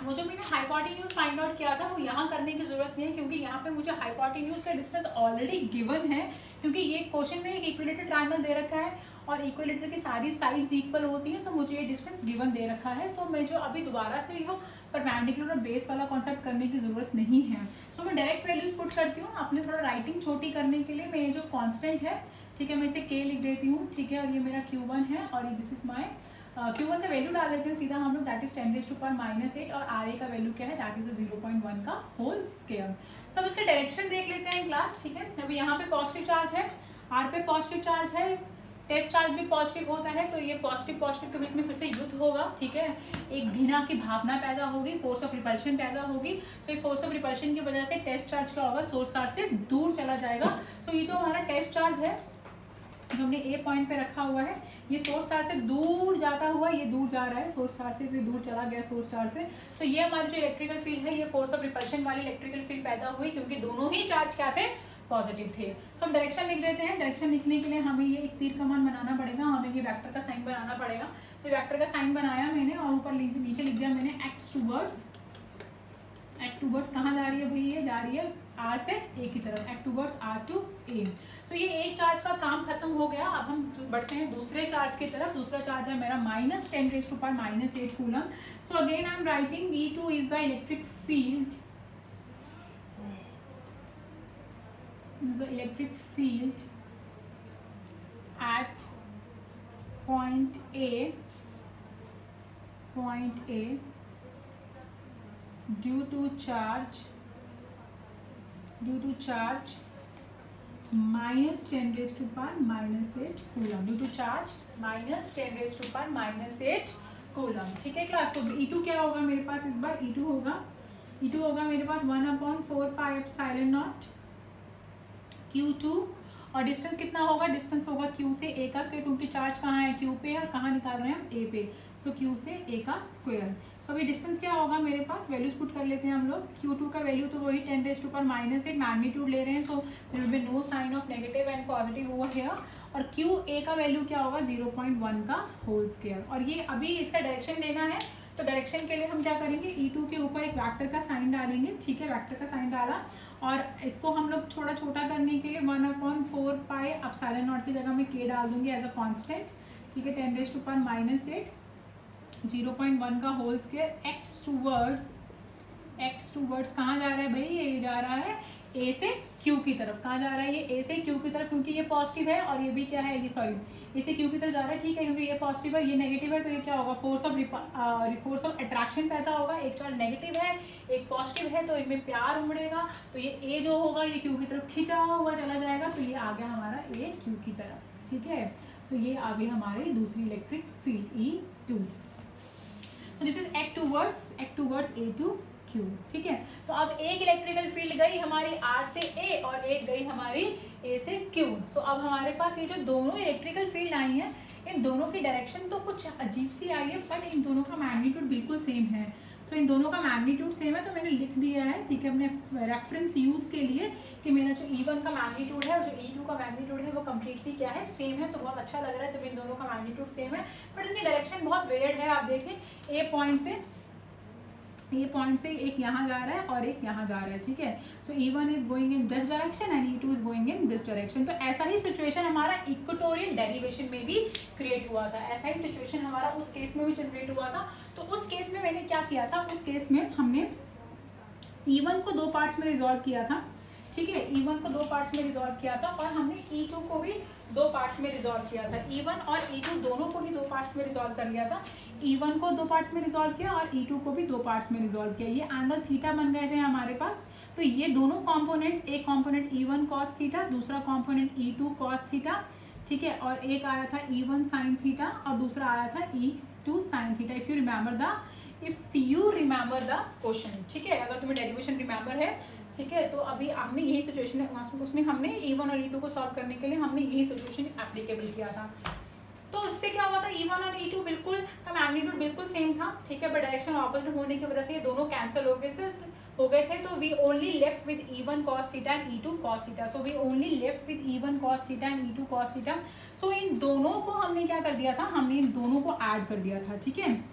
वो जो मैंने हाइपोटेन्यूज फाइंड आउट किया था वो यहाँ करने की जरूरत नहीं है, क्योंकि यहाँ पे मुझे हाइपोटेन्यूज का डिस्टेंस ऑलरेडी गिवन है। क्योंकि ये क्वेश्चन में एक इक्विलेटरल ट्रायंगल दे रखा है और इक्विलेटर की सारी साइड्स इक्वल होती हैं, तो मुझे ये डिस्टेंस गिवन दे रखा है। सो मैं जो अभी दोबारा से वो परपेंडिकुलर और बेस वाला कॉन्सेप्ट करने की जरूरत नहीं है। सो मैं डायरेक्ट वैल्यूज पुट करती हूँ। अपने थोड़ा राइटिंग छोटी करने के लिए मैं ये जो कांस्टेंट है, ठीक है, मैं इसे K लिख देती हूँ। ठीक है, और ये मेरा Q1 है और दिस इज माय Q1 का वैल्यू डाल देते हैं सीधा हम लोग, दैट इज 10⁻⁻8 और RA का वैल्यू क्या है, दैट इज 0.1 का होल स्क्वायर। सब इसका डायरेक्शन देख लेते हैं क्लास। ठीक है, अभी यहाँ पे पॉजिटिव चार्ज है, R पे पॉजिटिव चार्ज है, टेस्ट चार्ज भी पॉजिटिव होता है, तो ये पॉजिटिव पॉजिटिव के बीच में फिर से युद्ध होगा, ठीक है, एक घृणा की भावना पैदा होगी, फोर्स ऑफ रिपल्शन पैदा होगी। सो ये फोर्स ऑफ रिपल्शन की वजह से टेस्ट चार्ज क्या होगा, सोर्स चार्ज से दूर चला जाएगा। सो ये जो हमारा टेस्ट चार्ज है जो हमने ए पॉइंट पे रखा हुआ है, ये सोर्स चार्ज से दूर जाता हुआ ये दूर जा रहा है, सोर्स चार्ज से फिर दूर चला गया सोर्स चार्ज से। तो ये हमारी जो इलेक्ट्रिकल फील्ड है, ये फोर्स ऑफ रिपल्शन वाली इलेक्ट्रिकल फील्ड पैदा हुई, क्योंकि दोनों ही चार्ज क्या थे, पॉजिटिव थे। सो हम डायरेक्शन लिख देते हैं। डायरेक्शन लिखने के लिए हमें ये एक तीर कमान बनाना पड़ेगा, हमें ये वेक्टर का साइन बनाना पड़ेगा। तो वेक्टर का साइन बनाया मैंने और ऊपर नीचे लिख दिया मैंने एक्ट टूवर्ड्स। एक्ट टूवर्ड्स कहाँ जा रही है भाई, ये जा रही है आर से ए की तरफ, एक्ट टूवर्ड्स आर टू ए। तो ये एक चार्ज का काम खत्म हो गया। अब हम बढ़ते हैं दूसरे चार्ज की तरफ। दूसरा चार्ज है मेरा -10⁻⁻8 coulomb. So again I am writing E2 is the electric field, the electric field at point A due to charge -10⁻⁻8 coulomb, due to charge -10⁻⁻8 coulomb. ठीक है क्लास। तो E2 क्या होगा मेरे पास इस बार, E2 होगा मेरे पास 1/4πε0 Q2, और डिस्टेंस कितना होगा, डिस्टेंस होगा Q से A का स्क्वायर, क्योंकि चार्ज कहाँ है, Q पे, और कहाँ निकाल रहे हैं हम, A पे। सो Q से A का स्क्वायर। सो अभी डिस्टेंस क्या होगा मेरे पास, वैल्यूज पुट कर लेते हैं हम लोग। Q2 का वैल्यू तो वही 10⁻⁻8 मैग्नीट्यूड ले रहे हैं, so there will be no sign of negative and positive over here. और QA का वैल्यू क्या होगा, 0.1 का होल स्क्वायर। और ये अभी इसका डायरेक्शन लेना है, तो डायरेक्शन के लिए हम क्या करेंगे, E2 के ऊपर एक वेक्टर का साइन डालेंगे। ठीक है, वेक्टर का साइन डाला, और इसको हम लोग थोड़ा छोटा करने के लिए 1/4πε0 की जगह मैं K डाल दूंगी एज अ कांस्टेंट। ठीक है, 10⁻⁻8 0.1 का होल स्क्वायर। एक्स टूवर्ड्स कहाँ जा रहा है भाई, ये जा रहा है A से Q की तरफ। कहाँ जा रहा है ये, A से Q की तरफ, क्योंकि ये पॉजिटिव है और ये भी क्या है, ये सॉरी A से Q की तरफ जा रहा है। ठीक है, क्योंकि ये पॉजिटिव है ये नेगेटिव है, तो ये क्या होगा, फोर्स ऑफ अट्रैक्शन पैदा होगा। एक चार्ज नेगेटिव है एक पॉजिटिव है, तो इनमें प्यार उमड़ेगा, तो ये A जो होगा ये Q की तरफ खिंचा हुआ चला जाएगा, तो ये आ गया हमारा A Q की तरफ। ठीक है, तो ये आ गई हमारी दूसरी electric field E2। So this is act towards A to Q। ठीक है, तो अब एक इलेक्ट्रिकल फील्ड गई हमारी R से A और एक गई हमारी A से Q। सो अब हमारे पास ये जो दोनों इलेक्ट्रिकल फील्ड आई हैं, इन दोनों की डायरेक्शन तो कुछ अजीब सी आई है, बट इन दोनों का मैग्नीट्यूड बिल्कुल सेम है। सो इन दोनों का मैग्नीट्यूड सेम है, तो मैंने लिख दिया है। ठीक है, अपने रेफरेंस यूज के लिए कि मेरा जो E1 का मैग्नीट्यूड है और जो E2 का मैग्नीट्यूड है वो कम्प्लीटली क्या है, सेम है। तो बहुत अच्छा लग रहा है जब इन दोनों का मैग्नीट्यूड सेम है, बट इनकी डायरेक्शन बहुत वेयर्ड है। आप देखें ए पॉइंट से एक यहाँ जा रहा है और एक यहाँ जा रहा है। ठीक है, सो E1 is going in this direction and E2 is going in this direction. तो ऐसा ही सिचुएशन हमारा इक्वेटोरियल डेरिवेशन में भी क्रिएट हुआ था, ऐसा ही सिचुएशन हमारा उस केस में भी जनरेट हुआ था। तो उस केस में मैंने क्या किया था, उस केस में हमने E1 को 2 पार्ट्स में रिजॉल्व किया था। ठीक है, E1 को 2 पार्ट्स में रिजॉल्व किया था, और हमने E2 को भी 2 पार्ट्स में रिजॉल्व किया था। E1 और E2 दोनों को ही 2 पार्ट्स में रिजॉल्व कर लिया था। E1 को 2 पार्ट्स में रिजॉल्व किया और E2 को भी 2 पार्ट्स में रिजॉल्व किया। ये एंगल थीटा बन गए थे हमारे पास। तो ये दोनों कॉम्पोनेंट्स, एक कॉम्पोनेंट E1 कॉस थीटा, दूसरा कॉम्पोनेंट E2 कॉस थीटा। ठीक है, और एक आया था E1 साइन थीटा और दूसरा आया था E2 sine theta. If you remember the question. ठीक है, अगर तुम्हें डेरिवेशन रिमेंबर है, ठीक है, तो अभी हमने यही सिचुएशन है, उसमें हमने E1 और E2 को सॉल्व करने के लिए हमने यही सिचुएशन एप्लीकेबल किया था। तो उससे क्या हुआ था, E1 और E2 बिल्कुल का मैग्नीट्यूड बिल्कुल सेम था। ठीक है, बट डायरेक्शन ऑपोजिट होने की वजह से ये दोनों कैंसिल हो गए थे। तो we only left with E1 cos theta and E2 cos theta. So we only left with E1 cos theta and E2 cos theta. So इन दोनों को हमने क्या कर दिया था, हमने इन दोनों को ऐड कर दिया था। ठीक है,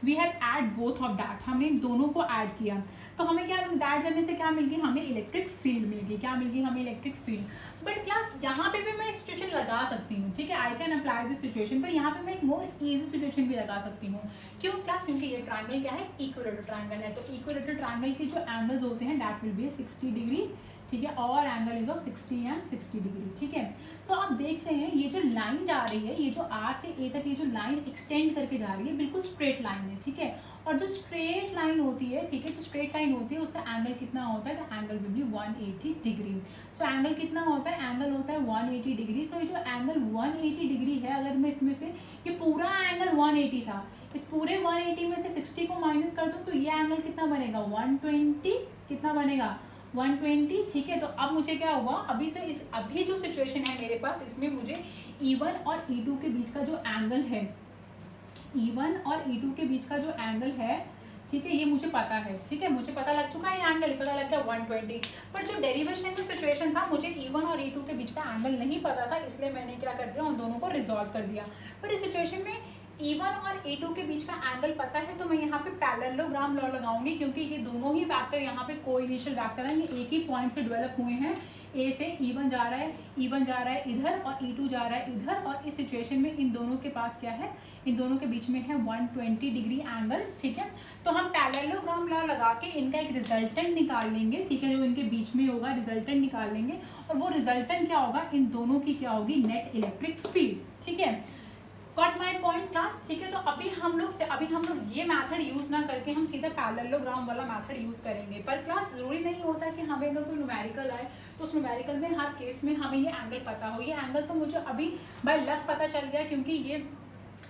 we have add both of that, हमने इन दोनों को ऐड किया। तो हमें क्या ऐड करने से क्या मिल गई, हमें इलेक्ट्रिक फील्ड मिल गई। क्या मिल गई, हमें इलेक्ट्रिक फील्ड। बट क्लास यहाँ पे भी मैं सिचुएशन लगा सकती हूँ। ठीक है, I can apply this situation, पर यहाँ पे मैं एक मोर इजी सिचुएशन भी लगा सकती हूँ। क्यों क्लास, क्योंकि ये ट्रायंगल क्या है, इक्विलेटरल ट्रायंगल है। तो इक्विलेटरल ट्रायंगल के जो एंगल्स होते हैं दैट विल बी 60 डिग्री। ठीक है, और angle is of 60 and 60 degree, ठीक है। सो आप देख रहे हैं ये जो लाइन जा रही है, ये जो आर से ए तक ये जो लाइन एक्सटेंड करके जा रही है बिल्कुल स्ट्रेट लाइन है, ठीक है। और जो स्ट्रेट लाइन होती है, ठीक है, जो स्ट्रेट लाइन होती है उसका एंगल कितना होता है, तो angle will be 180 degree. So angle कितना होता है, एंगल होता है 180 डिग्री। सो ये जो एंगल 180 डिग्री है, अगर मैं इसमें से ये पूरा एंगल 180 था, इस पूरे 180 में से 60 को माइनस कर दूं तो ये एंगल कितना बनेगा, 120, कितना बनेगा 120, ठीक है। तो अब मुझे क्या हुआ, अभी जो सिचुएशन है मेरे पास, इसमें मुझे E1 और E2 के बीच का जो एंगल है, E1 और E2 के बीच का जो एंगल है, ठीक है, ये मुझे पता है, ठीक है, मुझे पता लग चुका है, ये एंगल पता लग गया 120। पर जो डेरिवेशन में सिचुएशन था, मुझे E1 और E2 के बीच का एंगल नहीं पता था, इसलिए मैंने क्या कर दिया, उन दोनों को रिजॉल्व कर दिया। पर इस सिचुएशन में E1 और E2 के बीच का एंगल पता है, तो मैं यहाँ पे पैरेललोग्राम लॉ लगाऊंगी, क्योंकि ये दोनों ही वैक्टर यहाँ पे कोइनिशियल वैक्टर हैं, ये एक ही पॉइंट से डेवलप हुए हैं। ए से E1 जा रहा है, E1 जा रहा है इधर और E2 जा रहा है इधर, और इस सिचुएशन में इन दोनों के पास क्या है, इन दोनों के बीच में है 120 डिग्री एंगल, ठीक है। तो हम पैरेललोग्राम लॉ लगा के इनका एक रिजल्टेंट निकाल लेंगे, ठीक है, जो इनके बीच में होगा रिजल्टेंट निकाल लेंगे, और वो रिजल्टेंट क्या होगा, इन दोनों की क्या होगी, नेट इलेक्ट्रिक फील्ड, ठीक है। गॉट माई पॉइंट क्लास, ठीक है। तो अभी हम लोग ये मैथड यूज ना करके हम सीधा पैरेललोग्राम वाला मैथड यूज करेंगे। पर क्लास जरूरी नहीं होता कि हमें अगर कोई न्यूमेरिकल आए तो उस न्यूमेरिकल में हर केस में हमें ये एंगल पता हो। ये एंगल तो मुझे अभी बाय लक पता चल गया, क्योंकि ये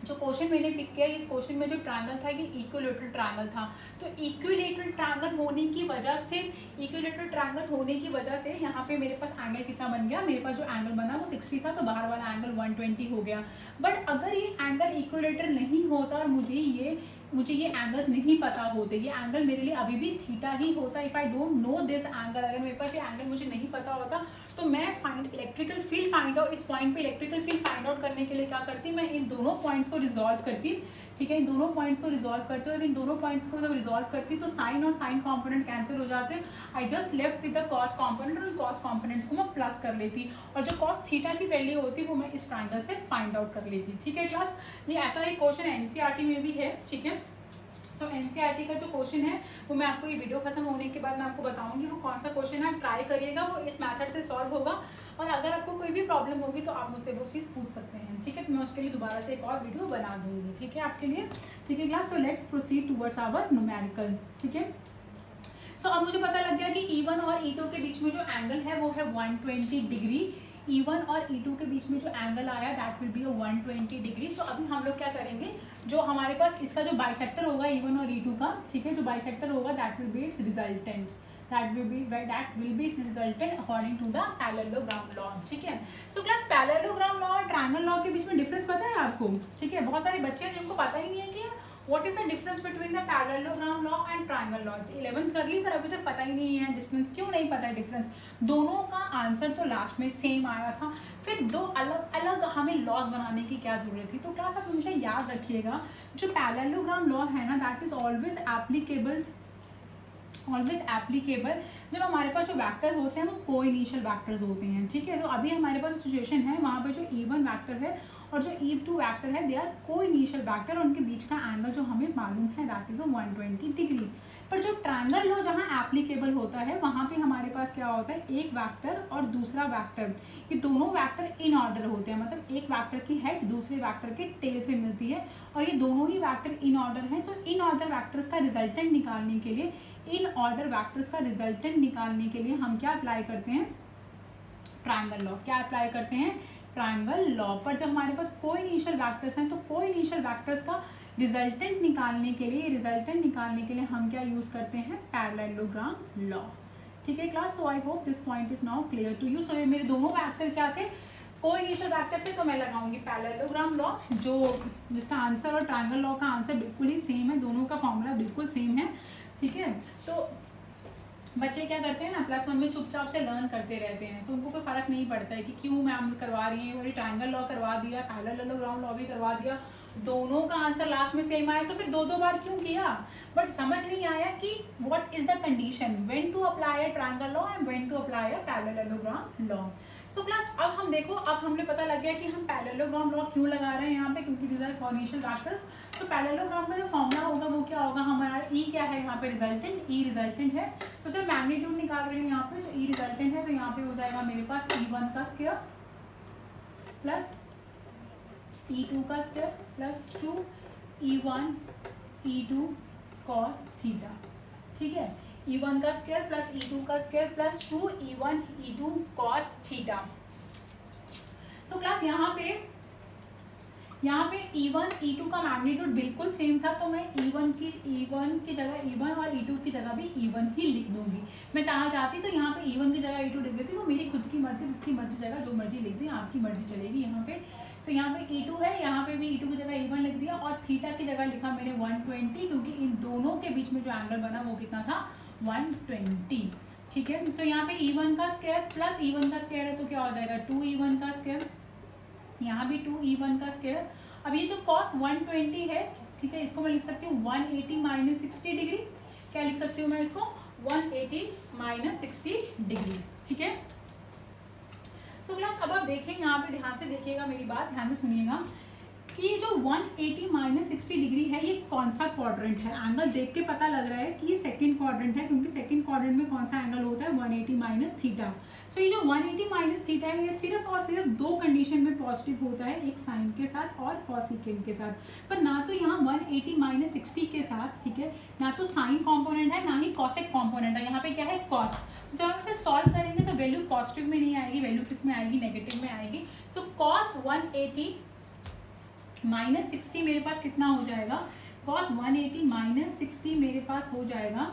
जो क्वेश्चन मैंने पिक किया, इस क्वेश्चन में जो ट्रायंगल था ये इक्विलेटरल ट्रायंगल था। तो इक्विलेटरल ट्रायंगल होने की वजह से यहाँ पे मेरे पास एंगल कितना बन गया, मेरे पास जो एंगल बना वो 60 था, तो बाहर वाला एंगल 120 हो गया। बट अगर ये एंगल इक्विलेटरल नहीं होता और मुझे ये एंगल्स नहीं पता होते, ये एंगल मेरे लिए अभी भी थीटा ही होता। If I don't know this angle, अगर मेरे पास ये एंगल मुझे नहीं पता होता, तो मैं इलेक्ट्रिकल फील्ड फाइंड आउट, इस पॉइंट पे इलेक्ट्रिकल फील्ड फाइंड आउट करने के लिए क्या करती, मैं इन दोनों पॉइंट्स को रिजॉल्व करती, ठीक है, इन दोनों पॉइंट्स को रिजॉल्व करते हो। और इन दोनों पॉइंट्स को जब रिजॉल्व करती तो साइन और साइन कॉम्पोनेंट कैंसिल हो जाते हैं। I just left with the cos component, और कॉस कॉम्पोनेंट्स को मैं प्लस कर लेती, और जो कॉस थीटा की वैल्यू होती वो मैं इस ट्रायंगल से फाइंड आउट कर लेती, ठीक है क्लास। ये ऐसा ही क्वेश्चन एनसीईआरटी में भी है, ठीक है। सो एनसीईआरटी का जो क्वेश्चन है वो मैं आपको ये वीडियो खत्म होने के बाद मैं आपको बताऊंगी वो कौन सा क्वेश्चन है, आप ट्राई करिएगा, वो इस मेथड से सॉल्व होगा। और अगर आपको कोई भी प्रॉब्लम होगी तो आप मुझसे वो चीज़ पूछ सकते हैं, ठीक है। तो मैं उसके लिए दोबारा से एक और वीडियो बना दूंगी, ठीक है, आपके लिए, ठीक है class. So let's proceed towards our numerical, ठीक है। सो अब मुझे पता लग गया कि E1 और E2 के बीच में जो एंगल है वो है 120 डिग्री। E1 और E2 के बीच में जो एंगल आया दैट विल बी 120 डिग्री। सो अभी हम लोग क्या करेंगे, जो हमारे पास इसका जो बाइसेक्टर होगा E1 और E2 का, ठीक है, जो बाइसेक्टर होगा that will be its resultant, that will be its resultant according to the parallelogram law, ठीक है। सो क्लास पैरेललोग्राम लॉ और ट्रायंगल लॉ के बीच में डिफरेंस पता है आपको, ठीक है। बहुत सारे बच्चे हैं जिनको पता ही नहीं है कि what is the difference between the parallelogram law and triangle law. 11th कर ली पर अभी तक पता ही नहीं है डिफरेंस। क्यों नहीं पता है डिफरेंस, दोनों का आंसर तो लास्ट में सेम आया था, फिर दो अलग अलग हमें लॉज बनाने की क्या जरूरत थी। तो क्लास आप हमेशा याद रखिएगा, जो पैरेललोग्राम लॉ है ना दैट इज ऑलवेज एप्लीकेबल जब हमारे पास जो वैक्टर होते हैं वो कोइनिशियल वैक्टर्स होते हैं, ठीक है। तो अभी हमारे पास सिचुएशन है वहाँ पे जो E1 वैक्टर है और जो E2 वैक्टर है दे आर कोइनिशियल वैक्टर, और उनके बीच का एंगल जो हमें मालूम है दैट इज 120 डिग्री। पर जो ट्रायंगल लॉ जहाँ एप्लीकेबल होता है वहाँ पे हमारे पास क्या होता है, एक वैक्टर और दूसरा वैक्टर, ये दोनों वैक्टर इन ऑर्डर होते हैं, मतलब एक वैक्टर की हेड दूसरे वैक्टर के टेल से मिलती है, और ये दोनों ही वैक्टर इन ऑर्डर हैं। तो इन ऑर्डर वैक्टर्स का रिजल्टेंट निकालने के लिए हम क्या अप्लाई करते हैं, ट्रायंगल लॉ। क्या अप्लाई करते हैं, ट्रायंगल लॉ। पर जब हमारे पास कोइनिशियल वैक्टर्स हैं तो कोइनिशियल वैक्टर्स का रिजल्टेंट निकालने के लिए हम क्या यूज करते हैं, पैरेललोग्राम लॉ, ठीक है class. So I hope this point is now clear to you. So ये मेरे दोनों वैक्टर क्या थे, कोइनिशियल वैक्टर से, तो मैं लगाऊंगी पैरेललोग्राम लॉ, जिसका आंसर और ट्रायंगल लॉ का आंसर बिल्कुल ही सेम है, दोनों का फॉर्मूला बिल्कुल सेम है, ठीक है। तो बच्चे क्या करते हैं ना, +1 में चुपचाप से लर्न करते रहते हैं, तो उनको कोई फर्क नहीं पड़ता है कि क्यों मैम करवा रही है, और ट्रायंगल लॉ करवा दिया, पैरेललोग्राम लॉ भी करवा दिया, दोनों का आंसर लास्ट में सेम आया, तो फिर दो बार क्यों किया। बट समझ नहीं आया कि what is the condition, when to apply a triangle law and when to apply a parallelogram law. So class अब हम देखो, अब हमने पता लग गया कि हम पैरेललोग्राम लॉ क्यों लगा रहे हैं यहाँ पे, क्योंकि दीज आर कॉर्डिनेशन वेक्टर्स। तो पैरेललोग्राम का जो फॉर्मूला होगा वो क्या होगा हमारा, ई क्या है यहाँ पे रिजल्टेंट, ई रिजल्टेंट है। तो सर मैग्नीट्यूड निकाल रहे हैं यहाँ पे, जो ई रिजल्टेंट है तो यहाँ पे हो जाएगा मेरे पास E1 का स्क्वायर प्लस E2 का square plus 2 E1 E2 cos theta, ठीक है। E1 का स्क्वायर प्लस E2 का square plus 2 E1 E2 cos theta. So class यहाँ पे E1 E2 का मैग्नीट्यूड बिल्कुल सेम था, तो मैं E1 की जगह E1 और E2 की जगह भी E1 ही लिख दूंगी। मैं चाहती तो यहाँ पे E1 की जगह E2 लिख देती, वो मेरी खुद की मर्जी, जिसकी मर्जी जगह जो मर्जी लिख दी, आपकी मर्जी चलेगी यहाँ पे। सो यहाँ पे E2 है, यहाँ पे भी E2 की जगह E1 लिख दिया, और थीटा की जगह लिखा मैंने 120, क्योंकि इन दोनों के बीच में जो एंगल बना वो कितना था 120, ठीक है। सो यहाँ पे E1 का स्क्वायर प्लस E1 का स्क्वायर है तो क्या हो जाएगा 2E1 का स्क्वायर, यहाँ भी 2E1 का स्क्वायर। अब ये जो cos 120 है, ठीक है, इसको मैं लिख सकती हूँ 180 माइनस 60 डिग्री। क्या लिख सकती हूँ मैं इसको 180 माइनस 60 डिग्री, ठीक है। सो क्लास अब आप देखें, यहाँ पे ध्यान से देखिएगा, मेरी बात ध्यान से सुनिएगा कि ये जो 180 माइनस 60 डिग्री है ये कौन सा क्वाड्रेंट है। एंगल देख के पता लग रहा है कि ये सेकंड क्वाड्रेंट है, क्योंकि सेकंड क्वाड्रेंट में कौन सा एंगल होता है 180 माइनस थीटा। सो ये जो 180 माइनस थीटा है ये सिर्फ और सिर्फ दो कंडीशन में पॉजिटिव होता है, एक साइन के साथ और कॉसिकेंट के साथ, पर ना तो यहाँ 180 माइनस 60 के साथ, ठीक है, ना तो साइन कॉम्पोनेंट है ना ही कॉसेक कॉम्पोनेंट है। यहाँ पे क्या है कॉस। जब हम इसे सॉल्व करेंगे तो वैल्यू पॉजिटिव में नहीं आएगी, वैल्यू किस में आएगी नेगेटिव में आएगी। सो कॉस 180 माइनस 60 मेरे पास कितना हो जाएगा, कॉस 180 माइनस 60 मेरे पास हो जाएगा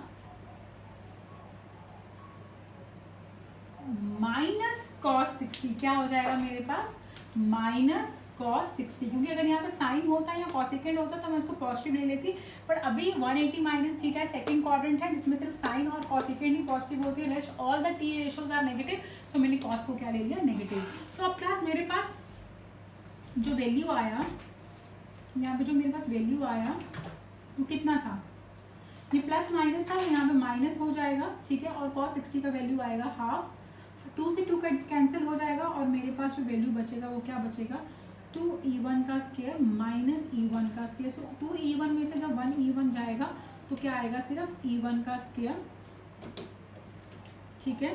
माइनस कॉस 60। क्या हो जाएगा मेरे पास माइनस कॉस 60, क्योंकि अगर यहाँ पे साइन होता है या कॉसिकेंट होता तो मैं इसको पॉजिटिव ले लेती, पर अभी 180 माइनस थीटा सेकंड क्वाड्रेंट है जिसमें सिर्फ साइन और कॉसिकेंट ही पॉजिटिव होती है, rest all the T ratios are negative. So मैंने कॉस को क्या ले लिया नेगेटिव। सो अब क्लास मेरे पास जो वैल्यू आया, यहाँ पे जो मेरे पास वैल्यू आया वो कितना था, ये प्लस माइनस था, यहाँ पे माइनस हो जाएगा, ठीक है, और cos 60 का वैल्यू आएगा हाफ, 2 से 2 कैंसिल हो जाएगा, और मेरे पास जो वैल्यू बचेगा वो क्या बचेगा 2E1 का स्क्वायर माइनस E1 का स्क्वायर। सो 2E1 में से जब 1E1 जाएगा तो क्या आएगा सिर्फ E1 का स्क्वायर, ठीक है,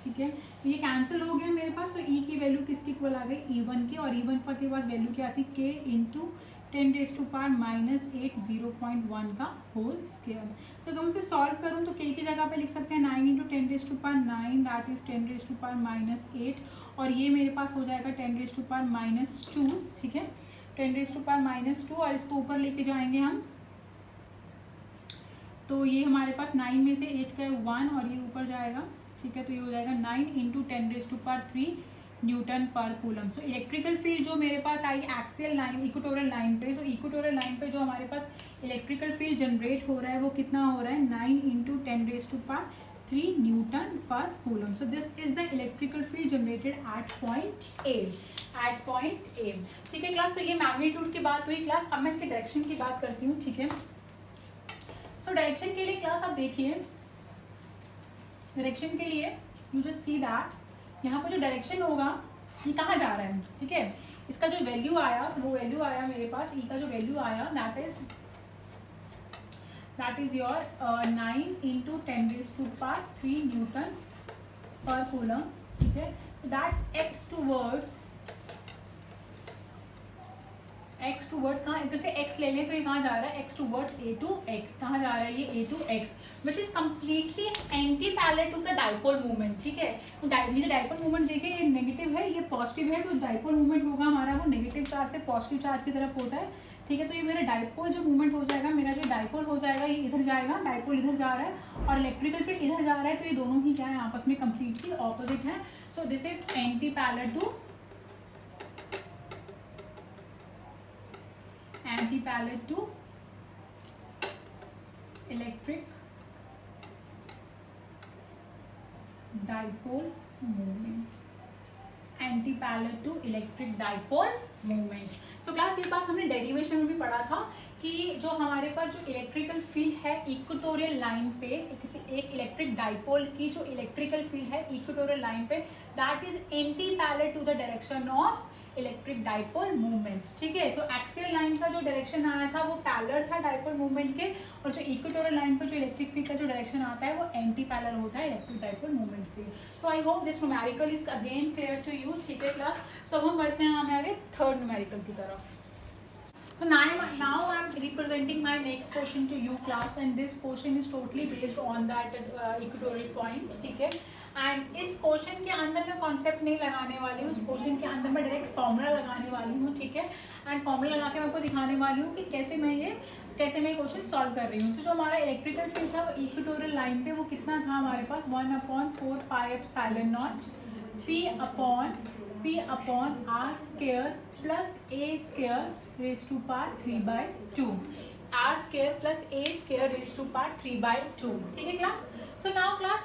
ठीक है। ये कैंसिल हो गया मेरे पास, तो E की वैल्यू किसकी इक्वल आ गई E1 की, और E1 के पास वैल्यू क्या थी K into 10 raise to power minus 8 0.1 का होल स्क्वायर। सो अगर मैं इसे सॉल्व करूँ तो K की जगह पे लिख सकते हैं 9 into 10 raise to power 9, that is 10 raise to power minus 8, और ये मेरे पास हो जाएगा 10 रेज़ टू पावर माइनस 2, ठीक है, 10 रेज़ टू पावर माइनस 2, और इसको ऊपर लेके जाएंगे हम तो ये हमारे पास 9 में से 8 का 1 और ये ऊपर जाएगा, ठीक है, तो ये हो जाएगा 9 into 10 raise to power 3 newton per coulomb. So electrical field जो मेरे पास आई एक्सियल लाइन इक्वेटोरियल लाइन पे, सो इक्वेटोरियल लाइन पे जो हमारे पास इलेक्ट्रिकल फील्ड जनरेट हो रहा है वो कितना हो रहा है 9 into 10 raise to power 3 newton per coulomb. So this is the electrical field generated at point A, at point A, ठीक है क्लास। तो ये मैग्नीट्यूड की बात हुई क्लास। अब मैं इसके डायरेक्शन की बात करती हूँ, ठीक है। सो डायरेक्शन के लिए क्लास आप देखिए, डायरेक्शन के लिए यू जस्ट सी दैट यहाँ पर जो डायरेक्शन होगा ये कहाँ जा रहा है, ठीक है, इसका जो वैल्यू आया वो वैल्यू आया मेरे पास ई का जो वैल्यू आया that is your 9 into 10 raise to power 3 newton per coulomb, ठीक है। दैट्स एक्स टूवर्ड्स कहाँ, इधर से एक्स ले लें तो ये कहाँ जा रहा है X towards A to X, कहाँ जा रहा है ये A to X, which is completely anti parallel to the dipole movement, ठीक है। तो ये डाइपोल मूवमेंट देखिए ये नेगेटिव है ये पॉजिटिव है, तो डाइपोल मूवमेंट होगा हमारा वो नेगेटिव चार्ज से पॉजिटिव चार्ज की तरफ होता है, ठीक है। तो ये मेरा डाइपोल जो मूवमेंट हो जाएगा, मेरा जो डाइपोल हो जाएगा ये इधर जाएगा, डाइपोल इधर जा रहा है और इलेक्ट्रिकल फील्ड इधर जा रहा है, तो ये दोनों ही क्या है आपस में कम्प्लीटली ऑपोजिट है। So this is anti parallel to electric dipole movement, anti parallel to electric dipole movement. So class ये बात हमने डेरिवेशन में भी पढ़ा था कि जो हमारे पास जो इलेक्ट्रिकल फील्ड है इक्वेटोरियल लाइन पे, किसी एक इलेक्ट्रिक डाइपोल की जो इलेक्ट्रिकल फील्ड है इक्वेटोरियल लाइन पे, that is anti parallel to the direction of electric dipole movement. ठीक है, तो एक्सियल लाइन का जो डायरेक्शन आया था वो पैरेलल था डाइपोल मूवमेंट के, और जो इक्वेटोरियल लाइन पर जो इलेक्ट्रिक फील्ड का जो डायरेक्शन आता है वो एंटी पैरेलल होता है इलेक्ट्रिक डाइपोल मूवमेंट से। So I hope this numerical is again clear to you. ठीक है क्लास, सो हम बढ़ते हैं हमारे थर्ड न्यूमेरिकल की तरफ। So now I am representing my next question to you class, and this question is totally based on that equatorial point. ठीक है, एंड इस क्वेश्चन के अंदर मैं कॉन्सेप्ट नहीं लगाने वाली हूँ, इस क्वेश्चन के अंदर मैं डायरेक्ट फॉर्मूला लगाने वाली हूँ। ठीक है, एंड फॉर्मूला लगा के मैं आपको दिखाने वाली हूँ कि कैसे मैं ये क्वेश्चन सॉल्व कर रही हूँ। तो जो हमारा इलेक्ट्रिकल फील्ड था वो इक्वेटोरियल लाइन पे वो कितना था हमारे पास 1/4πε0 P upon r square plus a square raise to power 3/2, r square plus a square raise to power 3/2। ठीक है क्लास, सो नाउ क्लास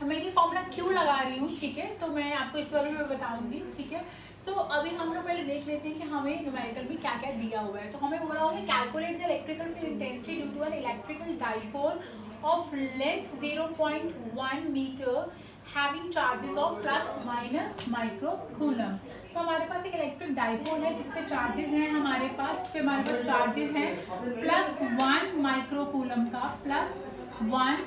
मैं ये फॉर्मूला क्यों लगा रही हूँ, ठीक है, तो मैं आपको इस बारे में बताऊंगी। ठीक है, सो अभी हम लोग पहले देख लेते हैं कि हमें न्यूमेरिकल में क्या क्या दिया हुआ है। तो हमें बोला हुआ है calculate the electrical field intensity due to an electrical dipole of length 0.1 metre having charges of plus minus micro coulomb. तो हमारे पास एक इलेक्ट्रिक डाइपोल है जिसपे चार्जेस हैं हमारे पास, जिसपे हमारे पास चार्जेस हैं +1 माइक्रो कूलम का, +1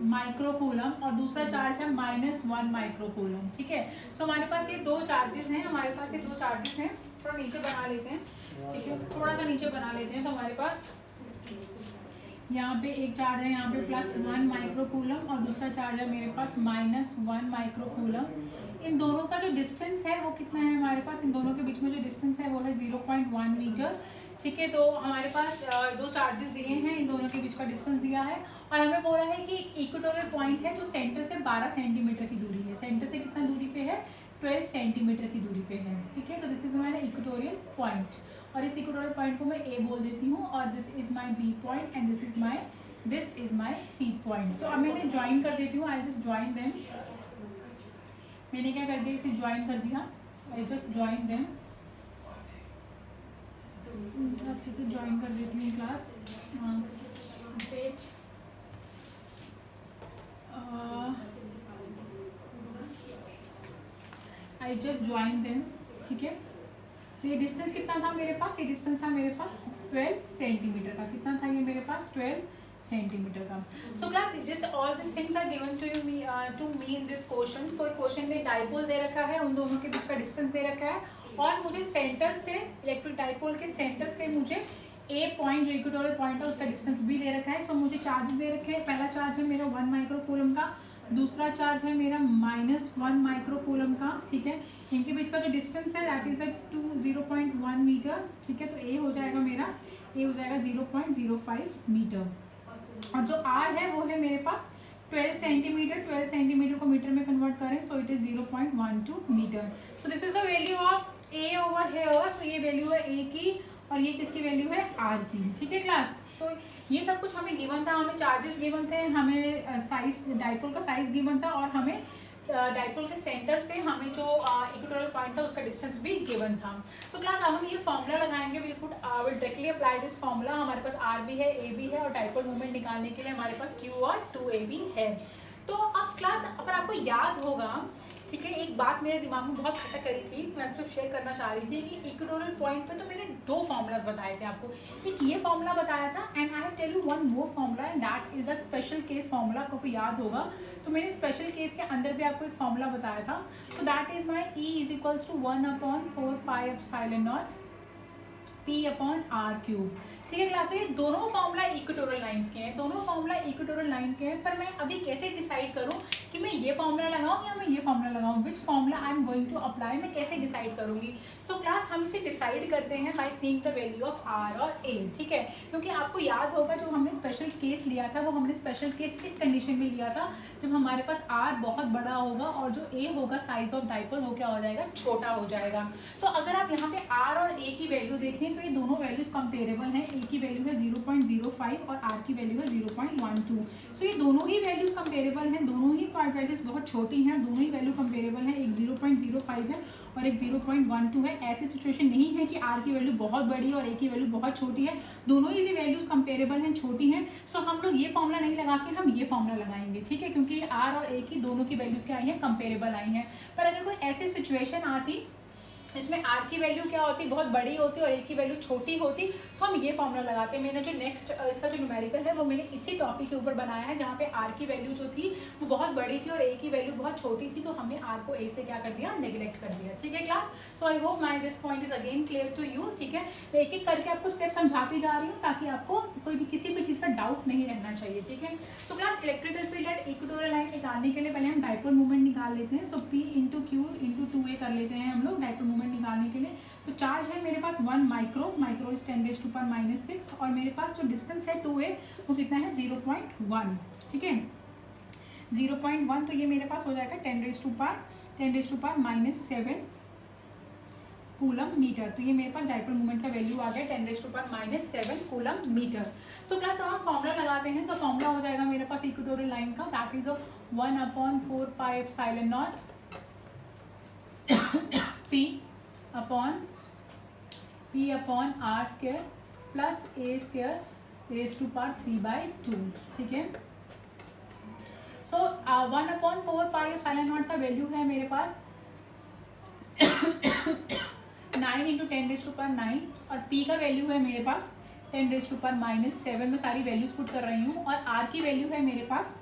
माइक्रो कूलम, और दूसरा चार्ज है -1 माइक्रो कूलम। ठीक है, सो हमारे पास ये दो चार्जेस हैं, हमारे पास ये दो चार्जेस हैं। थोड़ा नीचे बना लेते हैं, ठीक है, थोड़ा सा नीचे बना लेते हैं। तो हमारे पास यहाँ पे एक चार्ज है यहाँ पे +1 माइक्रो कूलम, और दूसरा चार्ज है मेरे पास -1 माइक्रो कूलम। इन दोनों का जो डिस्टेंस है वो कितना है हमारे पास, इन दोनों के बीच में जो डिस्टेंस है वो है 0.1 मीटर। ठीक है, तो हमारे पास दो चार्जेस दिए हैं, इन दोनों के बीच का डिस्टेंस दिया है, और हमें बोला है कि इक्वेटोरियल पॉइंट है जो सेंटर से 12 सेंटीमीटर की दूरी है। सेंटर से कितना दूरी पे है, 12 सेंटीमीटर की दूरी पे है। ठीक है, तो दिस इज हमारा इक्वेटोरियल पॉइंट, और इस इक्वेटोरियल पॉइंट को मैं ए बोल देती हूँ, और this is my B point and this is my C point. So अब मैंने ज्वाइन कर देती हूँ, आई जस्ट ज्वाइन देम। मैंने क्या कर दिया, इसे ज्वाइन कर दिया, आई जस्ट ज्वाइन देम, अच्छे से ज्वाइन कर देती हूँ class. Wait, I just join them. ठीक है, तो ये डिस्टेंस कितना था मेरे पास, ये डिस्टेंस था मेरे पास 12 सेंटीमीटर का। कितना था ये मेरे पास, 12 सेंटीमीटर का। So class this all this things are given to me in this question. तो क्वेश्चन में डाइपोल दे रखा है, उन दोनों के बीच का डिस्टेंस दे रखा है, और मुझे सेंटर से इलेक्ट्रिक डाइपोल के सेंटर से मुझे ए पॉइंट जो इक्वेटोरियल पॉइंट है उसका डिस्टेंस भी दे रखा है। सो मुझे चार्जेस दे रखे हैं, पहला चार्ज है मेरा 1 माइक्रो कूलम का, दूसरा चार्ज है मेरा -1 माइक्रो कूलम का। ठीक है, इनके बीच का जो डिस्टेंस है दैट इज 0.1 मीटर। ठीक है, तो ए हो जाएगा मेरा 0.05 मीटर, और जो आर है वो है मेरे पास 12 सेंटीमीटर। 12 सेंटीमीटर को मीटर में कन्वर्ट करें, so it is 0.12 metre. So this is the value of A over here. So ये वैल्यू है ए की, और ये किसकी वैल्यू है आर की। ठीक है क्लास, तो ये सब कुछ हमें गिवन था, हमें चार्जेस गिवन थे, हमें साइज डाइपोल का साइज गिवन था, और हमें डाइपोल के सेंटर से हमें जो इक्वेटोरियल पॉइंट था उसका डिस्टेंस भी गिवन था। तो क्लास अब हम ये फॉर्मूला लगाएंगे, will directly apply this formula. हमारे पास आर भी है, ए भी है, और डाइपोल मूवमेंट निकालने के लिए हमारे पास क्यू और 2a भी है। तो अब क्लास अगर आपको याद होगा, ठीक है, एक बात मेरे दिमाग में बहुत खटक करी थी, मैं आपसे शेयर करना चाह रही थी कि इक्वेटोरियल पॉइंट पे तो मैंने दो फॉर्मूलाज बताए थे आपको। एक ये फॉर्मूला बताया था, and I have tell you one more formula, and that is a special case formula. आपको याद होगा तो मैंने स्पेशल केस के अंदर भी आपको एक फॉर्मूला बताया था। So that is my E = 1/4πε0 P/r³। ठीक है क्लास, तो ये दोनों फॉर्मूला इक्वेटोरियल लाइंस के हैं, दोनों फॉर्मूला इक्वेटोरियल लाइन के हैं। पर मैं अभी कैसे डिसाइड करूं कि मैं ये फॉर्मूला लगाऊं या मैं ये फॉर्मूला लगाऊं, which formula I am going to apply, मैं कैसे डिसाइड करूंगी। सो क्लास हम इसे डिसाइड करते हैं by seeing the value of R और ए। ठीक है, क्योंकि आपको याद होगा जो हमने स्पेशल केस लिया था, वो हमने स्पेशल केस इस कंडीशन में लिया था जब हमारे पास आर बहुत बड़ा होगा और जो ए होगा साइज ऑफ डाइपोल वो क्या हो जाएगा, छोटा हो जाएगा। तो अगर आप यहाँ पे आर और ए की वैल्यू देखें तो ये दोनों वैल्यूज कंपेरेबल हैं, ए की वैल्यू है 0.05 और आर की वैल्यू है 0.12। सो ये दोनों ही वैल्यूज कंपेरेबल हैं, दोनों ही पार्ट वैल्यूज बहुत छोटी हैं, दोनों ही वैल्यू कंपेरेबल हैं, एक 0.05 है और एक 0.12 है। ऐसी सिचुएशन नहीं है कि आर की वैल्यू बहुत बड़ी है और ए की वैल्यू बहुत छोटी है, दोनों ही वैल्यूज कंपेरेबल हैं, छोटी हैं। सो हम लोग ये फॉर्मूला नहीं लगा के हम ये फॉर्मूला लगाएंगे, ठीक है, क्योंकि आर और ए की दोनों की वैल्यूज क्या आई हैं, कंपेरेबल आई हैं। पर अगर कोई ऐसी सिचुएशन आती इसमें आर की वैल्यू क्या होती, बहुत बड़ी होती और ए की वैल्यू छोटी होती, तो हम ये फॉर्मूला लगाते हैं। मैंने जो नेक्स्ट इसका जो न्यूमेरिकल है वो मैंने इसी टॉपिक के ऊपर बनाया है, जहाँ पे आर की वैल्यू जो थी वो बहुत बड़ी थी और ए की वैल्यू बहुत छोटी थी, तो हमने आर को ए से क्या कर दिया, नेग्लेक्ट कर दिया, ठीक है class. So I hope my this point is again clear to you, ठीक है। तो एक एक करके आपको स्टेप समझाती जा रही हूँ ताकि आपको कोई भी किसी भी चीज़ का डाउट नहीं रहना चाहिए, ठीक है। So class electrical field at equatorial line निकालने के लिए पहले हम डाइपोल मूवमेंट निकाल लेते हैं। So P into Q into 2a कर लेते हैं हम लोग डाइपोल मूवमेंट निकालने के लिए। तो चार्ज है मेरे पास 1 माइक्रो, माइक्रो इज 10⁻⁻⁶, और मेरे पास जो डिस्टेंस है 2a वो कितना है 0.1, ठीक है 0.1। तो ये मेरे पास हो जाएगा 10⁻⁻7 कूलम मीटर। तो ये मेरे पास डाइपोल मोमेंट का वैल्यू आ गया 10⁻⁻7 कूलम मीटर। सो क्लास अब हम फॉर्मूला लगाते हैं, तो फॉर्मूला हो जाएगा मेरे पास इक्वेटोरियल लाइन का, that is 1/4πε0 P upon r square plus a square raise to power 3/2, ठीक है। सो 1/4πε0 का वैल्यू है मेरे पास 9 × 10⁻⁹ और p का वैल्यू है मेरे पास 10⁻⁻7। मैं सारी वैल्यूज पुट कर रही हूँ, और r की वैल्यू है मेरे पास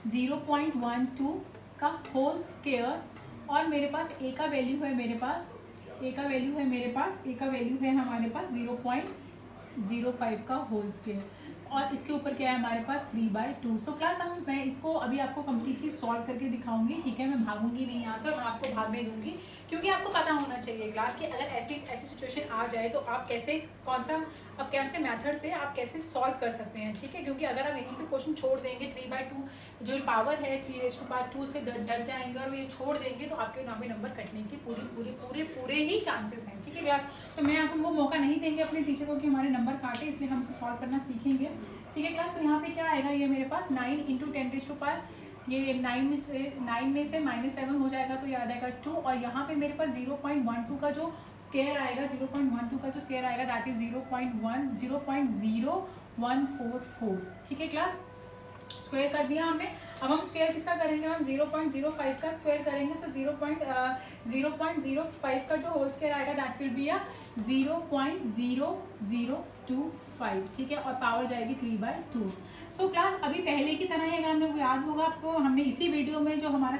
0.12 का होल स्क्वायर, और मेरे पास a का वैल्यू है हमारे पास 0.05 का होल स्क्वायर, और इसके ऊपर क्या है हमारे पास 3/2। सो क्लास मैं इसको अभी आपको कम्प्लीटली सॉल्व करके दिखाऊंगी, ठीक है। मैं भागूंगी नहीं यहाँ से, मैं आपको भागने दूंगी, क्योंकि आपको पता होना चाहिए क्लास कि अगर ऐसी सिचुएशन आ जाए तो आप कैसे अब कैसे मेथड से आप कैसे सॉल्व कर सकते हैं, ठीक है। क्योंकि अगर आप यहीं पे क्वेश्चन छोड़ देंगे 3/2 जो पावर है 3⁻2 से डर जाएंगे और ये छोड़ देंगे तो आपके यहाँ पे नंबर कटने की पूरे ही चांसेस हैं, ठीक है क्लास। तो मैं आपको वो मौका नहीं देंगे अपने टीचर को कि हमारे नंबर काटे, इसलिए हम इसे सॉल्व करना सीखेंगे, ठीक है क्लास। तो यहाँ पे क्या आएगा, ये मेरे पास 9 × 10⁻, ये 9 में से -7 हो जाएगा तो याद आएगा 2, और यहाँ पे मेरे पास 0.12 का जो स्क्वायर आएगा, 0.12 का जो स्क्वायर आएगा दैट इज 0.0144, ठीक है क्लास। स्क्वायर कर दिया हमने। अब हम स्क्वायर किसका करेंगे, हम 0.05 का स्क्वायर करेंगे। सो 0.05 का जो होल स्क्वायर आएगा दैट विल बी 0.0025, ठीक है, और पावर जाएगी 3/2। सो क्लास अभी पहले की तरह ही, अगर हमने याद होगा आपको, हमने इसी वीडियो में जो हमारा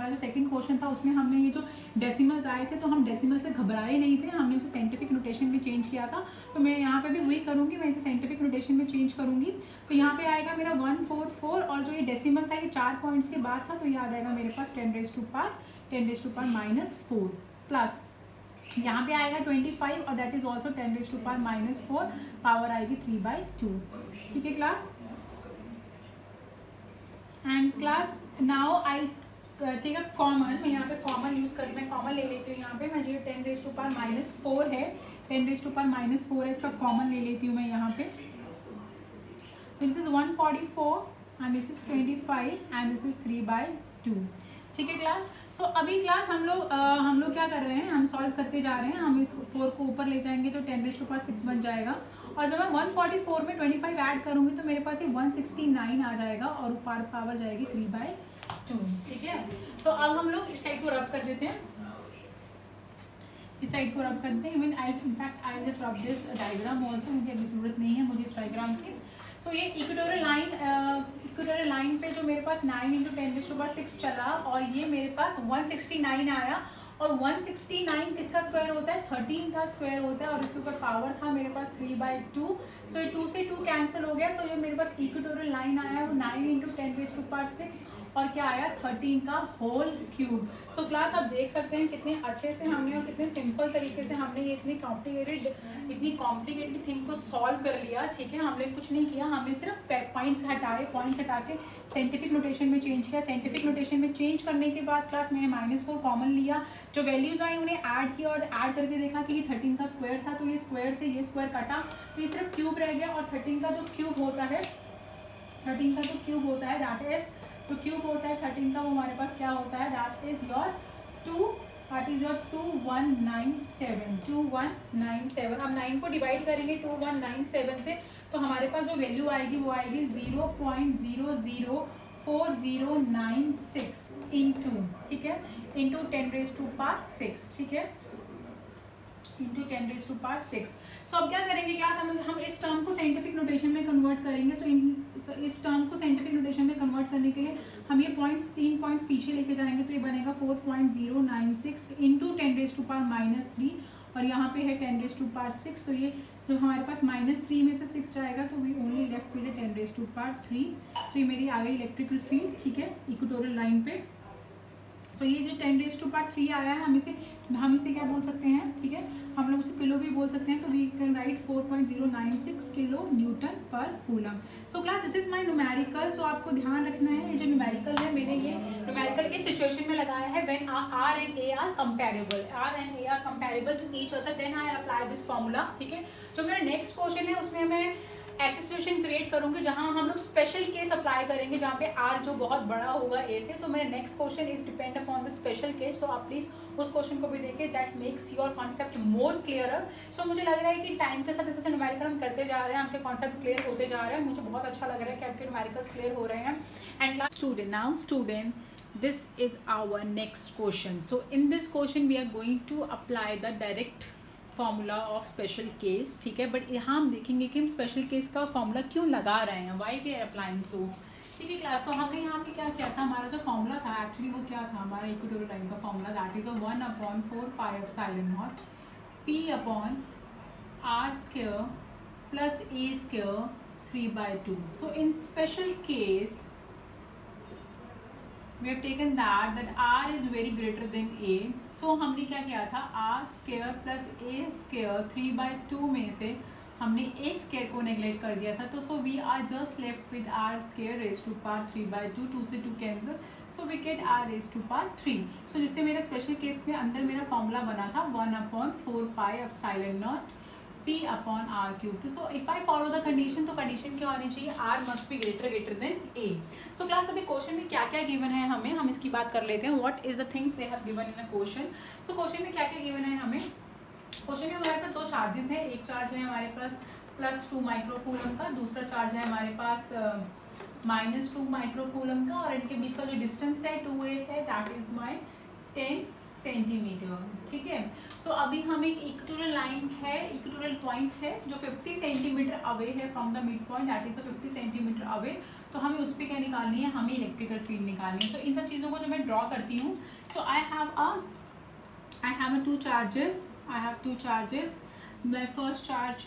जो सेकंड क्वेश्चन था उसमें हमने ये जो डेसिमल्स आए थे तो हम डेसिमल से घबराए नहीं थे, हमने उसे साइंटिफिक नोटेशन में चेंज किया था। तो मैं यहाँ पे भी वही करूँगी, मैं इसे साइंटिफिक नोटेशन में चेंज करूँगी। तो यहाँ पे आएगा मेरा 144, और जो ये डेसिमल था ये 4 पॉइंट्स के बाद था, तो ये आ जाएगा मेरे पास 10⁻⁻4 प्लस यहाँ पे आएगा 25, और दैट इज ऑल्सो 10⁻⁻4, पावर आएगी 3/2, ठीक है class. And class now I take a common, मैं यहाँ पे कॉमन यूज कर, मैं कॉमन ले लेती हूँ। यहाँ पे मैं जो 10⁻⁻4 है, 10⁻⁻4 है, इसका कॉमन ले लेती हूँ मैं यहाँ पे। This is 144 and this is 25 and this is 3/2, ठीक है क्लास। सो अभी क्लास हम लोग क्या कर रहे हैं, हम सॉल्व करते जा रहे हैं। हम इस 4 को ऊपर ले जाएंगे तो 10⁻6 बन जाएगा, और जब मैं 144 में 25 ऐड करूँगी तो मेरे पास ये 169 आ जाएगा, और ऊपर पावर जाएगी 3/2, ठीक है। तो अब हम लोग इस साइड को रब कर देते हैं, even I just rub this diagram also, मुझे अभी जरूरत नहीं है मुझे इस डायग्राम की। सो ये इक्वेटोरियल लाइन पे जो मेरे पास 9 × 10⁻6 चला, और ये मेरे पास 169 आया, और 169 किसका स्क्वायर होता है, 13 का स्क्वायर होता है, और इसके ऊपर पावर था मेरे पास 3/2। सो ये 2 से 2 कैंसिल हो गया। सो जो मेरे पास इक्वेटोरियल लाइन आया वो 9 × 10⁻6, और क्या आया 13 का होल क्यूब। सो क्लास आप देख सकते हैं कितने अच्छे से हमने और कितने सिंपल तरीके से हमने ये इतनी कॉम्प्लिकेटेड थिंग को सॉल्व कर लिया, ठीक है। हमने कुछ नहीं किया, हमने सिर्फ पॉइंट्स हटा के साइंटिफिक नोटेशन में चेंज किया। साइंटिफिक नोटेशन में चेंज करने के बाद क्लास मैंने -4 कॉमन लिया, जो वैल्यूज आई उन्हें ऐड किया और ऐड करके देखा कि ये 13 का स्क्वायर था, तो ये स्क्वायर से ये स्क्वायर कटा, तो ये सिर्फ क्यूब रह गया। और 13 का जो क्यूब होता है, 13 का जो क्यूब होता है दैट इज, जो क्यूब होता है 13 का, वो हमारे पास क्या होता है, दैट इज योर 2197। अब 9 को डिवाइड करेंगे 2197 से, तो हमारे पास जो वैल्यू आएगी वो आएगी 0.004096 इंटू, ठीक है, इंटू 10⁻⁶, ठीक है, इंटू 10⁻⁶। सो अब क्या करेंगे क्लास, हम इस टर्म को साइंटिफिक नोटेशन में कन्वर्ट करेंगे। सो इस टर्म को साइंटिफिक नोटेशन में कन्वर्ट करने के लिए हम ये पॉइंट्स 3 पॉइंट्स पीछे लेके जाएंगे, तो ये बनेगा 4.096 इंटू 10⁻³ और यहाँ पे है 10⁻⁶। तो ये जब हमारे पास -3 में से 6 जाएगा तो वी ओनली लेफ्ट विद 10⁻3। तो ये मेरी आ गई इलेक्ट्रिकल फील्ड, ठीक है, इक्वेटोरियल लाइन पे। सो ये जो 10⁻³ आया है, हम इसे क्या बोल सकते हैं, ठीक है, हम लोग उसे किलो भी बोल सकते हैं, तो we can write 4.096 kilo newton per coulomb. So class this is my numerical. So आपको ध्यान रखना है, ये जो न्यूमेरिकल है, मैंने ये न्यूमेरिकल इस सिचुएशन में लगाया है when R and A are comparable to each other, then I apply this formula, ठीक है। जो मेरा नेक्स्ट क्वेश्चन है उसमें मैं ऐसी सिचुएशन क्रिएट करूंगी जहां हम लोग स्पेशल केस अप्लाई करेंगे, जहां पे आर जो बहुत बड़ा होगा ए से। तो मेरा next question is depend upon the special case. So आप प्लीज उस क्वेश्चन को भी देखिए, that makes your concept more clearer. So मुझे लग रहा है कि टाइम के साथ जैसे न्यूमेरिकल हम करते जा रहे हैं, आपके कॉन्सेप्ट क्लियर होते जा रहे हैं। मुझे बहुत अच्छा लग रहा है कि आपके न्यूमेरिकल्स क्लियर हो रहे हैं। And class student this is our next question. So in this question we are going to apply the direct formula of special case, ठीक है, बट यहाँ हम देखेंगे कि हम स्पेशल केस का फॉर्मूला क्यों लगा रहे हैं, why we are applying so, ठीक है क्लास। तो हमने यहाँ पे क्या किया था, हमारा जो फॉर्मूला था एक्चुअली वो क्या था, हमारा इक्वेटोरियल लाइन का formula, that is 1/4πε0 P/r² plus a² 3/2। So in special case we have taken that r is very greater than a। so हमने क्या किया था, r² प्लस a² 3/2 में से हमने a² को नेगलेक्ट कर दिया था। तो so we are just left with r² raised to power 3/2, 2 से 2 cancel, so we get r raised to power 3। सो जिससे मेरा स्पेशल केस में अंदर मेरा फॉर्मूला बना था 1/4πε0 P/r³। So if I follow the condition, तो कंडीशन क्या होनी चाहिए, r must be greater than a। So class अभी क्वेश्चन में क्या क्या गिवन है हमें, हम इसकी बात कर लेते हैं। What is the things they have given in a question. So question में क्या क्या गिवन है हमें, क्वेश्चन में हमारे पास 2 चार्जेस हैं। एक चार्ज है हमारे पास +2 माइक्रोकूलम का, दूसरा चार्ज है हमारे पास -2 माइक्रोकूलम का, और इनके बीच का जो डिस्टेंस है 2a है, दैट इज माई 10 सेंटीमीटर, ठीक है। सो अभी हम एक इक्वेटोरियल लाइन है, इक्वेटोरियल पॉइंट है जो 50 सेंटीमीटर अवे है from the mid point, that is 50 centimetre away. तो हमें उस पर क्या निकालनी है, हमें इलेक्ट्रिकल फील्ड निकालनी है। तो इन सब चीज़ों को जो मैं ड्रॉ करती हूँ, so I have two charges। My first charge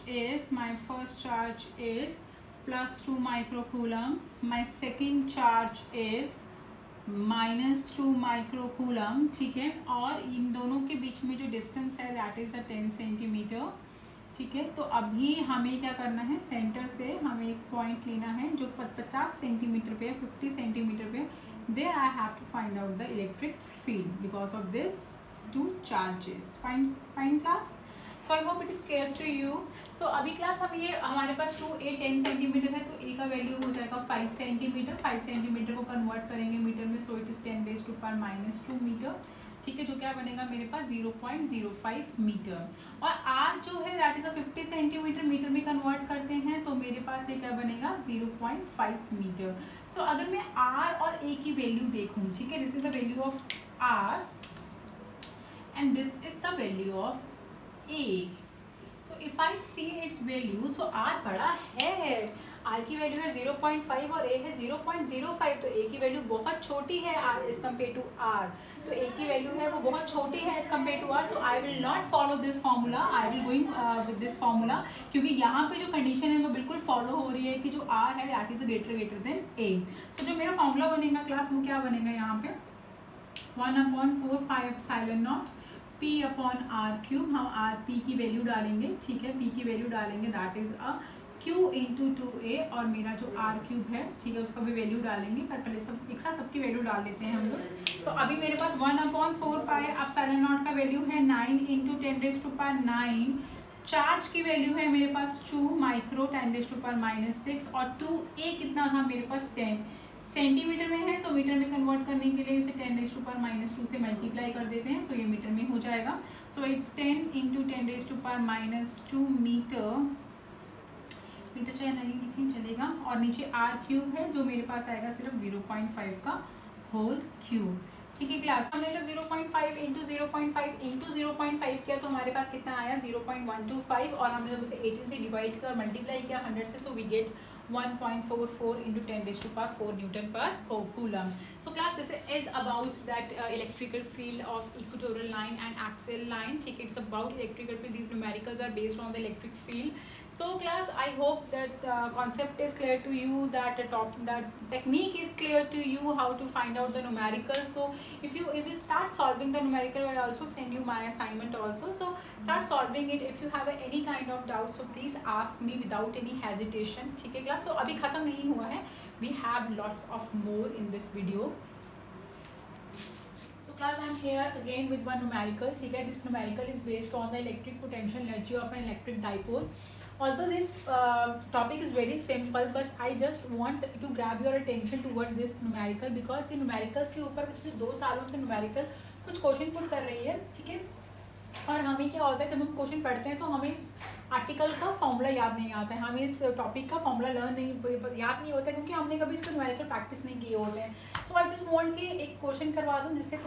is +2 microcoulomb, my second charge is -2 microcoulomb, ठीक है, और इन दोनों के बीच में जो डिस्टेंस है दैट इज 10 सेंटीमीटर, ठीक है। तो अभी हमें क्या करना है, सेंटर से हमें एक पॉइंट लेना है जो 50 सेंटीमीटर पे, 50 सेंटीमीटर पे। There I have to find out the electric field because of this 2 charges. Fine class, so I hope it is clear to you. So अभी क्लास हम ये हमारे पास 2a 10 सेंटीमीटर है, तो a का वैल्यू हो जाएगा 5 सेंटीमीटर। 5 सेंटीमीटर को कन्वर्ट करेंगे मीटर में, सो इट इज 10⁻⁻2 मीटर, ठीक है, जो क्या बनेगा मेरे पास 0.05 मीटर। और r जो है दैट इज 50 सेंटीमीटर, मीटर में कन्वर्ट करते हैं तो मेरे पास ये क्या बनेगा 0.5 मीटर। सो अगर मैं r और a की वैल्यू देखूँ, ठीक है, this is the value of r and this is the value of a। So if I see it's value, so r बड़ा है, r की वैल्यू है 0.5 और a है 0.05, तो a की वैल्यू बहुत छोटी है r as compare to r। तो a की वैल्यू है वो बहुत छोटी है as compare to r। So I will not follow this formula, I will going with this formula, क्योंकि यहाँ पे जो कंडीशन है वो बिल्कुल फॉलो हो रही है कि जो r है that is greater than a। सो जो मेरा फॉर्मूला बनेगा क्लास, वो क्या बनेगा यहाँ पे 1/4πε0 P/r³। हम r p की वैल्यू डालेंगे, ठीक है, p की वैल्यू डालेंगे, that is Q into 2A और मेरा जो R क्यूब है, ठीक है, उसका भी वैल्यू डालेंगे, पर पहले सब एक साथ सबकी वैल्यू डाल देते हैं हम लोग। तो अभी मेरे पास 1/4 पाई एप्सिलॉन नॉट का वैल्यू है 9 इंटू 10⁻⁹। चार्ज की वैल्यू है मेरे पास 2 माइक्रो 10⁻⁻6 और 2A कितना था मेरे पास 10 सेंटीमीटर में है, तो मीटर में कन्वर्ट करने के लिए इसे 10⁻⁻2 से मल्टीप्लाई कर देते हैं, सो ये मीटर में हो जाएगा। सो इट्स 10 इंटू 10⁻⁻2 मीटर चाहे नहीं लिखें चलेगा। और नीचे R क्यूब है जो मेरे पास आएगा सिर्फ 0.5 का होल क्यूब। ठीक है क्लास, हमने जब 0.5 इंटू 0.5 इंटू 0.5 किया तो हमारे पास कितना आया 0.125 और हमने जब उसे 18 से डिवाइड कर मल्टीप्लाई किया 100 से, तो we gate 1.44 into 10⁴ Newton per coulomb. So class, this is about that electrical field of equatorial line and axial line. ठीक है, it's about electrical field. These numericals are based on the electric field. So class, I hope that concept is clear to you, that that technique is clear to you, how to find out the numericals. So if you start solving the numerical, I will also send you my assignment also. So start solving it. If you have any kind of doubt, so please ask me without any hesitation. ठीक है class, so अभी खत्म नहीं हुआ है, we have lots of more in this video. So class, I am here again with one numerical. ठीक है, this numerical is based on the electric potential energy of an electric dipole. Although this topic is very simple, but I just want to grab your attention towards this numerical because ये numericals के ऊपर पिछले 2 सालों से numerical कुछ question put कर रही है। ठीक है, और हमें क्या होता है जब हम क्वेश्चन पढ़ते हैं तो हमें इस आर्टिकल का फॉर्मूला याद नहीं आता है, हमें इस टॉपिक का फॉर्मूला याद नहीं होता है क्योंकि हमने कभी इसका न्यूमेरिकल प्रैक्टिस नहीं किए होते हैं। सो आई जस्ट वांट कि एक क्वेश्चन करवा दूँ जिससे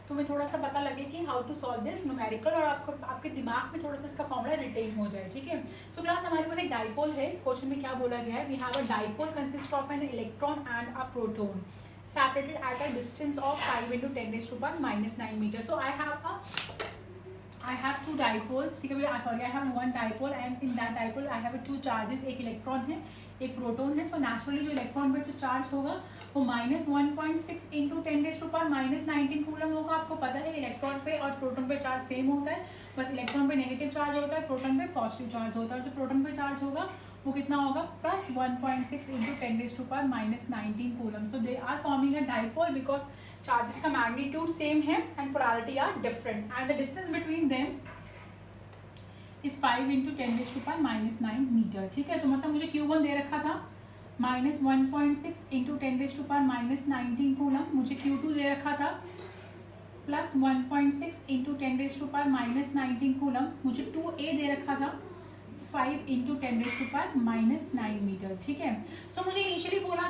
तुम्हें थोड़ा सा पता लगे कि how to solve this numerical और आपके दिमाग में थोड़ा सा इसका फॉर्मूला रिटेन हो जाए। ठीक है, सो क्लास, हमारे पास एक डाइपोल है। इस क्वेश्चन में क्या बोला गया है, we have a dipole consist of an electron and a proton separated at a distance of 5 into 10⁻⁹ meter. So I have two dipoles. ठीक है, I have one dipole and in that dipole I have two charges. एक electron है, एक proton है। So naturally जो electron पे जो charge होगा वो -1.6 इंटू 10⁻⁻19 कूलम होगा। आपको पता है इलेक्ट्रॉन पे और प्रोटॉन पे चार्ज सेम होता है, बस इलेक्ट्रॉन पे नेगेटिव चार्ज होता है, प्रोटॉन पे पॉजिटिव चार्ज होता है। और जो प्रोटॉन पे चार्ज होगा वो कितना होगा, +1.6 into 10⁻⁻19 coulomb. So they are forming a dipole because charges का मैग्नीट्यूड सेम है and polarity are different and the distance between them is 5 into 10⁻⁻9 metre. ठीक है, तो मतलब मुझे Q1 दे रखा था -1.6 इंटू 10⁻⁻19 कूलम, मुझे Q2 दे रखा था +1.6 इंटू 10⁻⁻19 कूलम, मुझे 2A दे रखा था 5 इंटू 10⁻⁻9 मीटर। ठीक है, सो मुझे इनिशियली बोला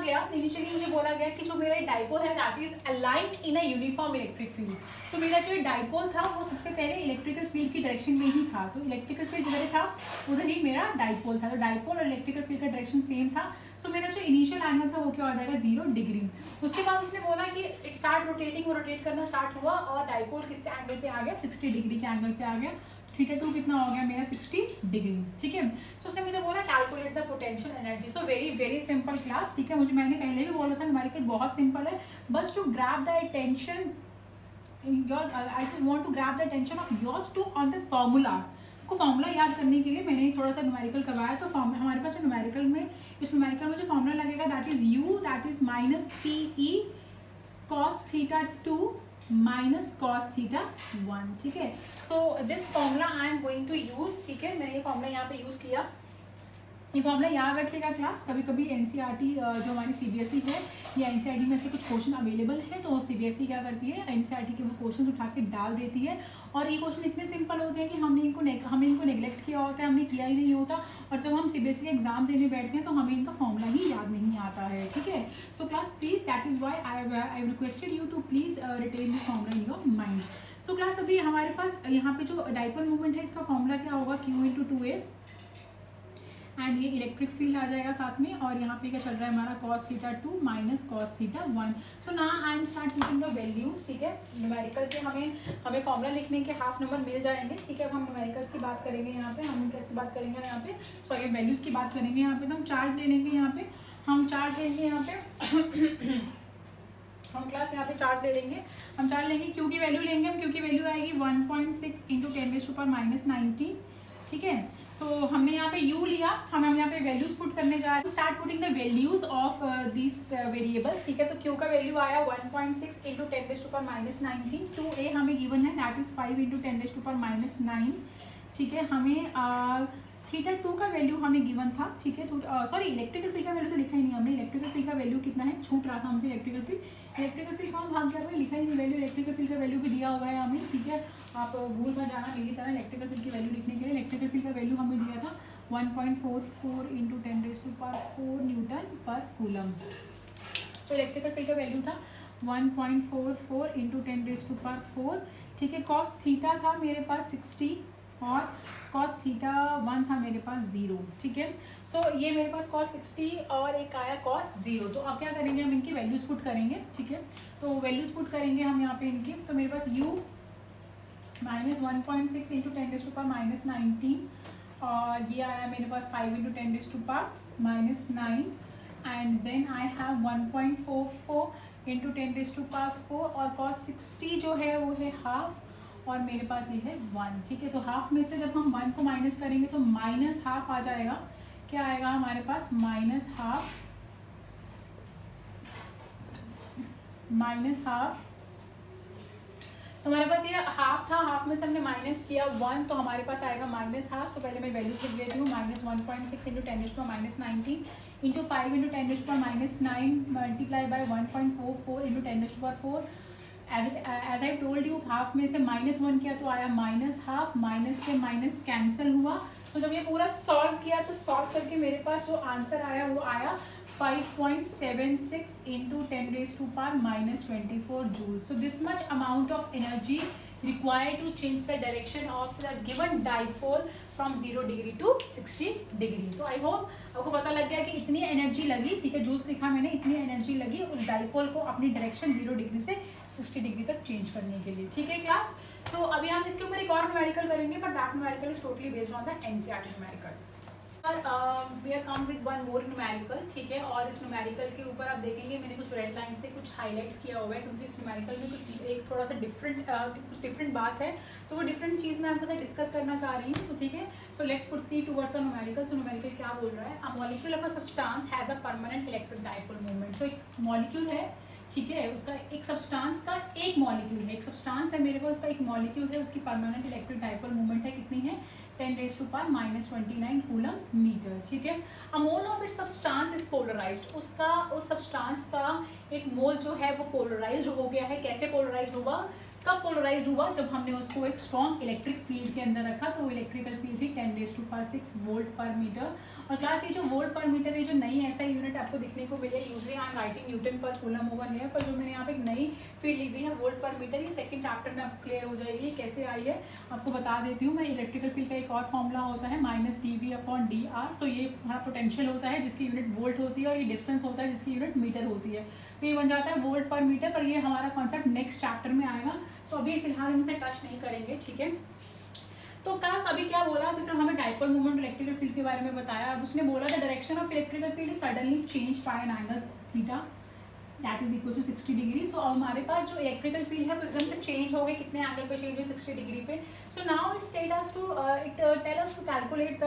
गया कि जो मेरा डाइपोल है that is aligned in a uniform electric field. So मेरा जो डाइपोल था वो सबसे पहले इलेक्ट्रिकल फील्ड की डायरेक्शन में ही था, तो इलेक्ट्रिकल फील्ड जिधर था उधर ही मेरा डाइपोल था। तो डाइपोल और इलेक्ट्रिकल फील्ड का डायरेक्शन सेम था। सो मेरा जो इनिशियल एंगल था वो क्या हो जाएगा 0 डिग्री। उसके बाद उसने बोला कि इट स्टार्ट रोटेटिंग, वो रोटेट करना स्टार्ट हुआ और डाइपोल कितने एंगल पे आ गया, 60 डिग्री के एंगल पे आ गया। θ2 कितना हो गया मेरा 60 डिग्री। ठीक है, सो उसने मुझे बोला calculate the potential energy. So very simple class. ठीक है, मैंने पहले भी बोला था न्यूमेरिकल बहुत सिंपल है, बस to grab the attention I just want to grab the attention of yours to on the formula. आपको फॉर्मूला याद करने के लिए मैंने थोड़ा सा न्यूमेरिकल करवाया। तो हमारे पास जो न्यूमेरिकल में जो फॉर्मूला लगेगा that is U, that is -PE cos θ2 -cos θ1। ठीक है, so this formula I am going to use. ठीक है, मैंने ये फॉर्मूला यहाँ पे यूज़ किया। ये फॉर्मूला याद रखिएगा क्लास, कभी कभी NCERT जो हमारी CBSE है या NCERT में से कुछ क्वेश्चन अवेलेबल है तो CBSE क्या करती है, NCERT के वो क्वेश्चन उठा के डाल देती है और ये क्वेश्चन इतने सिंपल होते हैं कि हमने इनको नेगलेक्ट किया होता है, हमने किया ही नहीं होता और जब हम CBSE का एग्जाम देने बैठते हैं तो हमें इनका फॉर्मूला ही याद नहीं आता है। ठीक है, so class please that is why I requested you to please retain this formula in your mind. So class, अभी हमारे पास यहाँ पे जो डाइपोल मूवमेंट है इसका फॉर्मूला क्या होगा, Q इंटू 2A एंड ये इलेक्ट्रिक फील्ड आ जाएगा साथ में और यहाँ पे क्या चल रहा है हमारा cos θ2 -cos θ1। सो ना I am start using the values. ठीक है, न्यूमेरिकल के हमें फॉर्मूला लिखने के हाफ नंबर मिल जाएंगे। ठीक है, अब हम न्यूमेरिकल्स की बात करेंगे यहाँ पे, हम कैसे बात करेंगे यहाँ पे, सॉरी वैल्यूज़ की बात करेंगे यहाँ पे। तो हम चार्ज ले लेंगे यहाँ पे, हम चार्ज लेंगे यहाँ पे हम क्लास यहाँ पे चार्ज ले लेंगे, हम चार्ज लेंगे Q की वैल्यू लेंगे हम, Q की वैल्यू आएगी 1.6 इंटू 10⁻⁻19। ठीक है, सो हमने यहाँ पे u लिया, हम यहाँ पे वैल्यूज पुट करने जा रहे हैं। Start putting the values of these variables, ठीक है। तो q का वैल्यू आया 1.6 इंटू 10⁻19। 2a हमें गिवन है, दैट इज 5 इंटू 10⁻9, ठीक है। हमें थीटा 2 का वैल्यू हमें गिवन था, ठीक है। तो सॉरी, इलेक्ट्रिकल फील्ड का वैल्यू तो लिखा ही नहीं हमने। इलेक्ट्रिकल फील्ड का वैल्यू कितना है, छूट रहा था हमसे इलेक्ट्रिकल फील्ड कहाँ भाग गया भाई, लिखा ही नहीं वैल्यू। इलेक्ट्रिकल फील्ड का वैल्यू भी दिया हुआ है हमें, ठीक है। आप भूल मत जाना मेरी तरह इलेक्ट्रिकल फील्ड की वैल्यू लिखने के लिए। इलेक्ट्रिकल फील्ड का वैल्यू हमें दिया था 1.44 into 10⁻4 Newton per coulomb. So electrical field का वैल्यू था 1.44 इंटू 10⁻4, ठीक है। कॉस थीटा था मेरे पास 60 और कॉस थीटा 1 था मेरे पास 0, ठीक है। सो ये मेरे पास कॉस 60 और एक आया कॉस 0। तो अब क्या करेंगे, हम इनकी वैल्यूज पुट करेंगे, ठीक है। तो वैल्यूज पुट करेंगे हम यहाँ पे इनकी। तो मेरे पास u माइनस 1.6 इंटू 10⁻19 और ये आया मेरे पास 5 into 10⁻9 and then I have 1.44 into 10⁻4 और कॉस 60 जो है वो है हाफ और मेरे पास ये है 1, ठीक है। तो हाफ में से जब हम 1 को माइनस करेंगे तो माइनस हाफ आ जाएगा। क्या आएगा हमारे पास, माइनस हाफ। तो हमारे पास ये हाफ था, हाफ में से हमने माइनस किया 1, तो हमारे पास आएगा माइनस हाफ। तो पहले मैं वैल्यू लिख देती हूँ, minus 1.6 into 10⁻19 into 5 into 10⁻9 multiply by 1.44 into 10⁻4। As I told you, half में से -1 किया तो आया माइनस हाफ, माइनस से माइनस कैंसिल हुआ। तो जब ये पूरा सॉल्व किया तो सॉल्व करके मेरे पास जो आंसर आया वो आया 5.76 into 10⁻24 joules. So this much amount of energy required to change the direction of the given dipole from 0 degree to 60 degree. तो आई होप आपको पता लग गया कि इतनी एनर्जी लगी, ठीक है। जूल्स लिखा मैंने, इतनी एनर्जी लगी उस डाइपोल को अपनी डायरेक्शन 0 डिग्री से 60 डिग्री तक चेंज करने के लिए, ठीक है क्लास। सो अभी हम इसके ऊपर एक और न्यूमेरिकल करेंगे, but that numerical is totally based on the NCERT numerical. We are come with one more numerical, ठीक है। और इस न्यूमेरिकल के ऊपर आप देखेंगे मैंने कुछ रेड लाइन से कुछ हाईलाइट्स किया हुआ है, क्योंकि इस न्यूमेरिकल में कुछ एक थोड़ा सा डिफरेंट बात है। तो वो डिफरेंट चीज़ मैं आपके साथ डिस्कस करना चाह रही हूँ, तो ठीक है। So let's proceed towards a numerical. So numerical क्या बोल रहा है, a molecule of a substance has a permanent electric dipole moment. So एक मॉलिक्यूल है, ठीक है, उसका एक सब्सटेंस का एक मॉलिक्यूल है, एक सब्सटेंस है मेरे पास, उसका एक मॉलिक्यूल है, उसकी परमानेंट इलेक्ट्रिक डाइपोल मोमेंट है, कितनी है, 10⁻⁻29 कूलम मीटर, ठीक है। A mole of its substance is polarised, उसका उस सब्सटेंस का एक मोल जो है वो पोलराइज्ड हो गया है। कैसे पोलराइज्ड हुआ, कब पोलराइज्ड हुआ, जब हमने उसको एक स्ट्रॉन्ग इलेक्ट्रिक फील्ड के अंदर रखा, तो वो इलेक्ट्रिकल फील्ड थी 10⁻6 वोल्ट पर मीटर। और क्लास ये जो वोल्ट पर मीटर है, जो नई ऐसा यूनिट आपको दिखने को मिले, usually I am writing Newton per coulomb over here, पर जो मैंने यहाँ पे एक नई फील्ड लिख दी है वोल्ट पर मीटर, ये सेकंड चैप्टर में आपको क्लियर हो जाएगी कैसे आई है, आपको बता देती हूँ मैं। इलेक्ट्रिकल फील्ड का एक और फॉर्मूला होता है -dV/dr। सो ये हमारा पोटेंशियल होता है जिसकी यूनिट वोल्ट होती है, और ये डिस्टेंस होता है जिसकी यूनिट मीटर होती है। तो ये बन जाता है वोल्ट पर मीटर, पर ये हमारा कॉन्सेप्ट नेक्स्ट चैप्टर में आएगा। सो अभी फिलहाल हम इसे टच नहीं करेंगे, ठीक है। तो क्लास अभी क्या बोला, अब सिर्फ हमें डाइपोल मोमेंट इलेक्ट्रिकल फील्ड के बारे में बताया। अब उसने बोला the direction of electrical field is suddenly change by an angle theta that is equal to 60 degree. So हमारे पास जो इलेक्ट्रिकल फील्ड है वो एकदम से चेंज हो गए, कितने एंगल पे चेंज हुए, 60 डिग्री पे। So now it's tell us to calculate the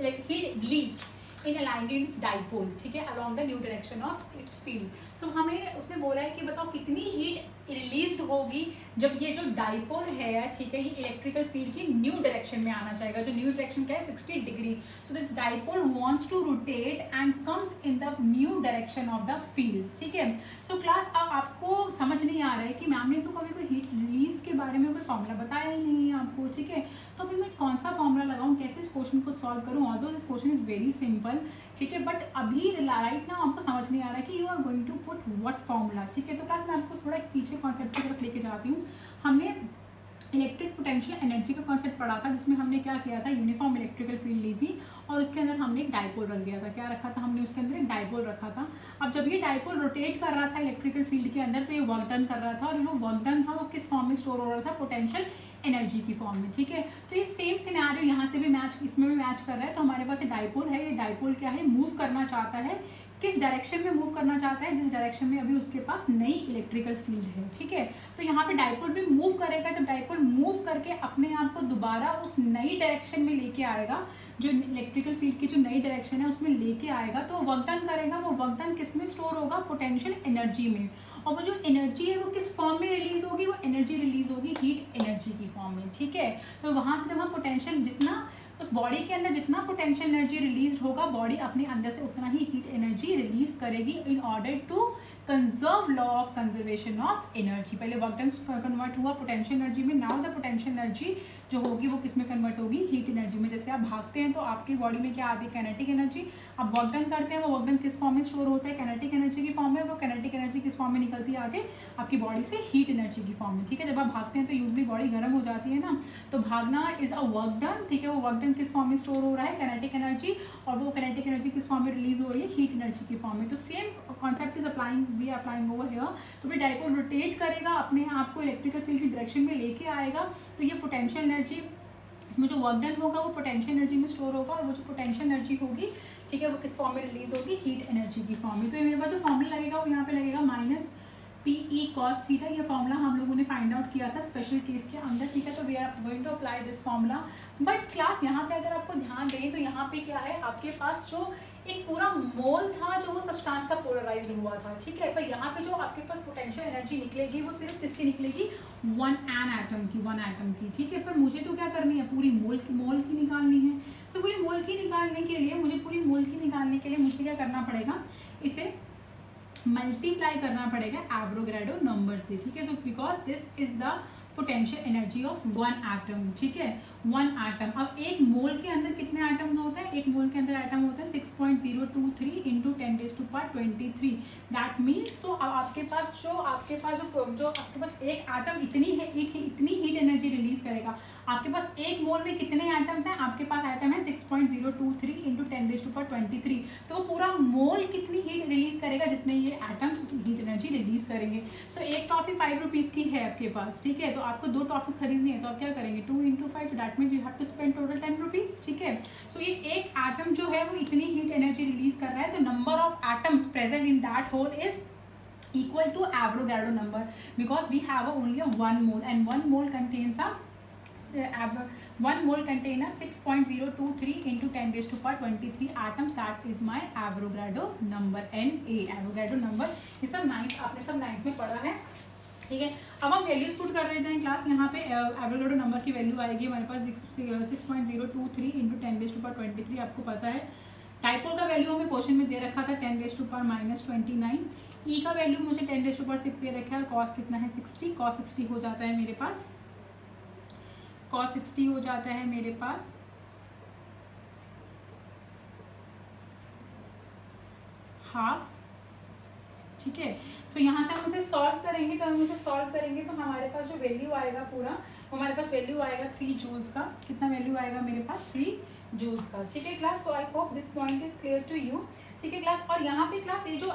heat released in aligning its dipole, ठीक है, along the new direction of its field. So हमें उसने बोला है कि बताओ कितनी हीट रिलीज होगी जब ये जो डाइपोल है, ठीक है, ये इलेक्ट्रिकल फील्ड की न्यू डायरेक्शन में आना चाहेगा। जो न्यू डायरेक्शन क्या है, 60 degree. So this dipole wants to rotate and comes in the new direction of the field, ठीक है। सो क्लास अब आपको समझ नहीं आ रहा है कि मैम ने तो कभी कोई हीट रिलीज के बारे में कोई फॉर्मूला बताया ही नहीं है आपको, ठीक है। तो अभी मैं कौन सा फॉर्मूला लगाऊं, कैसे इस क्वेश्चन को सॉल्व करूं, although this question is very simple, ठीक है, बट अभी राइट नाउ आपको समझ नहीं आ रहा है कि you are going to put what formula, ठीक है। तो क्लास मैं आपको थोड़ा पीछे कॉन्सेप्ट की तरफ लेके जाती हूँ। हमने इलेक्ट्रिक पोटेंशियल एनर्जी का कॉन्सेप्ट पढ़ा था, जिसमें हमने क्या किया था, यूनिफॉर्म इलेक्ट्रिकल फील्ड ली थी और उसके अंदर हमने एक डाइपोल रख दिया था। क्या रखा था हमने उसके अंदर, एक डाइपोल रखा था। अब जब ये डाइपोल रोटेट कर रहा था इलेक्ट्रिकल फील्ड के अंदर, तो ये वर्क डन कर रहा था, और वो वर्क डन था वो किस फॉर्म में स्टोर हो रहा था, पोटेंशियल एनर्जी की फॉर्म में, ठीक है। तो ये सेम सिनेरियो यहाँ से भी मैच, इसमें भी मैच कर रहा है। तो हमारे पास ये डाइपोल है, ये डाइपोल क्या है, मूव करना चाहता है किस डायरेक्शन में मूव करना चाहता है, जिस डायरेक्शन में अभी उसके पास नई इलेक्ट्रिकल फील्ड है, ठीक है। तो यहाँ पे डाइपोल भी मूव करेगा, जब डाइपोल मूव करके अपने आप को दोबारा उस नई डायरेक्शन में लेके आएगा, जो इलेक्ट्रिकल फील्ड की जो नई डायरेक्शन है उसमें लेके आएगा, तो वर्क डन करेगा। वो वर्क डन किस में स्टोर होगा, पोटेंशियल एनर्जी में। और वो जो एनर्जी है वो किस फॉर्म में रिलीज होगी, वो एनर्जी रिलीज होगी हीट एनर्जी की फॉर्म में, ठीक है। तो वहाँ से जब हम पोटेंशियल, जितना उस बॉडी के अंदर जितना पोटेंशियल एनर्जी रिलीज होगा, बॉडी अपने अंदर से उतना ही हीट एनर्जी रिलीज करेगी in order to conserve law of conservation of energy. पहले वर्क डन कन्वर्ट हुआ पोटेंशियल एनर्जी में, नाउ द पोटेंशियल एनर्जी जो होगी वो किस में कन्वर्ट होगी, हीट एनर्जी में। जैसे आप भागते हैं तो आपकी बॉडी में क्या आती है, काइनेटिक एनर्जी। आप वर्क डन करते हैं, वो वर्क डन किस फॉर्म में स्टोर होता है, काइनेटिक एनर्जी की फॉर्म में। वो काइनेटिक एनर्जी किस फॉर्म में निकलती है आगे आपकी बॉडी से, हीट एनर्जी की फॉर्म में, ठीक है। जब आप भागते हैं तो यूजली बॉडी गर्म हो जाती है ना, तो भागना इज अ वर्क डन, ठीक है। वो वर्क डन किस फॉर्म में स्टोर हो रहा है, काइनेटिक एनर्जी, और वो काइनेटिक एनर्जी किस फॉर्म में रिलीज हो रही है, हीट एनर्जी की फॉर्म में। तो same concept is applying, we applying over here. तो फिर डाइपोल रोटेट करेगा, अपने आप को इलेक्ट्रिकल फील्ड की डायरेक्शन में लेके आएगा, तो ये पोटेंशियल एनर्जी, इसमें जो वर्क डन होगा वो पोटेंशियल एनर्जी में स्टोर होगा, और वो जो पोटेंशियल एनर्जी होगी, ठीक है, वो किस फॉर्म में रिलीज होगी, हीट एनर्जी की फॉर्म में। तो मेरे पास जो फॉर्मूला लगेगा वो यहाँ पे लगेगा माइनस PE cos थीटा। ये फॉर्मूला हम लोगों ने फाइंड आउट किया था स्पेशल केस के अंदर, ठीक है। तो we are going to apply this formula. But class यहाँ पे अगर आपको ध्यान दें तो यहाँ पे क्या है, आपके पास जो एक पूरा मोल था जो वो सब्सटेंस का पोलराइज्ड हुआ था, ठीक है। पर यहाँ पे जो आपके पास पोटेंशियल एनर्जी निकलेगी वो सिर्फ किसकी निकलेगी, वन एटम की, ठीक है। पर मुझे तो क्या करनी है, पूरी मोल की निकालनी है। सो पूरी मोल की निकालने के लिए मुझे क्या करना पड़ेगा, इसे मल्टीप्लाई करना पड़ेगा एवोगाड्रो नंबर से, ठीक है। तो because this is the potential energy of one atom, ठीक है, वन एटम। अब एक मोल के अंदर कितने एटम्स होते हैं, एक मोल के अंदर एटम होता है 6.023 इंटू 10⁻23। दैट मीन्स तो अब आपके पास जो आपके पास एक एटम इतनी हीट एनर्जी रिलीज करेगा। आपके पास एक मोल में कितने एटम्स हैं, आपके पास एटम है 6.023 इंटू 10⁻23। तो वो पूरा मोल कितनी हीट रिलीज करेगा, जितने ये एटम हीट एनर्जी रिलीज करेंगे। सो एक टॉफी 5 रुपीज़ की है आपके पास, ठीक है। तो आपको 2 टॉफीज खरीदनी है, तो आप क्या करेंगे, 2 × 5, that means you have to spend total 10 rupees, ठीक है। सो ये एक एटम जो है वो इतनी हीट एनर्जी रिलीज कर रहा है, तो number of atoms present in that whole is equal to Avogadro number, because we have only a 1 mole and 1 mole contains a 6.023 into 10⁻23 atoms. That is my Avogadro number, Na, Avogadro number। ये सब 9th आपने सब 9th में पढ़ा है, ठीक है। अब हम वैल्यूज पुट कर देते हैं क्लास। यहाँ पे एवोगाड्रो नंबर की वैल्यू आएगी हमारे पास 6.023 इंटू 10⁻23, आपको पता है। डाइपोल का वैल्यू हमें क्वेश्चन में दे रखा था 10⁻−29। ई का वैल्यू मुझे 10⁻6 दे रखा है, और कॉस कितना है 60, cos 60 हो जाता है मेरे पास, cos 60 हो जाता है मेरे पास हाफ, ठीक है। तो यहाँ से हम इसे सॉल्व करेंगे, तो हमारे पास जो वैल्यू आएगा पूरा, हमारे पास वैल्यू आएगा 3 जूल्स का। कितना वैल्यू आएगा मेरे पास, 3 जूल्स का, ठीक है class. So I hope this point is clear to you, ठीक है क्लास। और यहाँ पे क्लास ये जो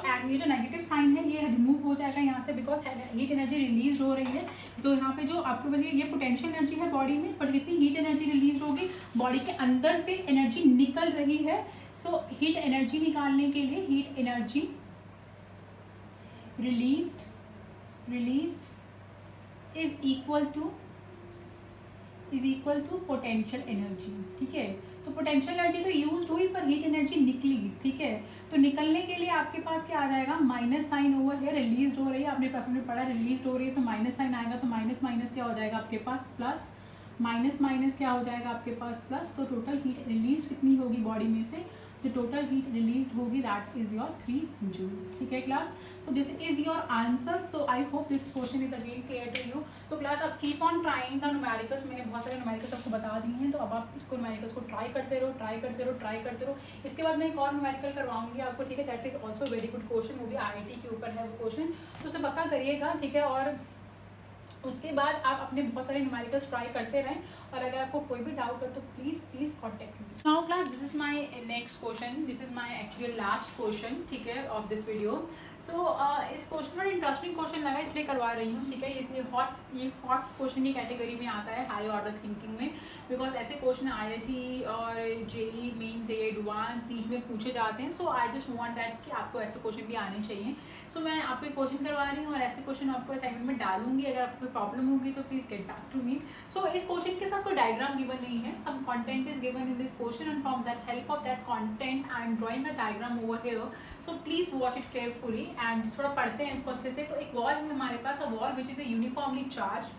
नेगेटिव साइन है ये रिमूव हो जाएगा यहाँ से, बिकॉज हीट एनर्जी रिलीज हो रही है। तो यहाँ पे जो आपके पास ये पोटेंशियल एनर्जी है बॉडी में, पर जितनी हीट एनर्जी रिलीज होगी बॉडी के अंदर से एनर्जी निकल रही है। सो हीट एनर्जी निकालने के लिए heat energy released is equal to potential energy, ठीक है। तो पोटेंशियल एनर्जी तो यूज हुई पर हीट एनर्जी निकली, ठीक है। तो निकलने के लिए आपके पास क्या आ जाएगा, माइनस साइन ओवर है, रिलीज हो रही है, आपने पास में पढ़ा रिलीज हो रही है, तो माइनस साइन आएगा, तो माइनस माइनस क्या हो जाएगा आपके पास प्लस, माइनस माइनस क्या हो जाएगा आपके पास प्लस। तो टोटल हीट रिलीज कितनी होगी बॉडी में से, जो टोटल हीट रिलीज होगी दैट इज योर 3 जूल्स, ठीक है class. So this is your answer. So I hope this question is again clear to you. So class अब keep on trying the numericals. मैंने बहुत सारे न्यूमेरिकल्स आपको बता दिए हैं, तो अब आप इसको न्यूमेरिकल्स को ट्राई करते रहो। इसके बाद मैं एक और न्यूमेरिकल करवाऊंगी आपको, ठीक है। That is also very good question, वो भी IIT के ऊपर है वो क्वेश्चन, तो उसे पक्का करिएगा, ठीक है। और उसके बाद आप अपने बहुत सारे न्यूमेरिकल्स ट्राई करते रहें, और अगर आपको कोई भी डाउट हो तो please contact me. Now class, this is my next question, this is my actually last question, ठीक है, ऑफ दिस वीडियो। सो इस क्वेश्चन बड़ा इंटरेस्टिंग क्वेश्चन लगा इसलिए करवा रही हूँ, ठीक है। इसलिए ये हॉट्स क्वेश्चन की कैटेगरी में आता है हाई ऑर्डर थिंकिंग में, बिकॉज ऐसे क्वेश्चन IIT और JEE main JEE advance NEET में पूछे जाते हैं। So I just want that कि आपको ऐसे क्वेश्चन भी आने चाहिए। सो मैं आपको एक क्वेश्चन करवा रही हूँ और ऐसे क्वेश्चन आपको असाइनमेंट में डालूंगी। अगर आपको कोई प्रॉब्लम होगी तो please get back to me. So इस क्वेश्चन के साथ कोई डायग्राम गिवन नहीं है, some content is given in this question and from that help of that content I am drawing the diagram over here. So please watch it carefully and थोड़ा पढ़ते हैं इसको अच्छे से। तो एक वॉल है हमारे पास, a wall which is a uniformly charge,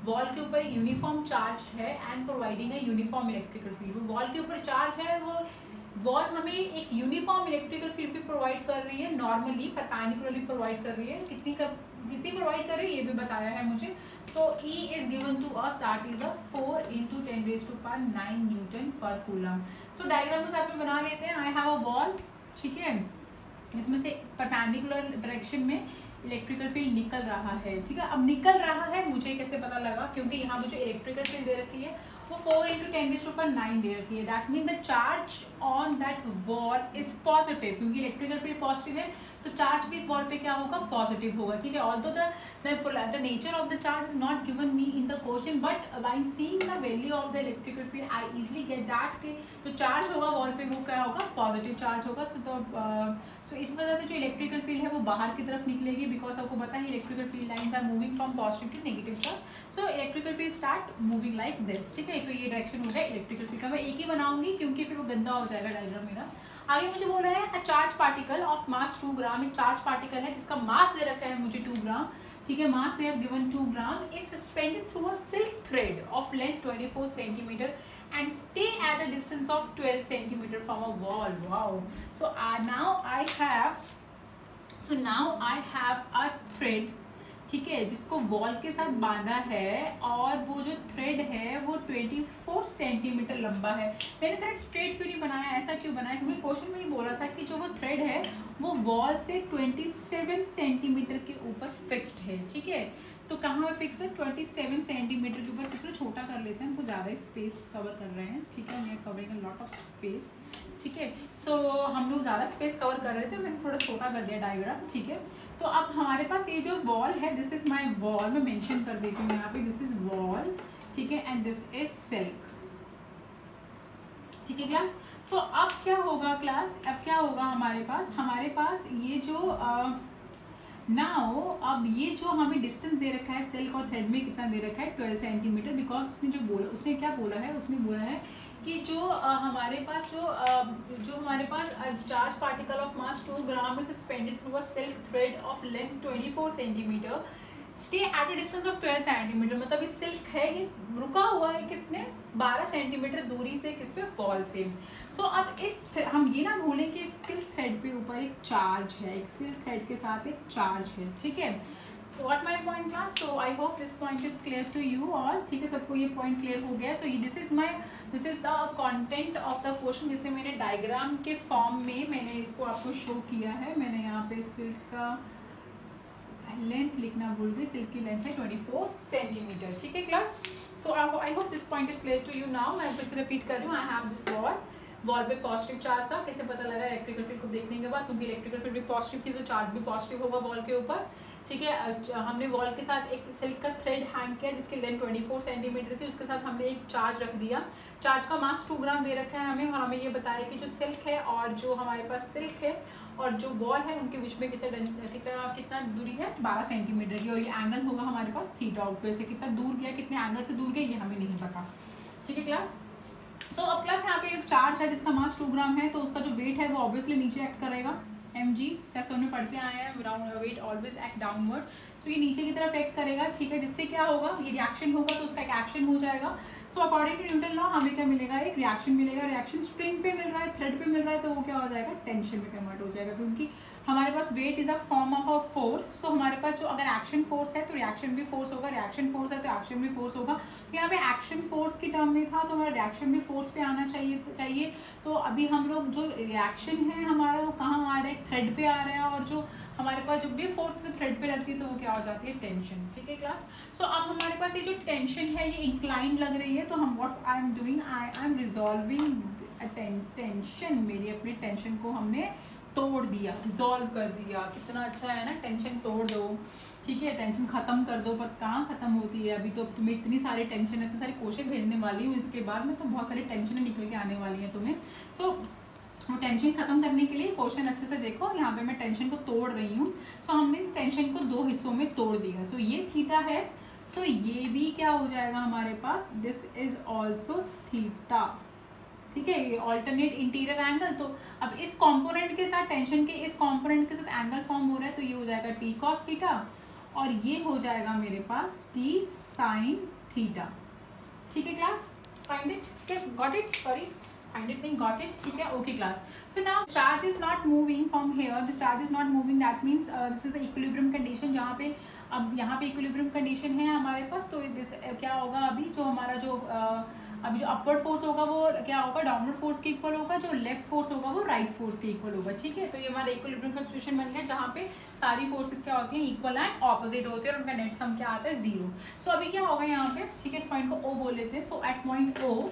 wall के ऊपर एक यूनिफॉर्म चार्ज है and providing a uniform electrical field. Wall के ऊपर चार्ज है, वो वॉल हमें एक यूनिफॉर्म इलेक्ट्रिकल फील्ड भी प्रोवाइड कर रही है, नॉर्मली परपेंडिकुलरली प्रोवाइड कर रही है। कितनी प्रोवाइड कर रही है ये भी बताया है मुझे। So E is given to us, that is a 4 × 10⁹ newton per coulomb. So diagram के साथ में बना लेते हैं। आई हैव अ वॉल, ठीक है, जिसमें से परपेंडिकुलर डायरेक्शन में इलेक्ट्रिकल फील्ड निकल रहा है, ठीक है। अब निकल रहा है मुझे कैसे पता लगा, क्योंकि यहाँ मुझे इलेक्ट्रिकल फील्ड दे रखी है वो 4 × 10⁹ दे रखी है। That mean the charge on that wall is positive, क्योंकि इलेक्ट्रिकल फील्ड पॉजिटिव है तो चार्ज भी इस वॉल पे क्या होगा, पॉजिटिव होगा, ठीक है। Although the nature of the charge is not given me in the question, but by seeing the value of the electrical field I easily get that कि जो चार्ज होगा वॉल पे वो क्या होगा, पॉजिटिव चार्ज होगा। सो इस वजह से जो इलेक्ट्रिकल फील्ड है वो बाहर की तरफ निकलेगी, बिकॉज आपको पता है electrical field lines are moving from positive to negative charge. So electrical field start moving like this, ठीक है। तो ये डायरेक्शन हो गया इलेक्ट्रिकल फील्ड का। मैं एक ही बनाऊंगी क्योंकि फिर वो गंदा हो जाएगा डायग्राम मेरा। आगे मुझे बोला है a charge particle of mass 2 ग्राम। एक चार्ज पार्टिकल है जिसका मास दे रखा है मुझे 2 ग्राम, ठीक है, mass they have given 2 gram, is suspended through a silk thread of length 24 centimetre and stay at a distance of 12 centimeter from a wall. Wow. So now I have a thread, ठीक है, जिसको wall के साथ बांधा है, और वो जो थ्रेड है वो 24 सेंटीमीटर लंबा है। मैंने थ्रेड स्ट्रेट क्यों नहीं बनाया, ऐसा क्यों बनाया, क्योंकि क्वेश्चन में ही बोला था कि जो वो थ्रेड है वो वॉल से 27 सेंटीमीटर के ऊपर फिक्स्ड है, ठीक है। तो कहाँ पे फिक्स है, 27 सेंटीमीटर के ऊपर फिक्स है। छोटा कर लेते हैं, हमको ज़्यादा स्पेस कवर कर रहे हैं, ठीक है, we are covering a lot of space, ठीक है। सो हम लोग ज़्यादा स्पेस कवर कर रहे थे, मैंने थोड़ा छोटा कर दिया डायग्राम, ठीक है। तो अब हमारे पास ये जो वॉल है, दिस इज माई वॉल, मैं मेंशन कर देती हूँ यहाँ पे, दिस इज वॉल, ठीक है, एंड दिस इज सिल्क, ठीक है क्लास। सो अब क्या होगा क्लास, अब क्या होगा हमारे पास ये जो नाउ अब ये जो हमें डिस्टेंस दे रखा है सिल्क और थ्रेड में कितना दे रखा है, 12 सेंटीमीटर, बिकॉज उसने जो बोला, उसने क्या बोला है, उसने बोला है कि जो हमारे पास charge particle of mass 2 gram is suspended through a silk thread of length 24 centimetre, stay at a distance of 12 centimetre. मतलब ये सिल्क है, ये रुका हुआ है किसने, 12 सेंटीमीटर दूरी से, किस पे, वॉल से। सो अब हम ये ना भूलें कि सिल्क थ्रेड पे ऊपर एक चार्ज है, एक सिल्क थ्रेड के साथ एक चार्ज है, ठीक है। What my point class, so I hope this point is clear to you all, ठीक है, सबको ये पॉइंट क्लियर हो गया। So this is the content of the question, जिससे मैंने डायग्राम के फॉर्म में मैंने इसको आपको शो किया है। मैंने यहाँ पे सिल्क का लेंथ लिखना भूल गई, सिल्क की लेंथ है 24 सेंटीमीटर, ठीक है class. So I hope this point is clear to you now. मैं फिर से रिपीट कर रही हूँ, आई हैव दिस वॉल पे पॉजिटिव चार्ज था, कैसे पता लगा, इलेक्ट्रिकल फील्ड को देखने के बाद, क्योंकि इलेक्ट्रिकल फील्ड भी पॉजिटिव थी तो चार्ज भी पॉजिटिव होगा वॉल के ऊपर, ठीक है। हमने वॉल के साथ एक सिल्क का थ्रेड हैंग किया जिसकी लेंथ 24 सेंटीमीटर थी, उसके साथ हमने एक चार्ज रख दिया। चार्ज का मास 2 ग्राम दे रखा है हमें, और हमें ये बताया कि जो सिल्क है और जो हमारे पास सिल्क है और जो वॉल है उनके बीच में कितना दूरी है, 12 सेंटीमीटर की, और ये एंगल होगा हमारे पास थीटा। ऊपर से कितना दूर गया, कितने एंगल से दूर गया, ये हमें नहीं पता, ठीक है क्लास। सो अब क्लास यहाँ पे एक चार्ज है जिसका मास 2 ग्राम है, तो उसका जो वेट है वो ऑब्वियसली नीचे एक्ट करेगा, mg, जैसे हमने पढ़ते आए हैं, वेट ऑलवेज एक्ट डाउनवर्ड। सो ये नीचे की तरफ एक्ट करेगा, ठीक है, जिससे क्या होगा, ये रिएक्शन होगा तो उसका एक एक्शन हो जाएगा। So according to Newton law हमें क्या मिलेगा, एक रिएक्शन मिलेगा। रिएक्शन स्प्रिंग पे मिल रहा है, थ्रेड पे मिल रहा है, तो वो क्या हो जाएगा, टेंशन में कन्वर्ट हो जाएगा, क्योंकि हमारे पास weight is a form of a force. So हमारे पास जो अगर एक्शन फोर्स है तो रिएक्शन भी फोर्स होगा, रिएक्शन फोर्स है तो एक्शन भी फोर्स होगा। तो यहाँ पे एक्शन फोर्स की टर्म में था तो हमारा रिएक्शन भी फोर्स पे आना चाहिए। तो अभी हम लोग जो रिएक्शन है हमारा वो कहाँ आ रहा है, थ्रेड पे आ रहा है, और जो हमारे पास जब भी फोर्स से थ्रेड पे लगती है तो वो क्या हो जाती है, टेंशन। ठीक है क्लास। सो अब हमारे पास ये जो टेंशन है ये इंक्लाइंड लग रही है, तो हम what I am doing, I am resolving tension. मेरी अपनी टेंशन को हमने तोड़ दिया, रिजॉल्व कर दिया। कितना अच्छा है ना, टेंशन तोड़ दो। ठीक है, टेंशन खत्म कर दो। पर कहाँ खत्म होती है, अभी तो तुम्हें इतनी सारी टेंशन है, इतने सारे क्वेश्चन भेजने वाली हूँ इसके बाद में, तो बहुत सारी टेंशन निकल के आने वाली हैं तुम्हें। सो वो टेंशन खत्म करने के लिए क्वेश्चन अच्छे से देखो, यहाँ पे मैं टेंशन को तोड़ रही हूँ। सो हमने इस टेंशन को दो हिस्सों में तोड़ दिया। सो ये थीटा है, सो ये भी क्या हो जाएगा हमारे पास, दिस इज ऑल्सो थीटा। ठीक है, ये ऑल्टरनेट इंटीरियर एंगल। तो अब इस कंपोनेंट के साथ, टेंशन के इस कंपोनेंट के साथ एंगल फॉर्म हो रहा है, तो ये हो जाएगा टी कॉस थीटा, और ये हो जाएगा मेरे पास टी साइन थीटा। ठीक है class, find it, got it, sorry find it नहीं, got it। ठीक है, okay class। So now charge is not moving from here, the charge is not moving, that means this is the equilibrium condition, जहाँ पे अब यहाँ पे equilibrium condition है हमारे पास। तो this क्या होगा, अभी जो हमारा जो अभी जो अपवर्ड फोर्स होगा वो क्या होगा, डाउनवर्ड फोर्स के इक्वल होगा, जो लेफ्ट फोर्स होगा वो राइट फोर्स के इक्वल होगा। ठीक है, तो ये हमारा इक्विलिब्रियम का सिचुएशन बन गया, जहाँ पे सारी फोर्सेस क्या होती हैं, इक्वल एंड ऑपोजिट होती है, और उनका नेट सम क्या आता है, 0। सो अभी क्या होगा यहाँ पे, ठीक है, इस पॉइंट को O बोल लेते हैं। So at point O,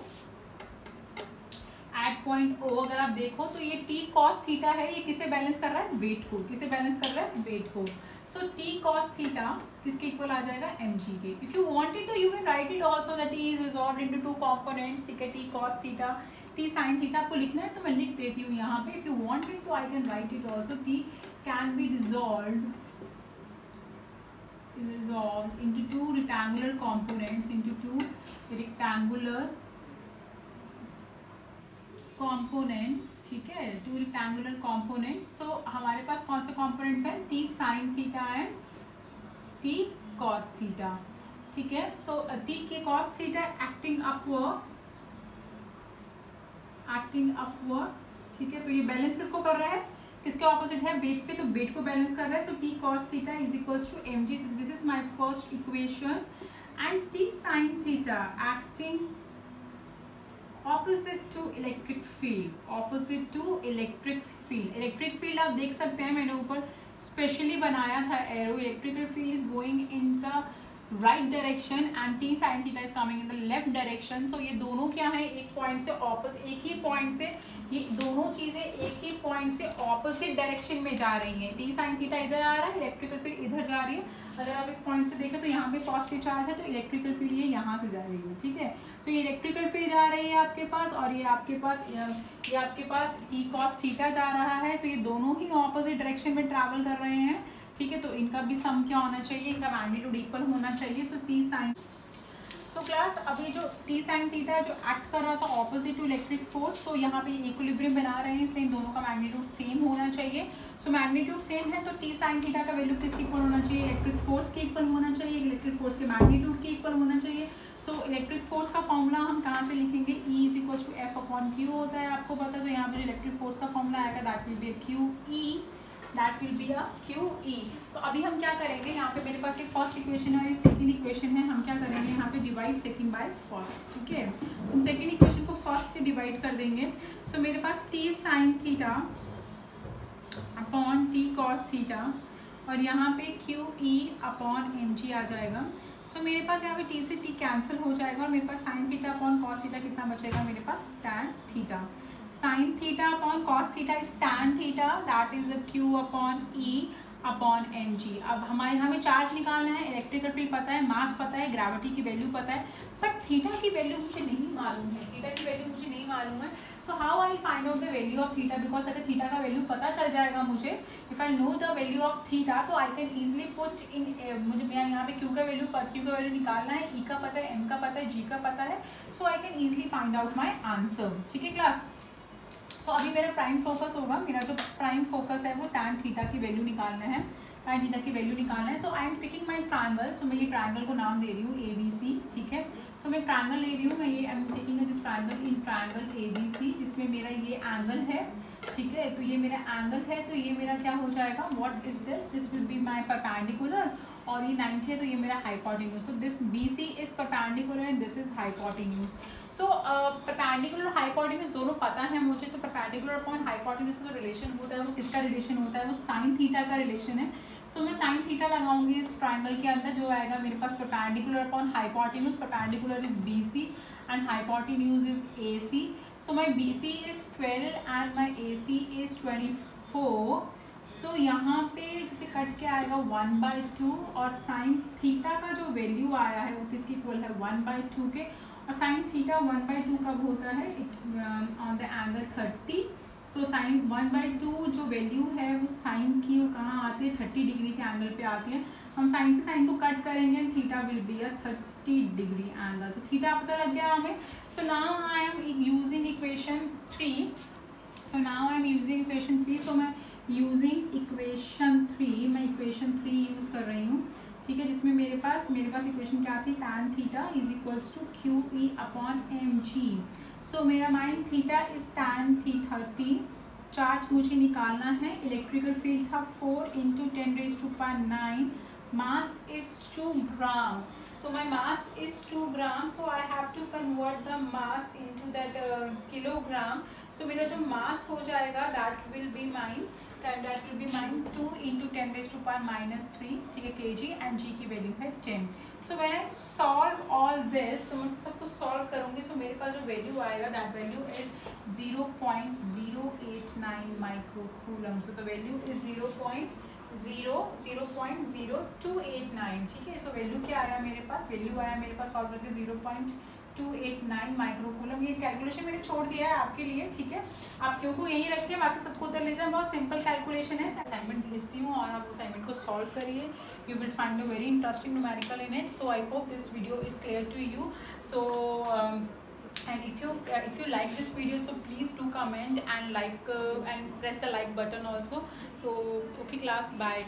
at point O अगर आप देखो तो ये टी कॉस थीटा है, ये किसे बैलेंस कर रहा है, वेट को। किसे बैलेंस कर रहा है, वेट को। सो टी कॉस थीटा किसके इक्वल आ जाएगा, mg के। इफ यू वांट इट तो you can write it also that T is resolved into two components. ठीक है, T cos theta, T sine theta आपको लिखना है तो मैं लिख देती हूँ यहाँ पे। इफ यू वांट इट तो I can write it also, T can be dissolved into two rectangular components, into two rectangular components। ठीक है, टू रेक्टेंगुलर components। तो हमारे पास कौन से components हैं, T sine theta and T cos theta. ठीक है, सो टी के कॉस थीटा एक्टिंग अपवर्ड, ठीक है, तो ये बैलेंस किसको कर रहा है, किसके ऑपोजिट है, वेट पे, तो वेट को बैलेंस कर रहा है। So T cos theta is equals to mg, this is my first equation. And T sine theta acting opposite to electric field, opposite to electric field. Electric field आप देख सकते हैं, मैंने ऊपर स्पेशली बनाया था arrow, electrical field is going in the right direction and T sine theta is coming in the left direction. So ये दोनों क्या है, एक पॉइंट से ऑपोजिट, एक ही पॉइंट से, ये दोनों चीजें एक ही पॉइंट से ऑपोजिट डायरेक्शन में जा रही हैं। टी साइन थीटा इधर आ रहा है, इलेक्ट्रिकल फील्ड इधर जा रही है। अगर आप इस पॉइंट से देखें तो यहाँ पे पॉजिटिव चार्ज है, तो इलेक्ट्रिकल फील्ड ये यहाँ से जा रही है। ठीक है, तो ये इलेक्ट्रिकल फील्ड जा रही है आपके पास, और ये आपके पास टी कॉस थीटा जा रहा है। तो ये दोनों ही ऑपोजिट डायरेक्शन में ट्रैवल कर रहे हैं। ठीक है, तो इनका भी सम क्या होना चाहिए, इनका मैग्नीट्यूड इक्वल होना चाहिए। सो टी साइन, सो क्लास अभी जो टी साइन थीटा जो एक्ट कर रहा था ऑपोजिट टू इलेक्ट्रिक फोर्स, तो यहाँ पे इक्विलिब्रियम बना रहे हैं, इसलिए इन दोनों का मैग्नीट्यूड सेम होना चाहिए। सो मैग्नीट्यूड सेम है तो टी साइन थीटा का वैल्यू किसके इक्वल होना चाहिए, इलेक्ट्रिक फोर्स के इक्वल होना चाहिए, इलेक्ट्रिक फोर्स के मैग्नीट्यूड के इक्वल होना चाहिए। सो इलेक्ट्रिक फोर्स का फॉर्मूला हम कहाँ से लिखेंगे, E is equal to F upon Q होता है, आपको पता है। तो यहाँ पे जो इलेक्ट्रिक फोर्स का फॉर्मूला आएगा that will be Q E, that will be a Q E. So अभी हम क्या करेंगे, यहाँ पे मेरे पास एक फर्स्ट इक्वेशन है, सेकंड इक्वेशन है, हम क्या करेंगे यहाँ पे डिवाइड सेकंड बाय फर्स्ट। ठीक है, हम सेकंड इक्वेशन को फर्स्ट से डिवाइड कर देंगे। सो मेरे पास T sine theta upon T cos theta, और यहाँ पे Q E upon M G आ जाएगा। सो मेरे पास यहाँ पे टी से टी कैंसिल हो जाएगा, और मेरे पास sine theta upon cos theta कितना बचेगा, मेरे पास tan theta. Sine theta upon cos theta is tan theta, that is a Q upon E upon M G. अब हमें चार्ज निकालना है, इलेक्ट्रिकल फील्ड पता है, मास पता है, ग्रेविटी की वैल्यू पता है, पर थीटा की वैल्यू मुझे नहीं मालूम है, थीटा की वैल्यू मुझे नहीं मालूम है। So how I find out the value of theta, because अगर थीटा का वैल्यू पता चल जाएगा मुझे, if I know the value of theta, तो I can easily put in, मुझे यहाँ पे क्यू का वैल्यू निकालना है, ई का पता है, एम का पता है, जी का पता है। So I can easily find out my answer. ठीक है क्लास, सो अभी मेरा प्राइम फोकस होगा, मेरा जो प्राइम फोकस है वो टैन थीटा की वैल्यू निकालना है, टैन थीटा की वैल्यू निकालना है। So I am picking my triangle, सो मैं ये ट्रायंगल को नाम दे रही हूँ ABC। ठीक है, सो मैं ट्रायंगल ले रही हूँ, मैं ये I am taking this triangle in triangle ABC, जिसमें मेरा ये एंगल है। ठीक है, तो ये मेरा एंगल है, तो ये मेरा क्या हो जाएगा, what is this, this will be my perpendicular, और ये 90 है तो ये मेरा hypotenuse. So this BC is perpendicular and this is hypotenuse. So perpendicular और हाइपोटेन्यूज दोनों पता है मुझे, तो परपेंडिकुलर अपॉन हाइपोटेन्यूज का जो रिलेशन होता है वो किसका रिलेशन होता है, वो साइन थीटा का रिलेशन है। सो मैं साइन थीटा लगाऊंगी इस ट्राइंगल के अंदर, जो आएगा मेरे पास perpendicular upon hypotenuse, perpendicular is BC and hypotenuse is AC. So my BC is 12 and my AC is 24. So यहाँ पे जैसे कट के आएगा 1/2 और साइन थीटा का जो वैल्यू आया है वो किसकी इक्वल है 1/2 के, और साइन थीटा 1/2 कब होता है on the angle 30। So sine 1/2 जो वैल्यू है वो साइन की वो कहाँ आती है 30 डिग्री के एंगल पे आती है। हम साइन से साइन को कट करेंगे and theta will be a 30 degree angle. So theta पता लग गया हमें। So now I am using equation 3। So now I am using equation 3। सो मैं यूजिंग इक्वेशन 3, मैं इक्वेशन 3 यूज़ कर रही हूँ, ठीक है, जिसमें मेरे पास इक्वेशन क्या थी, tan theta is equals to QE upon mg। So मेरा mine theta is tan theta 30, charge मुझे निकालना है, इलेक्ट्रिकल फील्ड था 4 × 10⁻⁹, mass is 2 gram. So my mass is 2 gram. So I have to convert the mass into that kilogram. So मेरा जो mass हो जाएगा that will be mine 2 × 10⁻³ ठीक है kg, and g की वैल्यू है 10। So when I solve all this, तो मैं सब कुछ सॉल्व करूँगी, so मेरे पास जो वैल्यू आएगा that value is 0.089 microcoulomb. So the value is 0.0289, ठीक है। सो वैल्यू क्या आया मेरे पास, सॉल्व करके 0.289 माइक्रोकूलम। ये कैलकुलेशन मैंने छोड़ दिया है आपके लिए, ठीक है, आप क्यों को यहीं रखिए, बाकी सबको उधर ले जाए, बहुत सिंपल कैलकुलेशन है। असाइनमेंट भेजती हूँ और आप असाइनमेंट को सॉल्व करिए, you will find a very interesting numerical in it. So I hope this video is clear to you. So and if you like this video, so please do comment and like and press the like button also. So okay class, bye.